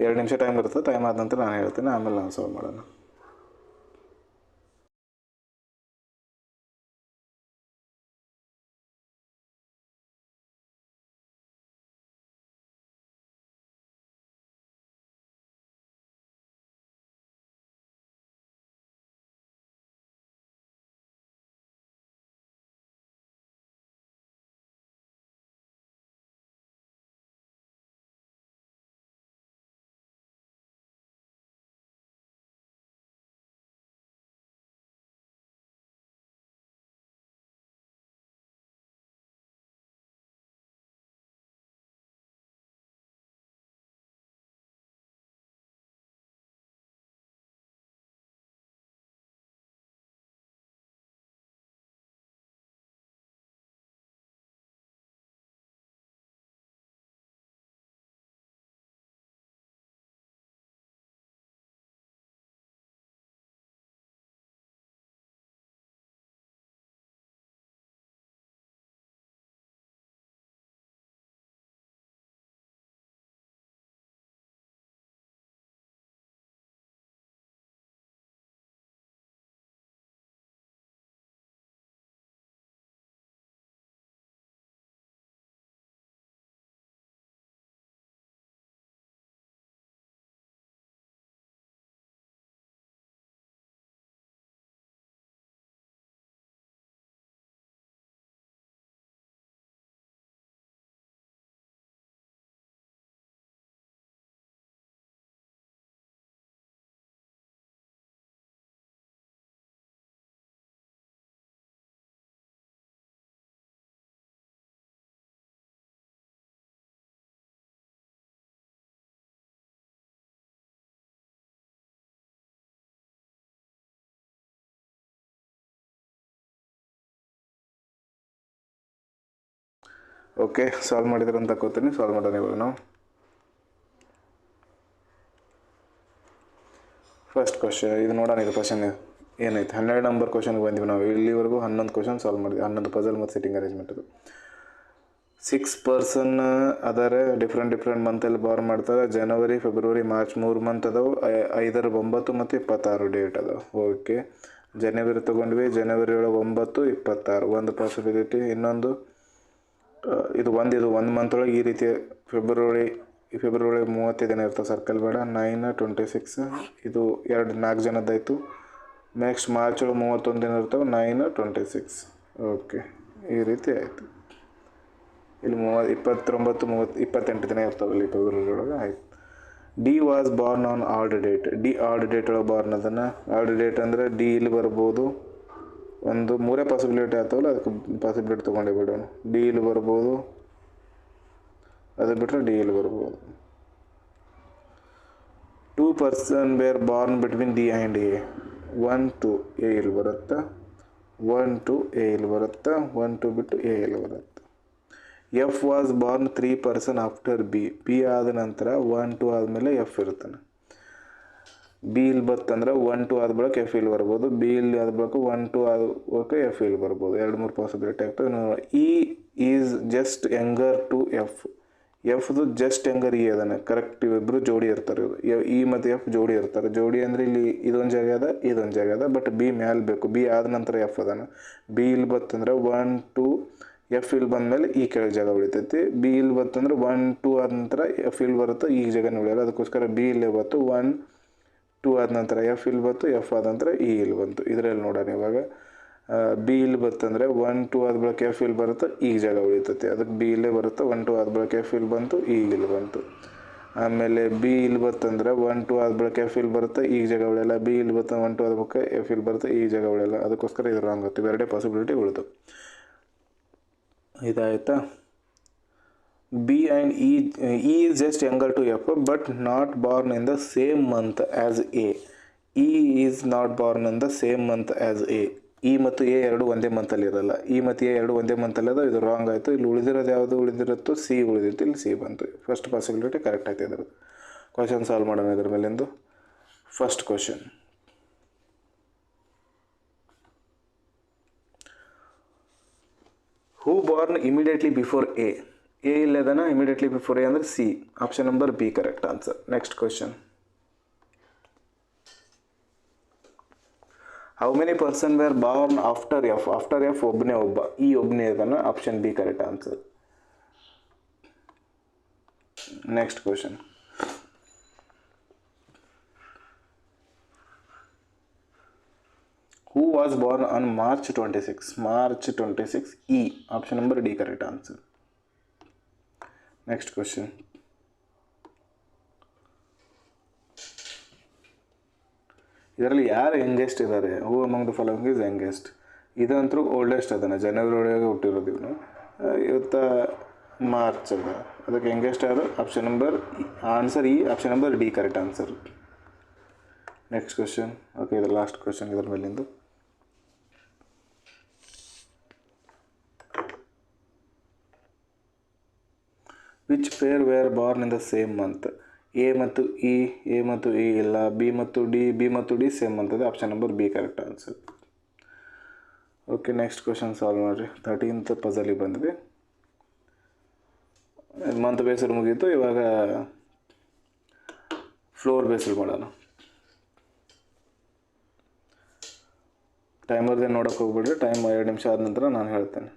2 ನಿಮಿಷ ಟೈಮ್ ಇರ್ತದೆ. ಟೈಮ್ ಆದ ನಂತರ ನಾನು ಹೇಳ್ತೇನೆ, ಆಮೇಲೆ ನಾನು ಸಾಲ್ವ್ ಮಾಡೋಣ. ಓಕೆ, ಸಾಲ್ವ್ ಮಾಡಿದ್ರೆ ಅಂತ ತಗೋತೀನಿ. ಸಾಲ್ವ್ ಮಾಡೋಣ ಇವಾಗ ನಾವು. ಫಸ್ಟ್ ಕ್ವಶನ್ ಇದು ನೋಡೋಣ. ಇದು ಕ್ವಶನ್ ಏನೈತೆ? 12 ನಂಬರ್ ಕ್ವಶನ್ಗೆ ಬಂದಿವಿ ನಾವು. ಇಲ್ಲಿವರೆಗೂ 11 ಕ್ವಶನ್ ಸಾಲ್ವ್ ಮಾಡಿದ್ವಿ. 11 ಪಜಲ್ ಮತ್ತು ಸಿಟ್ಟಿಂಗ್ ಅರೇಂಜ್ಮೆಂಟದು. 6 ಪರ್ಸನ್ ಅದಾರೆ, ಡಿಫ್ರೆಂಟ್ ಮಂತಲ್ಲಿ ಬಾರ್ ಮಾಡ್ತಾರೆ. ಜನವರಿ, ಫೆಬ್ರವರಿ, ಮಾರ್ಚ್ 3 ಮಂತ್ ಅದಾವೆ. 5, 9 ಮತ್ತು 26 ಡೇಟ್ ಅದಾವೆ. ಓಕೆ, ಜನವರಿ ತೊಗೊಂಡ್ವಿ. ಜನವರಿ ಒಳಗೆ 9, 26 ಒಂದು ಪಾಸಿಬಿಲಿಟಿ. ಇನ್ನೊಂದು ಇದು ಒಂದು ಮಂತ್ ಒಳಗೆ ಈ ರೀತಿ ಫೆಬ್ರವರಿ 35 ದಿನ ಇರ್ತವೆ. ಸರ್ಕಲ್ ಬೇಡ. 9, 26 ಇದು 4 ಜನದ್ದಾಯಿತು. ನೆಕ್ಸ್ಟ್ ಮಾರ್ಚ್ ಒಳಗೆ 31 ದಿನ ಇರ್ತವೆ. 9, 26 ಓಕೆ, ಈ ರೀತಿ ಆಯಿತು. ಇಲ್ಲಿ 29, 28 ದಿನ ಇರ್ತಾವೆ ಇಲ್ಲಿ ಫೆಬ್ರವರಿ ಒಳಗೆ. ಆಯಿತು. D was born on odd date. D odd date ಒಳಗೆ ಬಾರ್ನ್ ಅದನ್ನು. ಆಲ್ಡ್ ಡೇಟ್ ಅಂದರೆ ಡಿ ಇಲ್ಲಿ ಬರ್ಬೋದು. ಒಂದು 3 ಪಾಸಿಬಿಲಿಟಿ ಆಗ್ತಾವಲ್ಲ, ಅದಕ್ಕೆ ಪಾಸಿಬಿಲಿಟಿ ತೊಗೊಂಡೇ ಬಿಡೋಣ. ಡಿ ಇಲ್ಲಿ ಬರ್ಬೋದು, ಅದು ಬಿಟ್ಟರೆ ಡಿ ಇಲ್ಲಿ ಬರ್ಬೋದು. 2 ಪರ್ಸನ್ ಬೇರ್ Born between D and A. 1, 2 A ಇಲ್ಲಿ ಬರುತ್ತೆ. 1, 2 ಎ ಇಲ್ಲಿ ಬರುತ್ತೆ. 1, 2 ಬಿಟ್ಟು ಎ ಇಲ್ಲಿ ಬರುತ್ತೆ. F was Born 3 person after B. B ಆದ ನಂತರ 1, 2 ಆದಮೇಲೆ ಎಫ್ ಇರ್ತಾನೆ. ಬಿ ಇಲ್ಲಿ ಬತ್ತಂದ್ರೆ 1, 2 ಆದ ಬಳಿಕ ಎಫ್ ಇಲ್ಲಿ ಬರ್ಬೋದು. ಬಿ ಇಲ್ಲಿ ಆದ ಬಳಿಕ 1, 2 ಆದ ಬಳಿಕ ಎಫ್ ಇಲ್ಲಿ ಬರ್ಬೋದು. 2-3 ಪಾಸಿಬಿಲಿಟಿ ಆಗ್ತವೆ. E is just younger to F. ಎಫ್ದು ಜಸ್ಟ್ ಯಂಗರ್ ಇ ಅದನ್ನು. ಕರೆಕ್ಟ್ ಇಬ್ಬರು ಜೋಡಿ ಇರ್ತಾರೆ. ಇ ಮತ್ತು ಎಫ್ ಜೋಡಿ ಇರ್ತಾರೆ. ಜೋಡಿ ಅಂದರೆ ಇಲ್ಲಿ ಇದೊಂದು ಜಾಗ ಅದ, ಇದೊಂದು ಜಾಗ ಅದ. ಬಟ್ ಬಿ ಮ್ಯಾಲೆ ಬೇಕು. ಬಿ ಆದ ನಂತರ ಎಫ್ ಅದಾನ. ಬಿ ಇಲ್ಲಿ ಬತ್ತಂದ್ರೆ 1, 2 ಎಫ್ ಇಲ್ಲಿ ಬಂದಮೇಲೆ ಈ ಕೆಳಗೆ ಜಾಗ ಉಳಿತೈತಿ. ಬಿ ಇಲ್ಲಿ ಬತ್ತಂದ್ರೆ 1, 2 ಆದ ನಂತರ ಎಫ್ ಇಲ್ಲಿ ಬರುತ್ತೆ. ಈ ಜಾಗನೇ ಉಳಿಯೋಲ್ಲ. ಅದಕ್ಕೋಸ್ಕರ ಬಿ ಇಲ್ಲೇ ಬತ್ತು. 1, 2 ಆದ ನಂತರ ಎಫ್ ಇಲ್ಲಿ ಬಂತು. ಎಫ್ ಆದ ನಂತರ ಇ ಇಲ್ಲಿ ಬಂತು. ಇದರಲ್ಲಿ ನೋಡೋಣ ಇವಾಗ. ಬಿ ಇಲ್ಲಿ ಬತ್ತಂದರೆ 1, 2 ಆದ ಬಳಿಕ ಎಫ್ ಇಲ್ಲಿ ಬರುತ್ತೆ. ಈಗ ಜಾಗ ಉಳಿತೈತಿ. ಅದಕ್ಕೆ ಬಿ ಇಲ್ಲೇ ಬರುತ್ತೆ. 1, 2 ಆದ ಬಳಿಕ ಎಫ್ ಇಲ್ಲಿ ಬಂತು. ಈ ಇಲ್ಲಿ ಬಂತು. ಆಮೇಲೆ ಬಿ ಇಲ್ಲಿ ಬತ್ತಂದರೆ 1, 2 ಆದ ಬಳಿಕ ಎಫ್ ಇಲ್ಲಿ ಬರುತ್ತೆ. ಈಗ ಜಾಗ ಉಳಿಯಲ್ಲ. ಬಿ ಇಲ್ಲಿ ಬತ್ತ 1, 2 ಆದ ಬಳಿಕ ಎಫ್ ಇಲ್ಲಿ ಬರುತ್ತೆ. ಈ ಜಾಗ ಉಳಿಯಲ್ಲ. ಅದಕ್ಕೋಸ್ಕರ ಇದು ರಾಂಗ್ ಆಗುತ್ತೆ. ಎರಡೇ ಪಾಸಿಬಿಲಿಟಿ ಉಳಿತು. ಇದಾಯಿತಾ. B and E is just younger to F but not born in the same month as A. E is not born in the same month as A. E ಮತ್ತು ಎ ಎರಡು ಒಂದೇ ಮಂತಲ್ಲಿ ಇರಲ್ಲ. ಇ ಮತ್ತು ಎ ಎರಡು ಒಂದೇ ಮಂತಲ್ಲಿ ಅದ. ಇದು ರಾಂಗ್ ಆಯಿತು. ಇಲ್ಲಿ ಉಳಿದಿರೋದು ಯಾವುದು ಉಳಿದಿರುತ್ತೋ ಸಿ ಉಳಿದಿತ್ತು. ಇಲ್ಲಿ ಸಿ ಬಂತು. ಫಸ್ಟ್ ಪಾಸಿಬಿಲಿಟಿ ಕರೆಕ್ಟ್ ಆಯ್ತು. ಇದ್ರದ್ದು ಕ್ವಶನ್ ಸಾಲ್ವ್ ಮಾಡೋಣ. ಇದ್ರ ಮೇಲಿಂದು first question. Who born immediately before A. A ಇಲ್ಲದನ ಇಮಿಡಿಯೇಟ್ಲಿ ಬಿಫೋರ್ ಎ ಅಂದರೆ C. Option number B correct answer. Next question. How many person were born after F. After F ಒಬ್ಬನೇ ಒಬ್ಬ. ಈ ಒಬ್ಬನೇ ಇದನ್ನ. Option B correct answer. Next question. Who was born on March 26. March 26 E. Option number D correct answer. Next question. ಇದರಲ್ಲಿ ಯಾರು ಯಂಗೆಸ್ಟ್ ಇದ್ದಾರೆ? Who among the following is youngest. ಇದಂತರೂ ಓಲ್ಡೆಸ್ಟ್ ಅದನ್ನು. ಜನವರಿ ಒಳಗೆ ಹುಟ್ಟಿರೋದು ಇವನು. ಇವತ್ತು ಮಾರ್ಚ್ ಅದ. ಅದಕ್ಕೆ ಯಂಗೆಸ್ಟ್ ಯಾರು? Option number answer E. Option number D correct answer. Next question. Okay, ಇದು ಲಾಸ್ಟ್ ಕ್ವಶನ್ ಇದರ ಮೇಲಿಂದು. Which pair were born in the same month. A ಮತ್ತು ಇ. ಎ ಮತ್ತು ಇ ಇಲ್ಲ. ಬಿ ಮತ್ತು ಡಿ. ಬಿ ಮತ್ತು ಡಿ ಸೇಮ್ ಮಂತ್ ಇದೆ. Option number B correct answer. Okay, next question solve ಮಾಡಿರಿ. 13th ಪಜಲಿಗೆ ಬಂದ್ವಿ. ಮಂತ್ ಬೇಸಲ್ಲಿ ಮುಗೀತು. ಇವಾಗ ಫ್ಲೋರ್ ಬೇಸಲ್ಲಿ ಮಾಡೋಣ. ಟೈಮರ್ದೇನು ನೋಡೋಕೆ ಹೋಗ್ಬಿಡ್ರಿ. ಟೈಮ್ 2 ನಿಮಿಷ ಆದ ನಂತರ ನಾನು ಹೇಳ್ತೇನೆ.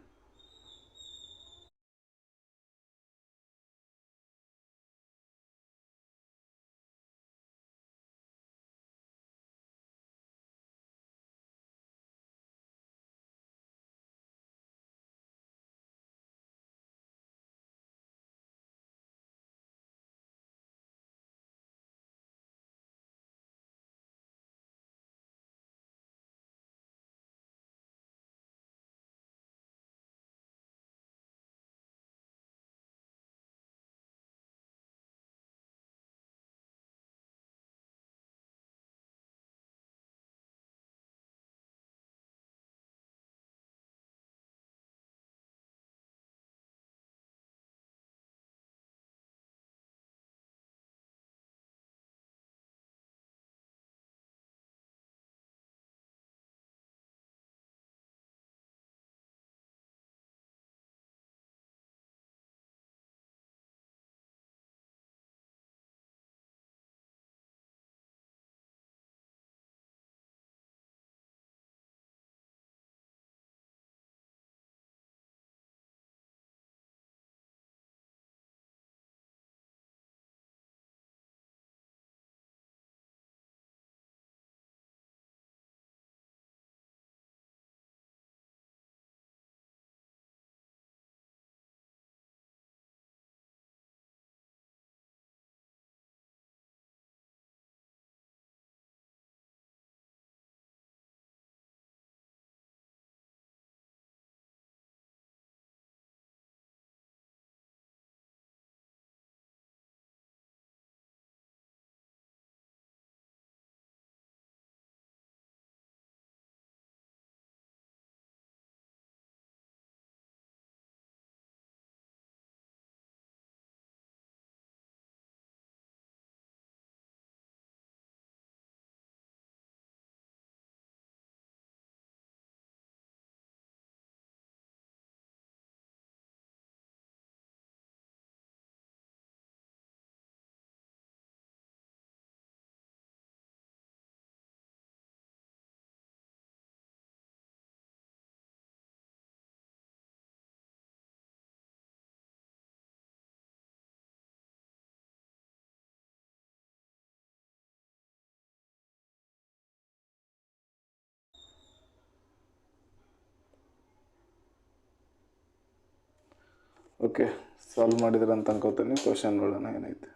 ಓಕೆ, ಸಾಲ್ವ್ ಮಾಡಿದ್ರೆ ಅಂತ ಅನ್ಕೋತೀನಿ. ಕ್ವಶನ್ ನೋಡೋಣ ಏನೈತೆ.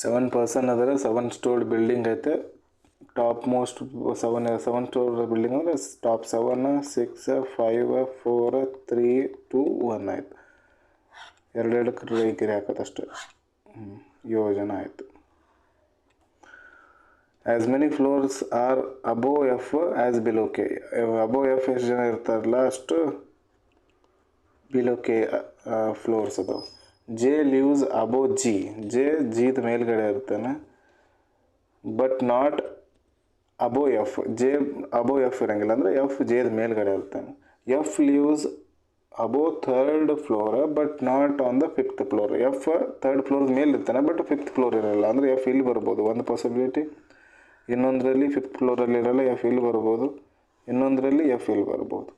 ಸೆವೆನ್ ಪರ್ಸನ್ ಅದರ 7 ಸ್ಟೋರ್ಡ್ ಬಿಲ್ಡಿಂಗ್ ಐತೆ. Top most seven store building ಅಂದರೆ ಟಾಪ್ 7 6 5 4 3 2 1 ಆಯಿತು. ಎರಡೆರಡಕ್ಕೆ ರೈಕಿರಿ ಹಾಕೋದಷ್ಟೆ. 7 ಜನ ಆಯಿತು. As many floors are above F as below K. Above F ಎಷ್ಟು ಜನ ಇರ್ತಾರಲ್ಲ ಅಷ್ಟು ಬಿಲೋ ಕೆ ಫ್ಲೋರ್ಸ್ ಅದಾವೆ. J lives above G. ಜಿದ ಮೇಲ್ಗಡೆ ಇರ್ತಾನೆ, but not above F. J above F ಇರೋಂಗಿಲ್ಲ, ಅಂದರೆ ಎಫ್ ಜೆದ ಮೇಲ್ಗಡೆ ಇರ್ತಾನೆ. F lives above 3rd floor but not on the 5th floor. F 3rd floor ಮೇಲೆ ಇರ್ತಾನೆ, ಬಟ್ 5th ಫ್ಲೋರ್ ಇರೋಲ್ಲ, ಅಂದರೆ ಎಫ್ ಇಲ್ಲಿ ಬರ್ಬೋದು ಒಂದು ಪಾಸಿಬಿಲಿಟಿ. ಇನ್ನೊಂದರಲ್ಲಿ 5th ಫ್ಲೋರಲ್ಲಿ ಇರೋಲ್ಲ, ಎಫ್ ಇಲ್ಲಿ ಬರ್ಬೋದು. ಇನ್ನೊಂದರಲ್ಲಿ ಎಫ್ ಇಲ್ಲಿ ಬರ್ಬೋದು.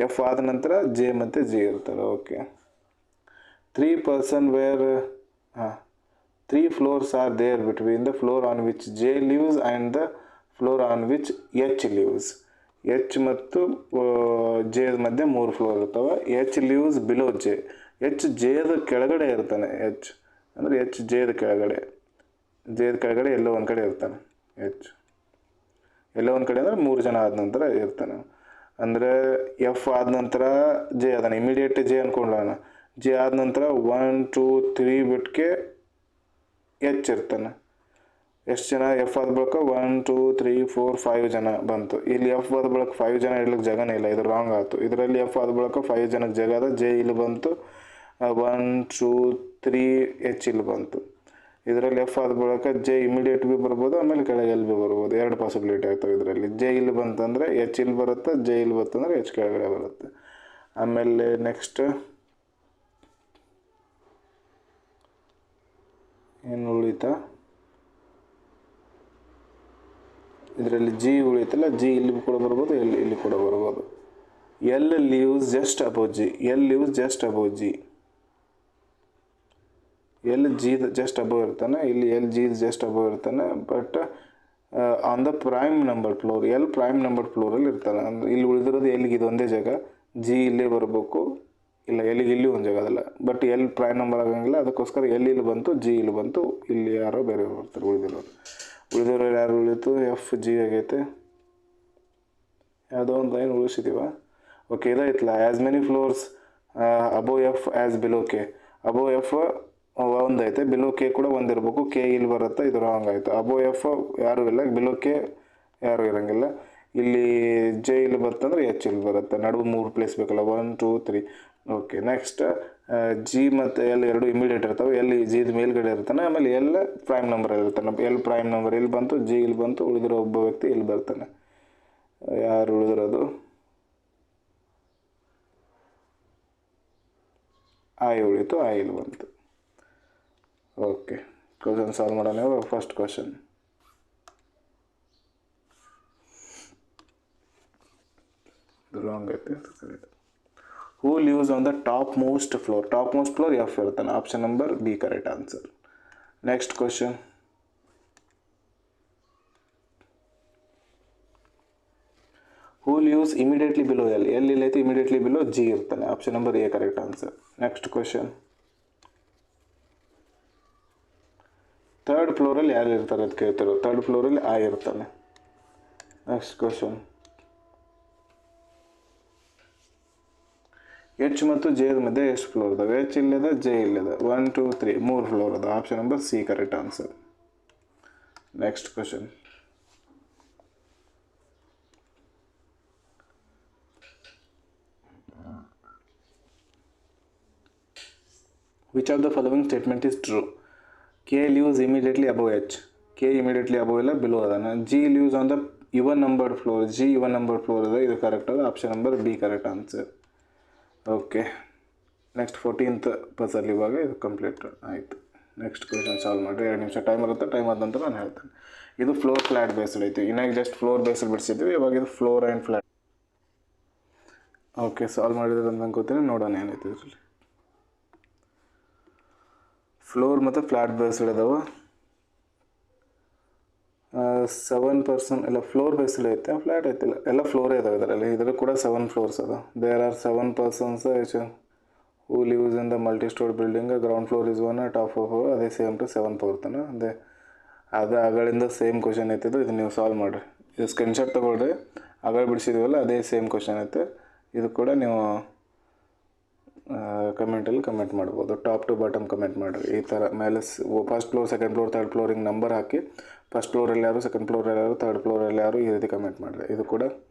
ಎಫ್ ಆದ ನಂತರ ಜೆ ಮತ್ತು ಜಿ ಇರ್ತಾರೆ. Okay, 3 person where 3 floors are there between the floor on which J lives and the floor on which H lives. H ಮತ್ತು J ಮಧ್ಯೆ 3 ಫ್ಲೋರ್ ಇರ್ತವೆ. H lives below J. H Jದ ಕೆಳಗಡೆ ಇರ್ತಾನೆ. H ಅಂದರೆ H Jದ ಕೆಳಗಡೆ. Jದ ಕೆಳಗಡೆ ಎಲ್ಲೋ ಒಂದು ಕಡೆ ಇರ್ತಾನೆ. H ಎಲ್ಲೋ ಒಂದು ಕಡೆ ಅಂದರೆ 3 ಜನ ಆದ ನಂತರ ಇರ್ತಾನೆ. ಅಂದರೆ ಎಫ್ ಆದ ನಂತರ ಜೆ ಅದಾನೆ, ಇಮಿಡಿಯೇಟ್ ಜೆ ಅಂದ್ಕೊಳ್ಳೋಣ. ಜೆ ಆದ ನಂತರ 1 2 3 ಬಿಟ್ಕೆ ಎಚ್ ಇರ್ತಾನೆ. ಎಷ್ಟು ಜನ ಎಫ್ ಆದ ಬಳಿಕ 1 2 3 4 5 ಜನ ಬಂತು. ಇಲ್ಲಿ ಎಫ್ ಆದ ಬಳಿಕ 5 ಜನ ಇಡ್ಲಿಕ್ಕೆ ಜಾಗನೇ ಇಲ್ಲ, ಇದು ರಾಂಗ್ ಆಯಿತು. ಇದರಲ್ಲಿ ಎಫ್ ಆದ ಬಳಿಕ 5 ಜನಕ್ಕೆ ಜಾಗ ಅದ. ಜೆ ಇಲ್ಲಿ ಬಂತು, 1 2 3 ಎಚ್ ಇಲ್ಲಿ ಬಂತು. ಇದರಲ್ಲಿ ಎಫ್ ಆದ ಬಳಿಕ ಜೆ ಇಮಿಡಿಯೇಟ್ ಬಿ ಬರ್ಬೋದು, ಆಮೇಲೆ ಕೆಳಗೆ ಎಲ್ ಬಿ ಬರ್ಬೋದು. 2 ಪಾಸಿಬಿಲಿಟಿ ಆಗ್ತವೆ ಇದರಲ್ಲಿ. ಜೆ ಇಲ್ಲಿ ಬಂತಂದರೆ ಎಚ್ ಇಲ್ಲಿ ಬರುತ್ತೆ, ಜೆ ಇಲ್ಲಿ ಬಂತಂದರೆ ಎಚ್ ಕೆಳಗಡೆ ಬರುತ್ತೆ. ಆಮೇಲೆ ನೆಕ್ಸ್ಟ್ ಏನು ಉಳಿತಾ, ಇದರಲ್ಲಿ ಜಿ ಉಳಿತಲ್ಲ, ಜಿ ಇಲ್ಲಿ ಕೂಡ ಬರ್ಬೋದು, ಇಲ್ಲಿ ಕೂಡ ಬರ್ಬೋದು. L leaves just above G. L leaves just above G. L G just above ಇರ್ತಾನೆ, ಇಲ್ಲಿ ಎಲ್ ಜಿ ಜಸ್ಟ್ ಅಬೋವ್ ಇರ್ತಾನೆ, but on the prime number floor. L prime number ಫ್ಲೋರಲ್ಲಿ ಇರ್ತಾನೆ. ಅಂದರೆ ಇಲ್ಲಿ ಉಳಿದಿರೋದು ಎಲ್ಲಿಗೆ ಇದೊಂದೇ ಜಾಗ. ಜಿ ಇಲ್ಲೇ ಬರಬೇಕು, ಇಲ್ಲ ಎಲ್ಲಿಗೆ ಇಲ್ಲಿ ಒಂದು ಜಾಗ ಅದಲ್ಲ, ಬಟ್ ಎಲ್ ಪ್ರೈಮ್ ನಂಬರ್ ಆಗಂಗಿಲ್ಲ. ಅದಕ್ಕೋಸ್ಕರ ಎಲ್ ಇಲ್ಲಿ ಬಂತು, ಜಿ ಇಲ್ಲಿ ಬಂತು. ಇಲ್ಲಿ ಯಾರೋ ಬೇರೆ ಬರ್ತಾರೆ ಉಳಿದಿರೋರು ಯಾರು ಉಳಿತು, ಎಫ್ ಜಿ ಆಗೈತೆ. ಯಾವುದೋ ಒಂದು ಲೈನ್ ಉಳಿಸಿದೀವ. ಓಕೆ, ಇದಾಯ್ತಲ್ಲ. As many floors above F as below K. Above F ಒಂದೈತೆ, ಬಿಲೋ ಕೆ ಕೂಡ ಒಂದಿರಬೇಕು. ಕೆ ಇಲ್ಲಿ ಬರುತ್ತೆ, ಇದು ರಾಂಗ್ ಆಯಿತು. ಅಬೋವ್ ಎಫ್ ಯಾರೂ ಇಲ್ಲ, ಬಿಲೋ ಕೆ ಯಾರೂ ಇರೋಂಗಿಲ್ಲ. ಇಲ್ಲಿ ಜೆ ಇಲ್ಲಿ ಬರ್ತಂದ್ರೆ ಎಚ್ ಇಲ್ಲಿ ಬರುತ್ತೆ. ನಡುವೆ 3 ಪ್ಲೇಸ್ ಬೇಕಲ್ಲ, 1 2 3. ಓಕೆ, ನೆಕ್ಸ್ಟ್ ಜಿ ಮತ್ತು ಎಲ್ ಎರಡು ಇಮಿಡಿಯೇಟ್ ಇರ್ತವೆ. ಎಲ್ ಜಿದ ಮೇಲ್ಗಡೆ ಇರ್ತಾನೆ, ಆಮೇಲೆ ಎಲ್ ಪ್ರೈಮ್ ನಂಬರ್ ಇರ್ತಾನೆ. ಎಲ್ ಪ್ರೈಮ್ ನಂಬರ್ ಇಲ್ಲಿ ಬಂತು, ಜಿ ಇಲ್ಲಿ ಬಂತು. ಉಳಿದಿರೋ ಒಬ್ಬ ವ್ಯಕ್ತಿ ಇಲ್ಲಿ ಬರ್ತಾನೆ. ಯಾರು ಉಳಿದಿರೋದು? ಐ ಉಳಿತು, ಐ ಇಲ್ಲಿ ಬಂತು. ಓಕೆ, ಕ್ವಶನ್ ಸಾಲ್ವ್ ಮಾಡೋಣ. ಫಸ್ಟ್ ಕ್ವಶನ್, ರಾಂಗ್ ಐತೆ. Who lives on the topmost floor. Topmost floor F ಇರ್ತಾನೆ. Option number B correct answer. Next question, who lives immediately below L. L ಇಲ್ಲೈತೆ, ಇಮಿಡಿಯೇಟ್ಲಿ ಬಿಲೋ ಜಿ ಇರ್ತಾನೆ. Option number A correct answer. Next question, 3rd ಫ್ಲೋರಲ್ಲಿ ಯಾರು ಇರ್ತಾರೆ ಅಂತ ಕೇಳ್ತಿರೋ. 3rd ಫ್ಲೋರಲ್ಲಿ ಐ ಇರ್ತಾನೆ. ನೆಕ್ಸ್ಟ್ ಕ್ವಶನ್, ಎಚ್ ಮತ್ತು ಜೆ ಮಧ್ಯೆ ಎಷ್ಟು ಫ್ಲೋರ್ ಇದಾವೆ? ಎಚ್ ಇಲ್ಲದ, ಜೆ ಇಲ್ಲದ. 1 2 3 3 ಫ್ಲೋರ್ ಅದ. Option number C correct answer. Next question, which of the following statement is true? K lives immediately above H. K immediately above ಇಲ್ಲ, ಬಿಲೋ ಅದಾನ. G lives on the even numbered floor. G even numbered floor ಅದ. ಇದು ಕರೆಕ್ಟ್ ಅದ. Option number B correct answer. Okay, next 14th puzzle ಇವಾಗ ಇದು ಕಂಪ್ಲೀಟ್ ಆಯಿತು. ನೆಕ್ಸ್ಟ್ ಕ್ವೆಶನ್ ಸಾಲ್ವ್ ಮಾಡಿರಿ. 2 ನಿಮಿಷ ಟೈಮ್ ಇರುತ್ತೆ. ಟೈಮ್ ಆದ ನಂತರ ನಾನು ಹೇಳ್ತೇನೆ. ಇದು ಫ್ಲೋರ್ ಫ್ಲ್ಯಾಟ್ ಬೇಸ್ಡ್ ಐತಿ. ಇನ್ನಾಗ ಜಸ್ಟ್ ಫ್ಲೋರ್ ಬೇಸ್ಡ್ ಬಿಡಿಸಿದ್ವಿ. ಇವಾಗ ಇದು floor and flat. Okay, solve ಮಾಡಿದ್ರೆ ಅಂತ ಅನ್ಕೋತೀನಿ. ನೋಡೋಣ ಏನೈತೆ ಇದರಲ್ಲಿ. ಫ್ಲೋರ್ ಮತ್ತು ಫ್ಲ್ಯಾಟ್ ಬೇಸ್ಡ್ ಇದಾವೆ. 7% ಎಲ್ಲ ಫ್ಲೋರ್ ಬೇಸ್ಡ್ ಐತೆ, ಫ್ಲ್ಯಾಟ್ ಐತಿಲ್ಲ, ಎಲ್ಲ ಫ್ಲೋರೇ ಇದಾವೆ ಇದರಲ್ಲಿ. ಇದರಲ್ಲಿ ಕೂಡ 7 ಫ್ಲೋರ್ಸ್ ಅದ. There are 7 persons who lives in the multi store building. Ground floor is 1, top of ಅದೇ ಸೇಮ್ ಟು 7 ಬರ್ತೇನೆ. ಅದು ಆಗಳಿಂದ ಸೇಮ್ ಕ್ವಶನ್ ಐತಿದ್ದು. ಇದು ನೀವು ಸಾಲ್ವ್ ಮಾಡಿರಿ. ಇದು ಸ್ಕ್ರೀನ್ಶಾಟ್ ತೊಗೊಳ್ರಿ. ಆಗಳ ಬಿಡಿಸಿದ್ವಲ್ಲ ಅದೇ ಸೇಮ್ ಕ್ವಶನ್ ಐತೆ. ಇದು ಕೂಡ ನೀವು ಕಮೆಂಟಲ್ಲಿ ಕಮೆಂಟ್ ಮಾಡ್ಬೋದು. ಟಾಪ್ ಟು ಬಾಟಮ್ ಕಮೆಂಟ್ ಮಾಡಿರಿ. ಈ ಥರ ಮೇಲೆ first floor, second floor, third flooring number ಹಾಕಿ ಫಸ್ಟ್ ಫ್ಲೋರಲ್ಲಿ ಯಾರು, ಸೆಕೆಂಡ್ ಫ್ಲೋರಲ್ಲಿ ಯಾರು, ಥರ್ಡ್ ಫ್ಲೋರಲ್ಲಿ ಯಾರು, ಈ ರೀತಿ ಕಮೆಂಟ್ ಮಾಡಿರಿ. ಇದು ಕೂಡ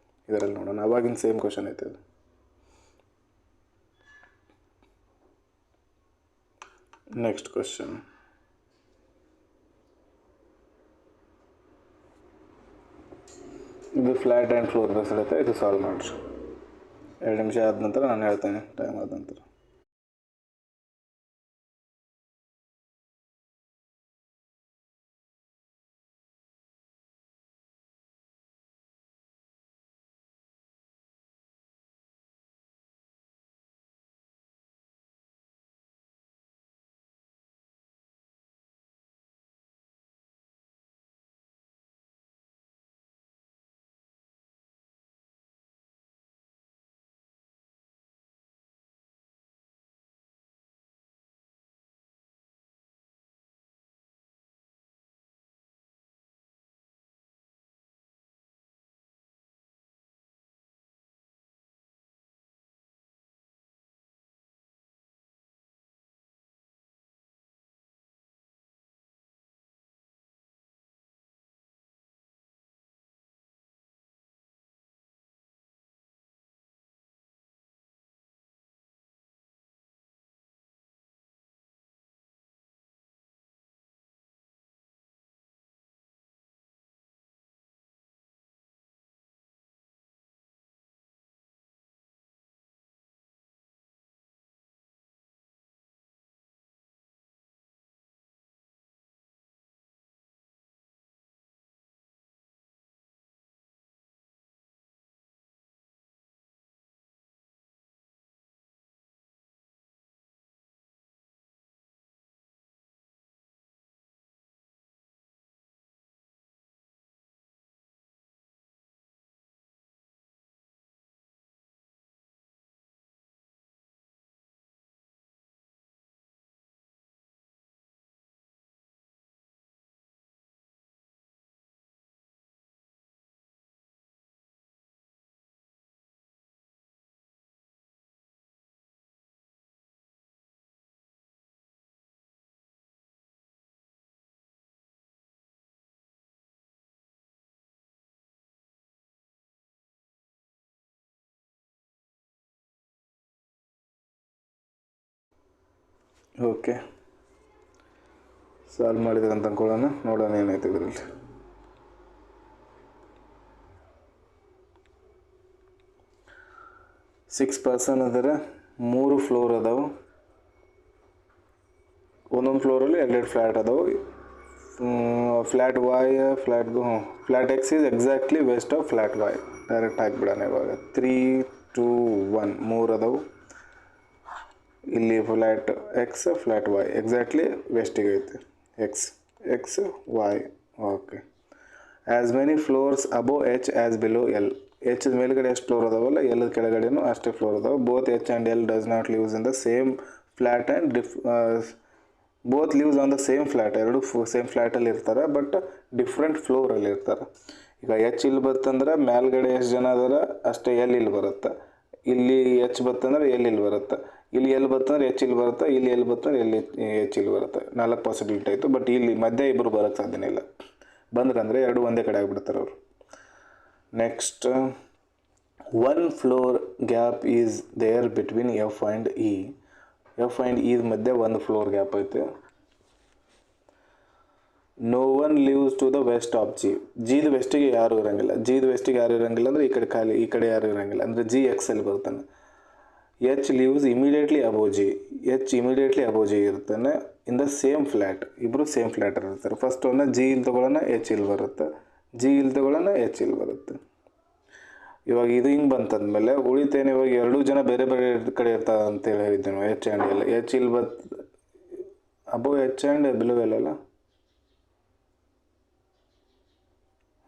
ಇದರಲ್ಲಿ ನೋಡೋಣ. ಅವಾಗಿನ ಸೇಮ್ ಕ್ವಶನ್ ಐತೆ ಇದು. Next question. ಇದು ಫ್ಲ್ಯಾಟ್ ಆ್ಯಂಡ್ ಫ್ಲೋರ್ ಬೇಸ್ಡ್ ಐತೆ. ಇದು ಸಾಲ್ವ್ ಮಾಡಿರಿ. 2 ನಿಮಿಷ ಆದ ನಂತರ ನಾನು ಹೇಳ್ತೇನೆ, ಟೈಮ್ ಆದ ನಂತರ. ಓಕೆ, ಸಾಲ್ವ್ ಮಾಡಿದ್ರೆ ಅಂತ ಅಂದ್ಕೊಳ್ಳೋಣ. ನೋಡೋಣ ಏನೈತೆ ಇದರಲ್ಲಿ. 6 ಪರ್ಸನ್ ಅದರ. 3 ಫ್ಲೋರ್ ಅದಾವೆ. ಒಂದೊಂದು ಫ್ಲೋರಲ್ಲಿ 2 ಫ್ಲ್ಯಾಟ್ ಅದಾವೆ. Flat Y, flat X is exactly west of flat Y. Direct ಹಾಕಿಬಿಡೋಣ ಇವಾಗ. 3, 2, 1 3 ಅದಾವೆ. ಇಲ್ಲಿ flat X, flat Y exactly ವೆಸ್ಟಿಗೆ ಐತೆ. X Y. Okay. As many floors above H as below L. H ಮೇಲ್ಗಡೆ ಎಷ್ಟು ಫ್ಲೋರ್ ಅದಾವಲ್ಲ, ಎಲ್ ಕೆಳಗಡೆನೂ ಅಷ್ಟೇ ಫ್ಲೋರ್ ಅದಾವೆ. Both H and L does not lives in the same flat and both lives on the same flat. ಎರಡು ಸೇಮ್ ಫ್ಲ್ಯಾಟಲ್ಲಿ ಇರ್ತಾರೆ, ಬಟ್ ಡಿಫ್ರೆಂಟ್ ಫ್ಲೋರಲ್ಲಿ ಇರ್ತಾರೆ. ಈಗ ಎಚ್ ಇಲ್ಲಿ ಬರ್ತಂದ್ರೆ ಮೇಲ್ಗಡೆ ಎಷ್ಟು ಜನ ಅದಾರ ಅಷ್ಟೇ ಎಲ್ ಇಲ್ಲಿ ಬರುತ್ತೆ. ಇಲ್ಲಿ ಎಚ್ ಬರ್ತಂದ್ರೆ ಎಲ್ ಇಲ್ಲಿ ಬರುತ್ತೆ. ಇಲ್ಲಿ ಎಲ್ ಬರ್ತಂದ್ರೆ ಎಚ್ ಇಲ್ಲಿ ಬರುತ್ತೆ. ಇಲ್ಲಿ ಎಲ್ ಬರ್ತಂದ್ರೆ ಎಲ್ಲಿ ಎಚ್ ಇಲ್ಲಿ ಬರುತ್ತೆ. 4 ಪಾಸಿಬಿಲಿಟಿ ಆಯಿತು. ಬಟ್ ಇಲ್ಲಿ ಮಧ್ಯೆ ಇಬ್ಬರು ಬರೋಕ್ಕೆ ಸಾಧ್ಯನೇ ಇಲ್ಲ. ಬಂದ್ರಂದರೆ ಎರಡು ಒಂದೇ ಕಡೆ ಆಗಿಬಿಡ್ತಾರೆ ಅವರು. Next, 1 floor gap is there between F and E. F and E ಮಧ್ಯೆ 1 ಫ್ಲೋರ್ ಗ್ಯಾಪ್ ಐತೆ. No one leaves to the west of G. ಜಿದು ವೆಸ್ಟಿಗೆ ಯಾರು ಇರೋಂಗಿಲ್ಲ. ಜಿದು ವೆಸ್ಟಿಗೆ ಯಾರು ಇರೋಂಗಿಲ್ಲ ಅಂದರೆ ಈ ಕಡೆ ಖಾಲಿ, ಈ ಕಡೆ ಯಾರು ಇರೋಂಗಿಲ್ಲ ಅಂದರೆ ಜಿ ಎಕ್ಸಲ್ಲಿ ಬರ್ತಾನೆ. ಎಚ್ ಲೀವ್ಸ್ ಇಮಿಡಿಯೇಟ್ಲಿ ಅಬೋ ಜಿ. ಎಚ್ ಇಮಿಡಿಯೇಟ್ಲಿ ಅಬೋ ಜಿ ಇರ್ತಾನೆ ಇನ್ ದ ಸೇಮ್ ಫ್ಲ್ಯಾಟ್. ಇಬ್ಬರು ಸೇಮ್ ಫ್ಲ್ಯಾಟಲ್ಲಿ ಇರ್ತಾರೆ. ಫಸ್ಟ್ ಒನ್ನ ಜಿ ಇಲ್ಲಿ ತೊಗೊಳ್ಳೋಣ, ಎಚ್ ಇಲ್ಲಿ ಬರುತ್ತೆ. ಜಿ ಇಲ್ಲಿ ತೊಗೊಳ್ಳೋಣ, ಎಚ್ ಇಲ್ಲಿ ಬರುತ್ತೆ. ಇವಾಗ ಇದು ಹಿಂಗೆ ಬಂತಂದಮೇಲೆ ಉಳಿತೇನೆ ಇವಾಗ ಎರಡೂ ಜನ ಬೇರೆ ಬೇರೆ ಕಡೆ ಇರ್ತಾರೆ ಅಂತೇಳಿ ಹೇಳಿದ್ದೆ ನಾವು ಎಚ್ ಆ್ಯಂಡ್ ಎಲ್. ಎಚ್ ಇಲ್ಲಿ ಅಬೋ ಎಚ್ ಆ್ಯಂಡ್ ಬಿಲೋ ಎಲ್ ಅಲ್ಲ.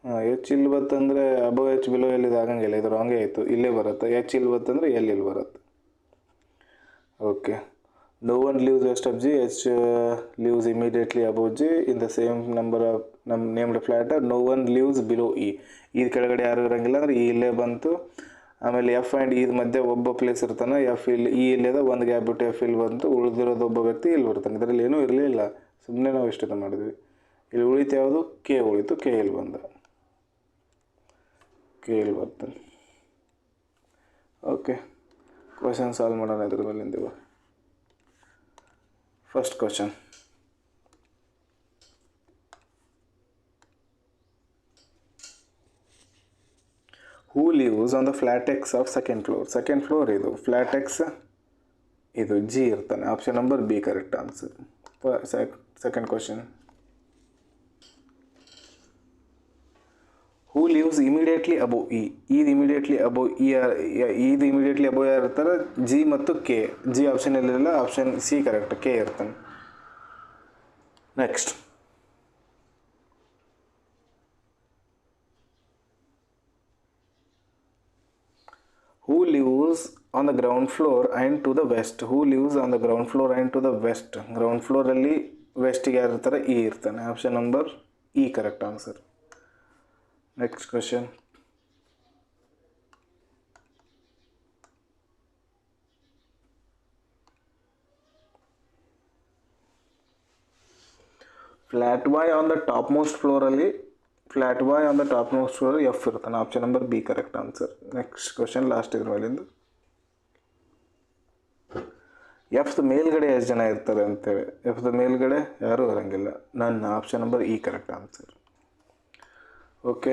ಹಾಂ ಎಚ್ ಇಲ್ಲಿ ಬತ್ತಂದರೆ ಅಬೋ ಎಚ್ ಬಿಲೋ ಎಲ್ ಇದು ಆಗಂಗಿಲ್ಲ, ಇದು ರಾಂಗೇ ಆಯಿತು. ಇಲ್ಲೇ ಬರುತ್ತೆ ಎಚ್ ಇಲ್ಲಿ ಬತ್ತಂದರೆ ಎಲ್ ಇಲ್ಲಿ ಬರುತ್ತೆ. Okay. No one leaves west of G, H leaves immediately above G in the same number of named flat. No one leaves below E. ಈ ಕೆಳಗಡೆ ಯಾರು ಇರೋಂಗಿಲ್ಲ ಅಂದರೆ ಈ ಇಲ್ಲೇ ಬಂತು. ಆಮೇಲೆ ಎಫ್ ಆ್ಯಂಡ್ ಈ ಮಧ್ಯೆ ಒಬ್ಬ ಪ್ಲೇಸ್ ಇರ್ತಾನೆ, ಎಫ್ ಇಲ್ಲಿ ಈ ಇಲ್ಲದ ಒಂದು ಗ್ಯಾಪ್ ಬಿಟ್ಟು ಎಫ್ ಇಲ್ಲಿ ಬಂತು, ಉಳಿದಿರೋದು ಒಬ್ಬ ವ್ಯಕ್ತಿ ಇಲ್ಲಿ ಬರ್ತಾನೆ. ಇದರಲ್ಲಿ ಏನೂ ಇರಲಿಲ್ಲ, ಸುಮ್ಮನೆ ನಾವು ಇಷ್ಟದ ಮಾಡಿದ್ವಿ. ಇಲ್ಲಿ ಉಳಿತು ಯಾವುದು? ಕೆ ಉಳಿತು, ಕೆ ಇಲ್ಲಿ ಬಂದ, ಕೆ ಇಲ್ಲಿ ಬರ್ತಾನೆ. ಓಕೆ, ಕ್ವಶನ್ ಸಾಲ್ವ್ ಮಾಡೋಣ ಇದ್ರ ಮೇಲಿಂದ. First question. Who lives on the flat X of second floor? Second floor ಇದು flat X, ಇದು G ಇರ್ತಾನೆ. Option number B correct answer. Second question. Who lives immediately above E? ಇದು ಇಮಿಡಿಯೇಟ್ಲಿ ಅಬೋ ಇದು ಇಮಿಡಿಯೇಟ್ಲಿ ಅಬೋ ಯಾರು ಇರ್ತಾರೆ? ಜಿ ಮತ್ತು ಕೆ. ಜಿ ಆಪ್ಷನ್ ಇರಲಿಲ್ಲ, ಆಪ್ಷನ್ ಸಿ ಕರೆಕ್ಟ್, ಕೆ ಇರ್ತಾನೆ. Next. Who lives on the ground floor and to the west? Who lives on the ground floor and to the west? Ground ಫ್ಲೋರಲ್ಲಿ ವೆಸ್ಟಿಗೆ ಯಾರು ಇರ್ತಾರೆ? ಇ ಇರ್ತಾನೆ. Option number E correct answer. Next question. Flat Y on the topmost floor ಅಲ್ಲಿ flat Y on the topmost floor F ಇರ್ತಾನೆ. Option number B correct answer. Next question, last ಇದ್ರ ಮೇಲಿಂದು. ಎಫ್ದ ಮೇಲ್ಗಡೆ ಎಷ್ಟು ಜನ ಇರ್ತಾರೆ ಅಂತೇಳಿ. ಎಫ್ದ ಮೇಲ್ಗಡೆ ಯಾರೂ ಇರಂಗಿಲ್ಲ. ನನ್ನ option number E correct answer. Okay,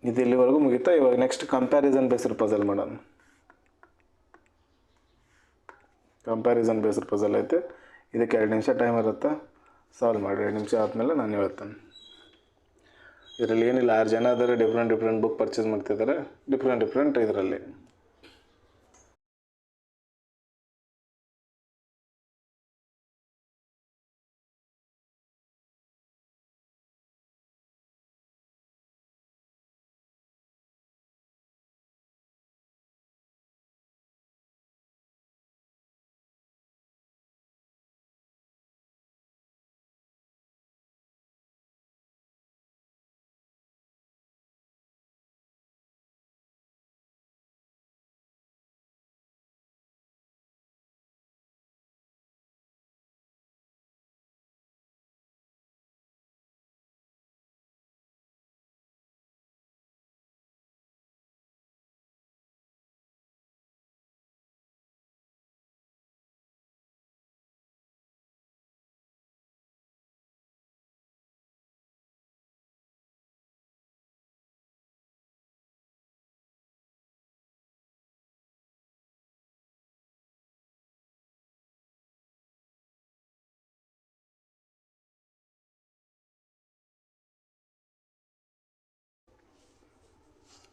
ಇದು ಇಲ್ಲಿವರೆಗೂ ಮುಗಿತಾ. ಇವಾಗ ನೆಕ್ಸ್ಟ್ ಕಂಪ್ಯಾರಿಸನ್ ಬೇಸ್ಡ್ ಪಜಲ್ ಮಾಡೋಣ. ಕಂಪ್ಯಾರಿಸನ್ ಬೇಸ್ಡ್ ಪಜಲ್ ಐತೆ. ಇದಕ್ಕೆ 2 ನಿಮಿಷ ಟೈಮ್ ಇರುತ್ತೆ, ಸಾಲ್ವ್ ಮಾಡಿ. 2 ನಿಮಿಷ ಆದಮೇಲೆ ನಾನು ಹೇಳ್ತೇನೆ. ಇದರಲ್ಲಿ ಏನಿಲ್ಲ, 6 ಜನ ಆದರೆ ಡಿಫ್ರೆಂಟ್ ಬುಕ್ ಪರ್ಚೇಸ್ ಮಾಡ್ತಿದ್ದಾರೆ, ಡಿಫ್ರೆಂಟ್ ಇದರಲ್ಲಿ.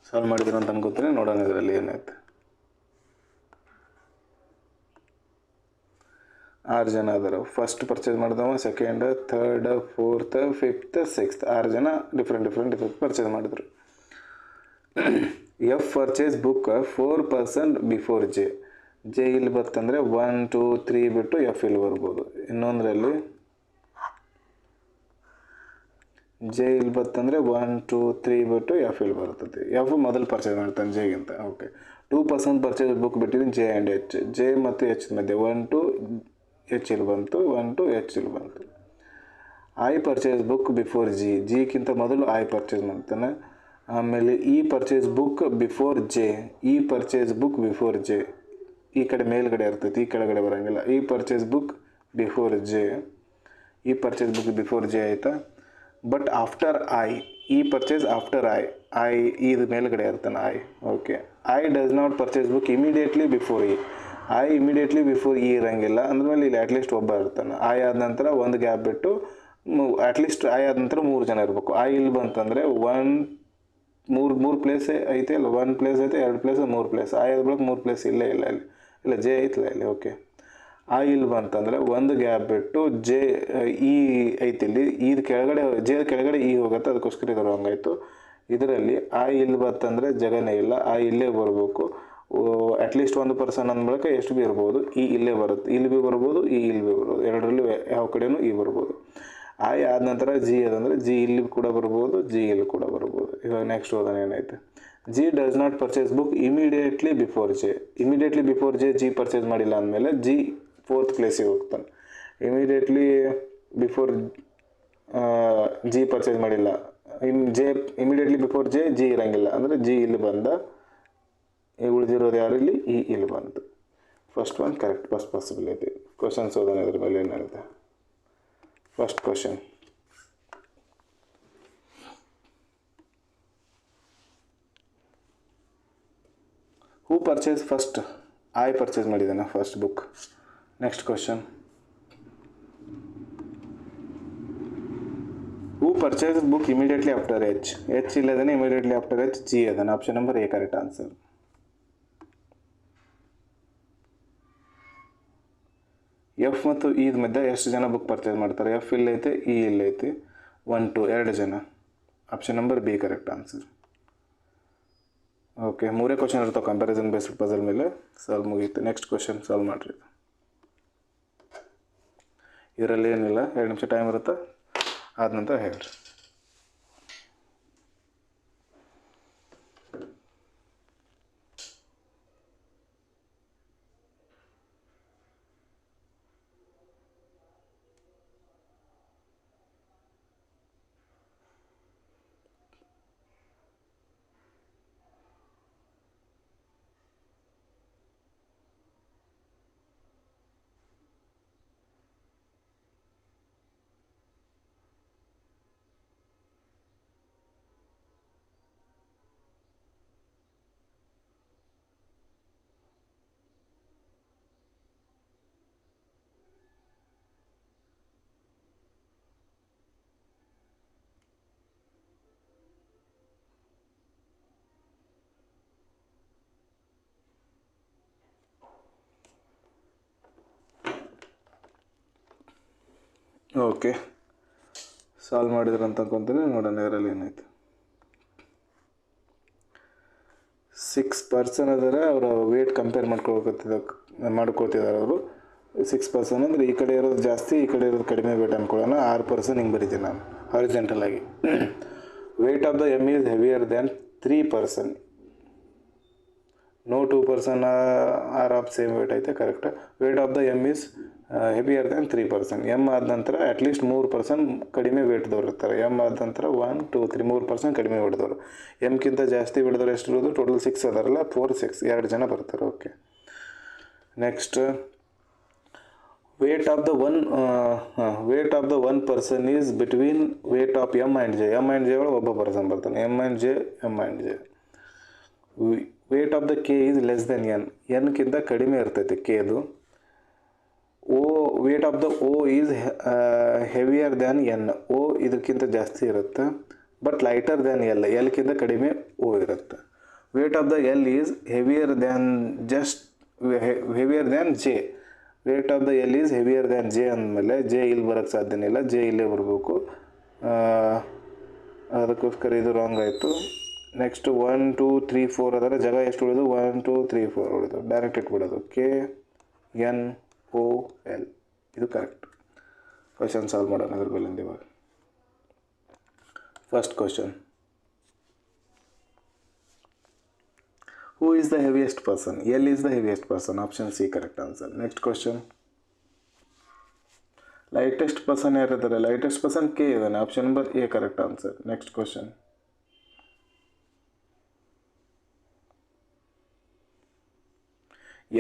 ಸಾಲ್ವ್ ಮಾಡಿದ್ರು ಅಂತ ಅನ್ಕೋತೀನಿ. ನೋಡೋಣ ಇದರಲ್ಲಿ ಏನಾಯ್ತು. 6 ಜನ ಅದಾರ. ಫಸ್ಟ್ ಪರ್ಚೇಸ್ ಮಾಡಿದವ, second, third, fourth, fifth, sixth. 6 ಜನ ಡಿಫ್ರೆಂಟ್ ಪರ್ಚೇಸ್ ಮಾಡಿದ್ರು. F purchase book 4% before J. J ಇಲ್ಲಿ ಬರ್ತಂದರೆ 1, 2, 3 ಬಿಟ್ಟು ಎಫ್ ಇಲ್ಲಿ ಬರ್ಬೋದು. ಇನ್ನೊಂದರಲ್ಲಿ ಜೆ ಇಲ್ಲಿ ಬರ್ತಂದರೆ 1, 2, 3 ಬಿಟ್ಟು ಎಫ್ ಇಲ್ಲಿ ಬರ್ತದೆ. ಎಫ್ ಮೊದಲು ಪರ್ಚೇಸ್ ಮಾಡ್ತಾನೆ ಜೆಗಿಂತ. ಓಕೆ, 2% ಪರ್ಚೇಸ್ ಬುಕ್ ಬಿಟ್ಟಿದ್ದೀನಿ ಜೆ ಆ್ಯಂಡ್ ಎಚ್. ಜೆ ಮತ್ತು ಎಚ್ ಮಧ್ಯೆ 1 to ಎಚ್ ಇಲ್ಲಿ ಬಂತು, 1 to ಎಚ್ ಇಲ್ಲಿ ಬಂತು. I purchase book before G. ಜಿಗಿಂತ ಮೊದಲು ಐ ಪರ್ಚೇಸ್ ಮಾಡ್ತಾನೆ. ಆಮೇಲೆ E purchase book before J. E purchase book before J. ಈ ಕಡೆ ಮೇಲ್ಗಡೆ ಇರ್ತೈತಿ, ಈ ಕೆಳಗಡೆ ಬರೋಂಗಿಲ್ಲ. E purchase book before J. E purchase book before J ಆಯಿತಾ. But after I, E purchase after I. I ಇದು ಮೇಲ್ಗಡೆ ಇರ್ತಾನೆ I. Okay, I does not purchase book immediately before E. I immediately before E ಇರೋಂಗಿಲ್ಲ. ಅಂದಮೇಲೆ ಇಲ್ಲಿ ಅಟ್ಲೀಸ್ಟ್ ಒಬ್ಬ ಇರ್ತಾನೆ. ಐ ಆದ ನಂತರ ಒಂದು ಗ್ಯಾಪ್ ಬಿಟ್ಟು ಅಟ್ಲೀಸ್ಟ್ ಐ ಆದ ನಂತರ 3 ಜನ ಇರಬೇಕು. ಐ ಇಲ್ಲಿ ಬಂತಂದರೆ 1, ಮೂರು ಪ್ಲೇಸೇ ಐತೆ ಅಲ್ಲ, 1 ಪ್ಲೇಸ್ ಐತೆ, 2 ಪ್ಲೇಸ್, 3 ಪ್ಲೇಸ್. ಆ ಇದ್ದ ಬಳಿಕ 3 ಪ್ಲೇಸ್ ಇಲ್ಲೇ ಇಲ್ಲ ಇಲ್ಲಿ, ಇಲ್ಲ ಜೆ ಐತಿಲ್ಲ ಇಲ್ಲಿ. ಓಕೆ, ಆ ಇಲ್ಲಿ ಬಂತಂದರೆ ಒಂದು ಗ್ಯಾಪ್ ಬಿಟ್ಟು ಜೆ ಇ ಐತಿ ಇಲ್ಲಿ, ಇದು ಕೆಳಗಡೆ ಜೆ ಕೆಳಗಡೆ ಇ ಹೋಗುತ್ತೆ, ಅದಕ್ಕೋಸ್ಕರ ಇದು ರಾಂಗ್ ಆಯಿತು. ಇದರಲ್ಲಿ ಆ ಇಲ್ಲಿ ಬಂತಂದರೆ ಜಗನೇ ಇಲ್ಲ, ಆ ಇಲ್ಲೇ ಬರಬೇಕು. ಅಟ್ಲೀಸ್ಟ್ 1% ಅಂದ ಬಳಿಕ ಎಷ್ಟು ಭೀ ಇರ್ಬೋದು, ಈ ಇಲ್ಲೇ ಬರುತ್ತೆ, ಇಲ್ಲಿ ಭೀ ಬರ್ಬೋದು, ಈ ಇಲ್ಲಿ ಭೀ ಬರ್ಬೋದು, ಎರಡರಲ್ಲಿ ಯಾವ ಕಡೆಯೂ ಈ ಬರ್ಬೋದು. ಆಯ್ ಆದ ನಂತರ ಜಿ ಅದಂದರೆ ಜಿ ಇಲ್ಲಿ ಕೂಡ ಬರ್ಬೋದು, ಜಿ ಇಲ್ಲಿ ಕೂಡ ಬರ್ಬೋದು. ಇವಾಗ ನೆಕ್ಸ್ಟ್ ಓದೋಣ ಏನೈತೆ. G does not purchase book immediately before J. Immediately before J G purchase ಮಾಡಿಲ್ಲ ಅಂದಮೇಲೆ ಜಿ 4th ಪ್ಲೇಸಿಗೆ ಹೋಗ್ತಾನೆ. ಇಮಿಡಿಯೇಟ್ಲಿ ಬಿಫೋರ್ ಜಿ ಪರ್ಚೇಸ್ ಮಾಡಿಲ್ಲ, ಇಮಿಡಿಯೇಟ್ಲಿ ಬಿಫೋರ್ ಜಿ ಇರಂಗಿಲ್ಲ ಅಂದರೆ ಜಿ ಇಲ್ಲಿ ಬಂದ, ಉಳಿದಿರೋದು ಯಾರು ಇಲ್ಲಿ, ಈ ಇಲ್ಲಿ ಬಂತು. First one correct, first possibility. Questions ಓದೋಣ ಇದ್ರ ಮೇಲೆ ಏನಿರುತ್ತೆ. First question, who purchase first? I purchase ಮಾಡಿದ್ದಾನೆ first book. Next question, who purchase book immediately after H? H ಇಲ್ಲದೇನೆ ಇಮಿಡಿಯೇಟ್ಲಿ ಆಫ್ಟರ್ ಎಚ್ ಜಿ ಅದಾನೆ. Option number A correct answer. F ಮತ್ತು ಇ ಮಧ್ಯೆ ಎಷ್ಟು ಜನ ಬುಕ್ ಪರ್ಚೇಸ್ ಮಾಡ್ತಾರೆ? ಎಫ್ ಇಲ್ಲೈತೆ, ಇ ಇಲ್ಲೈತೆ, 1 2 2 ಜನ. Option number B correct answer. Okay, 3 question ಇರ್ತಾವೆ ಕಂಪ್ಯಾರಿಸನ್ ಬೇಸ್ಡ್ ಪಜಲ್ ಮೇಲೆ. ಸಾಲ್ವ್ ಮುಗೀತು. ನೆಕ್ಸ್ಟ್ ಕ್ವಶನ್ ಸಾಲ್ವ್ ಮಾಡಿರಿ. ಇದರಲ್ಲಿ ಏನಿಲ್ಲ, 2 ನಿಮಿಷ ಟೈಮ್ ಇರುತ್ತೆ, ಆದ ನಂತರ ಹೇಳ್ರಿ. ಓಕೆ, ಸಾಲ್ವ್ ಮಾಡಿದ್ರೆ ಅಂತ ಅನ್ಕೊಂತೀನಿ. ನೋಡೋಣ ಇದರಲ್ಲಿ ಏನಾಯ್ತು. 6 ಪರ್ಸನ್ ಅದರ, ಅವರ ವೇಟ್ ಕಂಪೇರ್ ಮಾಡ್ಕೊಳ್ತಿದ್ದಾರೆ ಅವರು. 6 ಪರ್ಸನ್ ಅಂದರೆ ಈ ಕಡೆ ಇರೋದು ಜಾಸ್ತಿ, ಈ ಕಡೆ ಇರೋದು ಕಡಿಮೆ ವೇಟ್ ಅಂದ್ಕೊಳ್ಳೋಣ. 6 ಪರ್ಸನ್ ಹಿಂಗೆ ಬರಿತೀನಿ ನಾನು ಹಾರಿಜೆಂಟಲ್ ಆಗಿ. Weight of the M is heavier than 3 person. No 2 person are of same weight ಐತೆ, correct. Weight of the M is heavier than 3 person. M ಆದ ನಂತರ ಅಟ್ಲೀಸ್ಟ್ 3% ಕಡಿಮೆ ವೇಟ್ದವ್ರು ಇರ್ತಾರೆ. ಎಮ್ ಆದ ನಂತರ 1 2 3 3% ಕಡಿಮೆ ವೇಟ್ದವರು. ಎಮ್ಗಿಂತ ಜಾಸ್ತಿ ವೇಟ್ದವ್ರು ಎಷ್ಟು ಇರೋದು? ಟೋಟಲ್ 6 ಅದಾರಲ್ಲ, 4 6 2 ಜನ ಬರ್ತಾರೆ. Okay, next, weight of the one person is between weight of M and J. M and J ಒಳಗೆ ಒಬ್ಬ ಪರ್ಸನ್ ಬರ್ತಾನೆ. M and J. Weight of the K is less than N. ಎನ್ಗಿಂತ ಕಡಿಮೆ ಇರ್ತೈತೆ ಕೆದು. Weight of the O is heavier than N. O ಇದಕ್ಕಿಂತ ಜಾಸ್ತಿ ಇರುತ್ತೆ, ಬಟ್ ಲೈಟರ್ ದ್ಯಾನ್ ಎಲ್. ಎಲ್ಗಿಂತ ಕಡಿಮೆ ಓ ಇರುತ್ತೆ. Weight of the L is heavier than J. Weight of the L is heavier than J ಅಂದಮೇಲೆ ಜೆ ಇಲ್ಲಿ ಬರೋಕ್ಕೆ ಸಾಧ್ಯನೇ ಇಲ್ಲ, ಜೆ ಇಲ್ಲೇ ಬರಬೇಕು. ಅದಕ್ಕೋಸ್ಕರ ಇದು ರಾಂಗ್ ಆಯಿತು. ನೆಕ್ಸ್ಟ್ 1 2 3 4 ಅದರ ಜಾಗ ಎಷ್ಟು ಉಳಿದು? 1 2 3 4 ಉಳಿದು. ಡೈರೆಕ್ಟ್ ಇಟ್ಬಿಡೋದು, ಕೆ ಎನ್ ಓ ಎಲ್. ಇದು ಕರೆಕ್ಟ್. ಕ್ವಶನ್ ಸಾಲ್ವ್ ಮಾಡೋಣ ಅದ್ರ ಬಲ್ಲಿಂದ ಇವಾಗ. First question, who is the heaviest person? L is the heaviest person. Option C correct answer. Next question, lightest person ಯಾರಿದ್ದಾರೆ? ಲೈಟೆಸ್ಟ್ ಪರ್ಸನ್ ಕೆ ಇದ್ದಾನೆ. Option number A correct answer. Next question,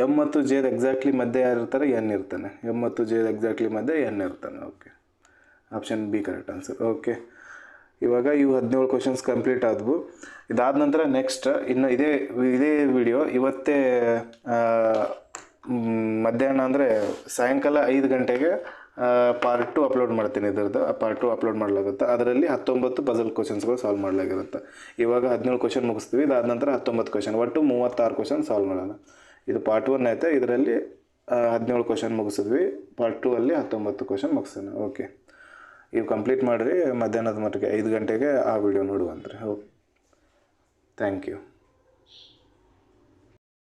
M ಮತ್ತು ಜೆದ ಎಕ್ಸಾಕ್ಟ್ಲಿ ಮಧ್ಯೆ ಯಾರು ಇರ್ತಾರೆ? ಎನ್ ಇರ್ತಾನೆ. ಎಮ್ ಮತ್ತು ಜೆದ ಎಕ್ಸಾಕ್ಟ್ಲಿ ಮಧ್ಯೆ ಎನ್ ಇರ್ತಾನೆ. Okay, option B correct answer. Okay, ಇವಾಗ ಇವು 17 ಕ್ವಶನ್ಸ್ ಕಂಪ್ಲೀಟ್ ಆದವು. ಇದಾದ ನಂತರ ನೆಕ್ಸ್ಟ್ ಇನ್ನು ಇದೇ ವಿಡಿಯೋ ಇವತ್ತೇ ಮಧ್ಯಾಹ್ನ ಅಂದರೆ ಸಾಯಂಕಾಲ 5 ಗಂಟೆಗೆ ಪಾರ್ಟ್ 2 ಅಪ್ಲೋಡ್ ಮಾಡ್ತೀನಿ ಇದರದ್ದು. ಆ ಪಾರ್ಟ್ 2 ಅಪ್ಲೋಡ್ ಮಾಡಲಾಗುತ್ತೆ. ಅದರಲ್ಲಿ 19 ಪಜಲ್ ಕ್ವಶನ್ಸ್ಗಳು ಸಾಲ್ವ್ ಮಾಡಲಾಗಿರುತ್ತೆ. ಇವಾಗ 17 ಕ್ವಶನ್ ಮುಗಿಸ್ತೀವಿ, ಇದಾದ ನಂತರ 19 ಕ್ವಶನ್, ಒಟ್ಟು 36 ಕ್ವಶನ್ ಸಾಲ್ವ್ ಮಾಡೋಣ. ಇದು ಪಾರ್ಟ್ 1 ಐತೆ, ಇದರಲ್ಲಿ 17 ಕ್ವಶನ್ ಮುಗಿಸಿದ್ವಿ. ಪಾರ್ಟ್ 2 ಅಲ್ಲಿ 19 ಕ್ವಶನ್ ಮುಗಿಸೋಣ. ಓಕೆ, ಇವು ಕಂಪ್ಲೀಟ್ ಮಾಡಿರಿ. ಮಧ್ಯಾಹ್ನದ ಮಟ್ಟಿಗೆ 5 ಗಂಟೆಗೆ ಆ ವಿಡಿಯೋ ನೋಡುವಂತ್ರಿ. Okay, thank you.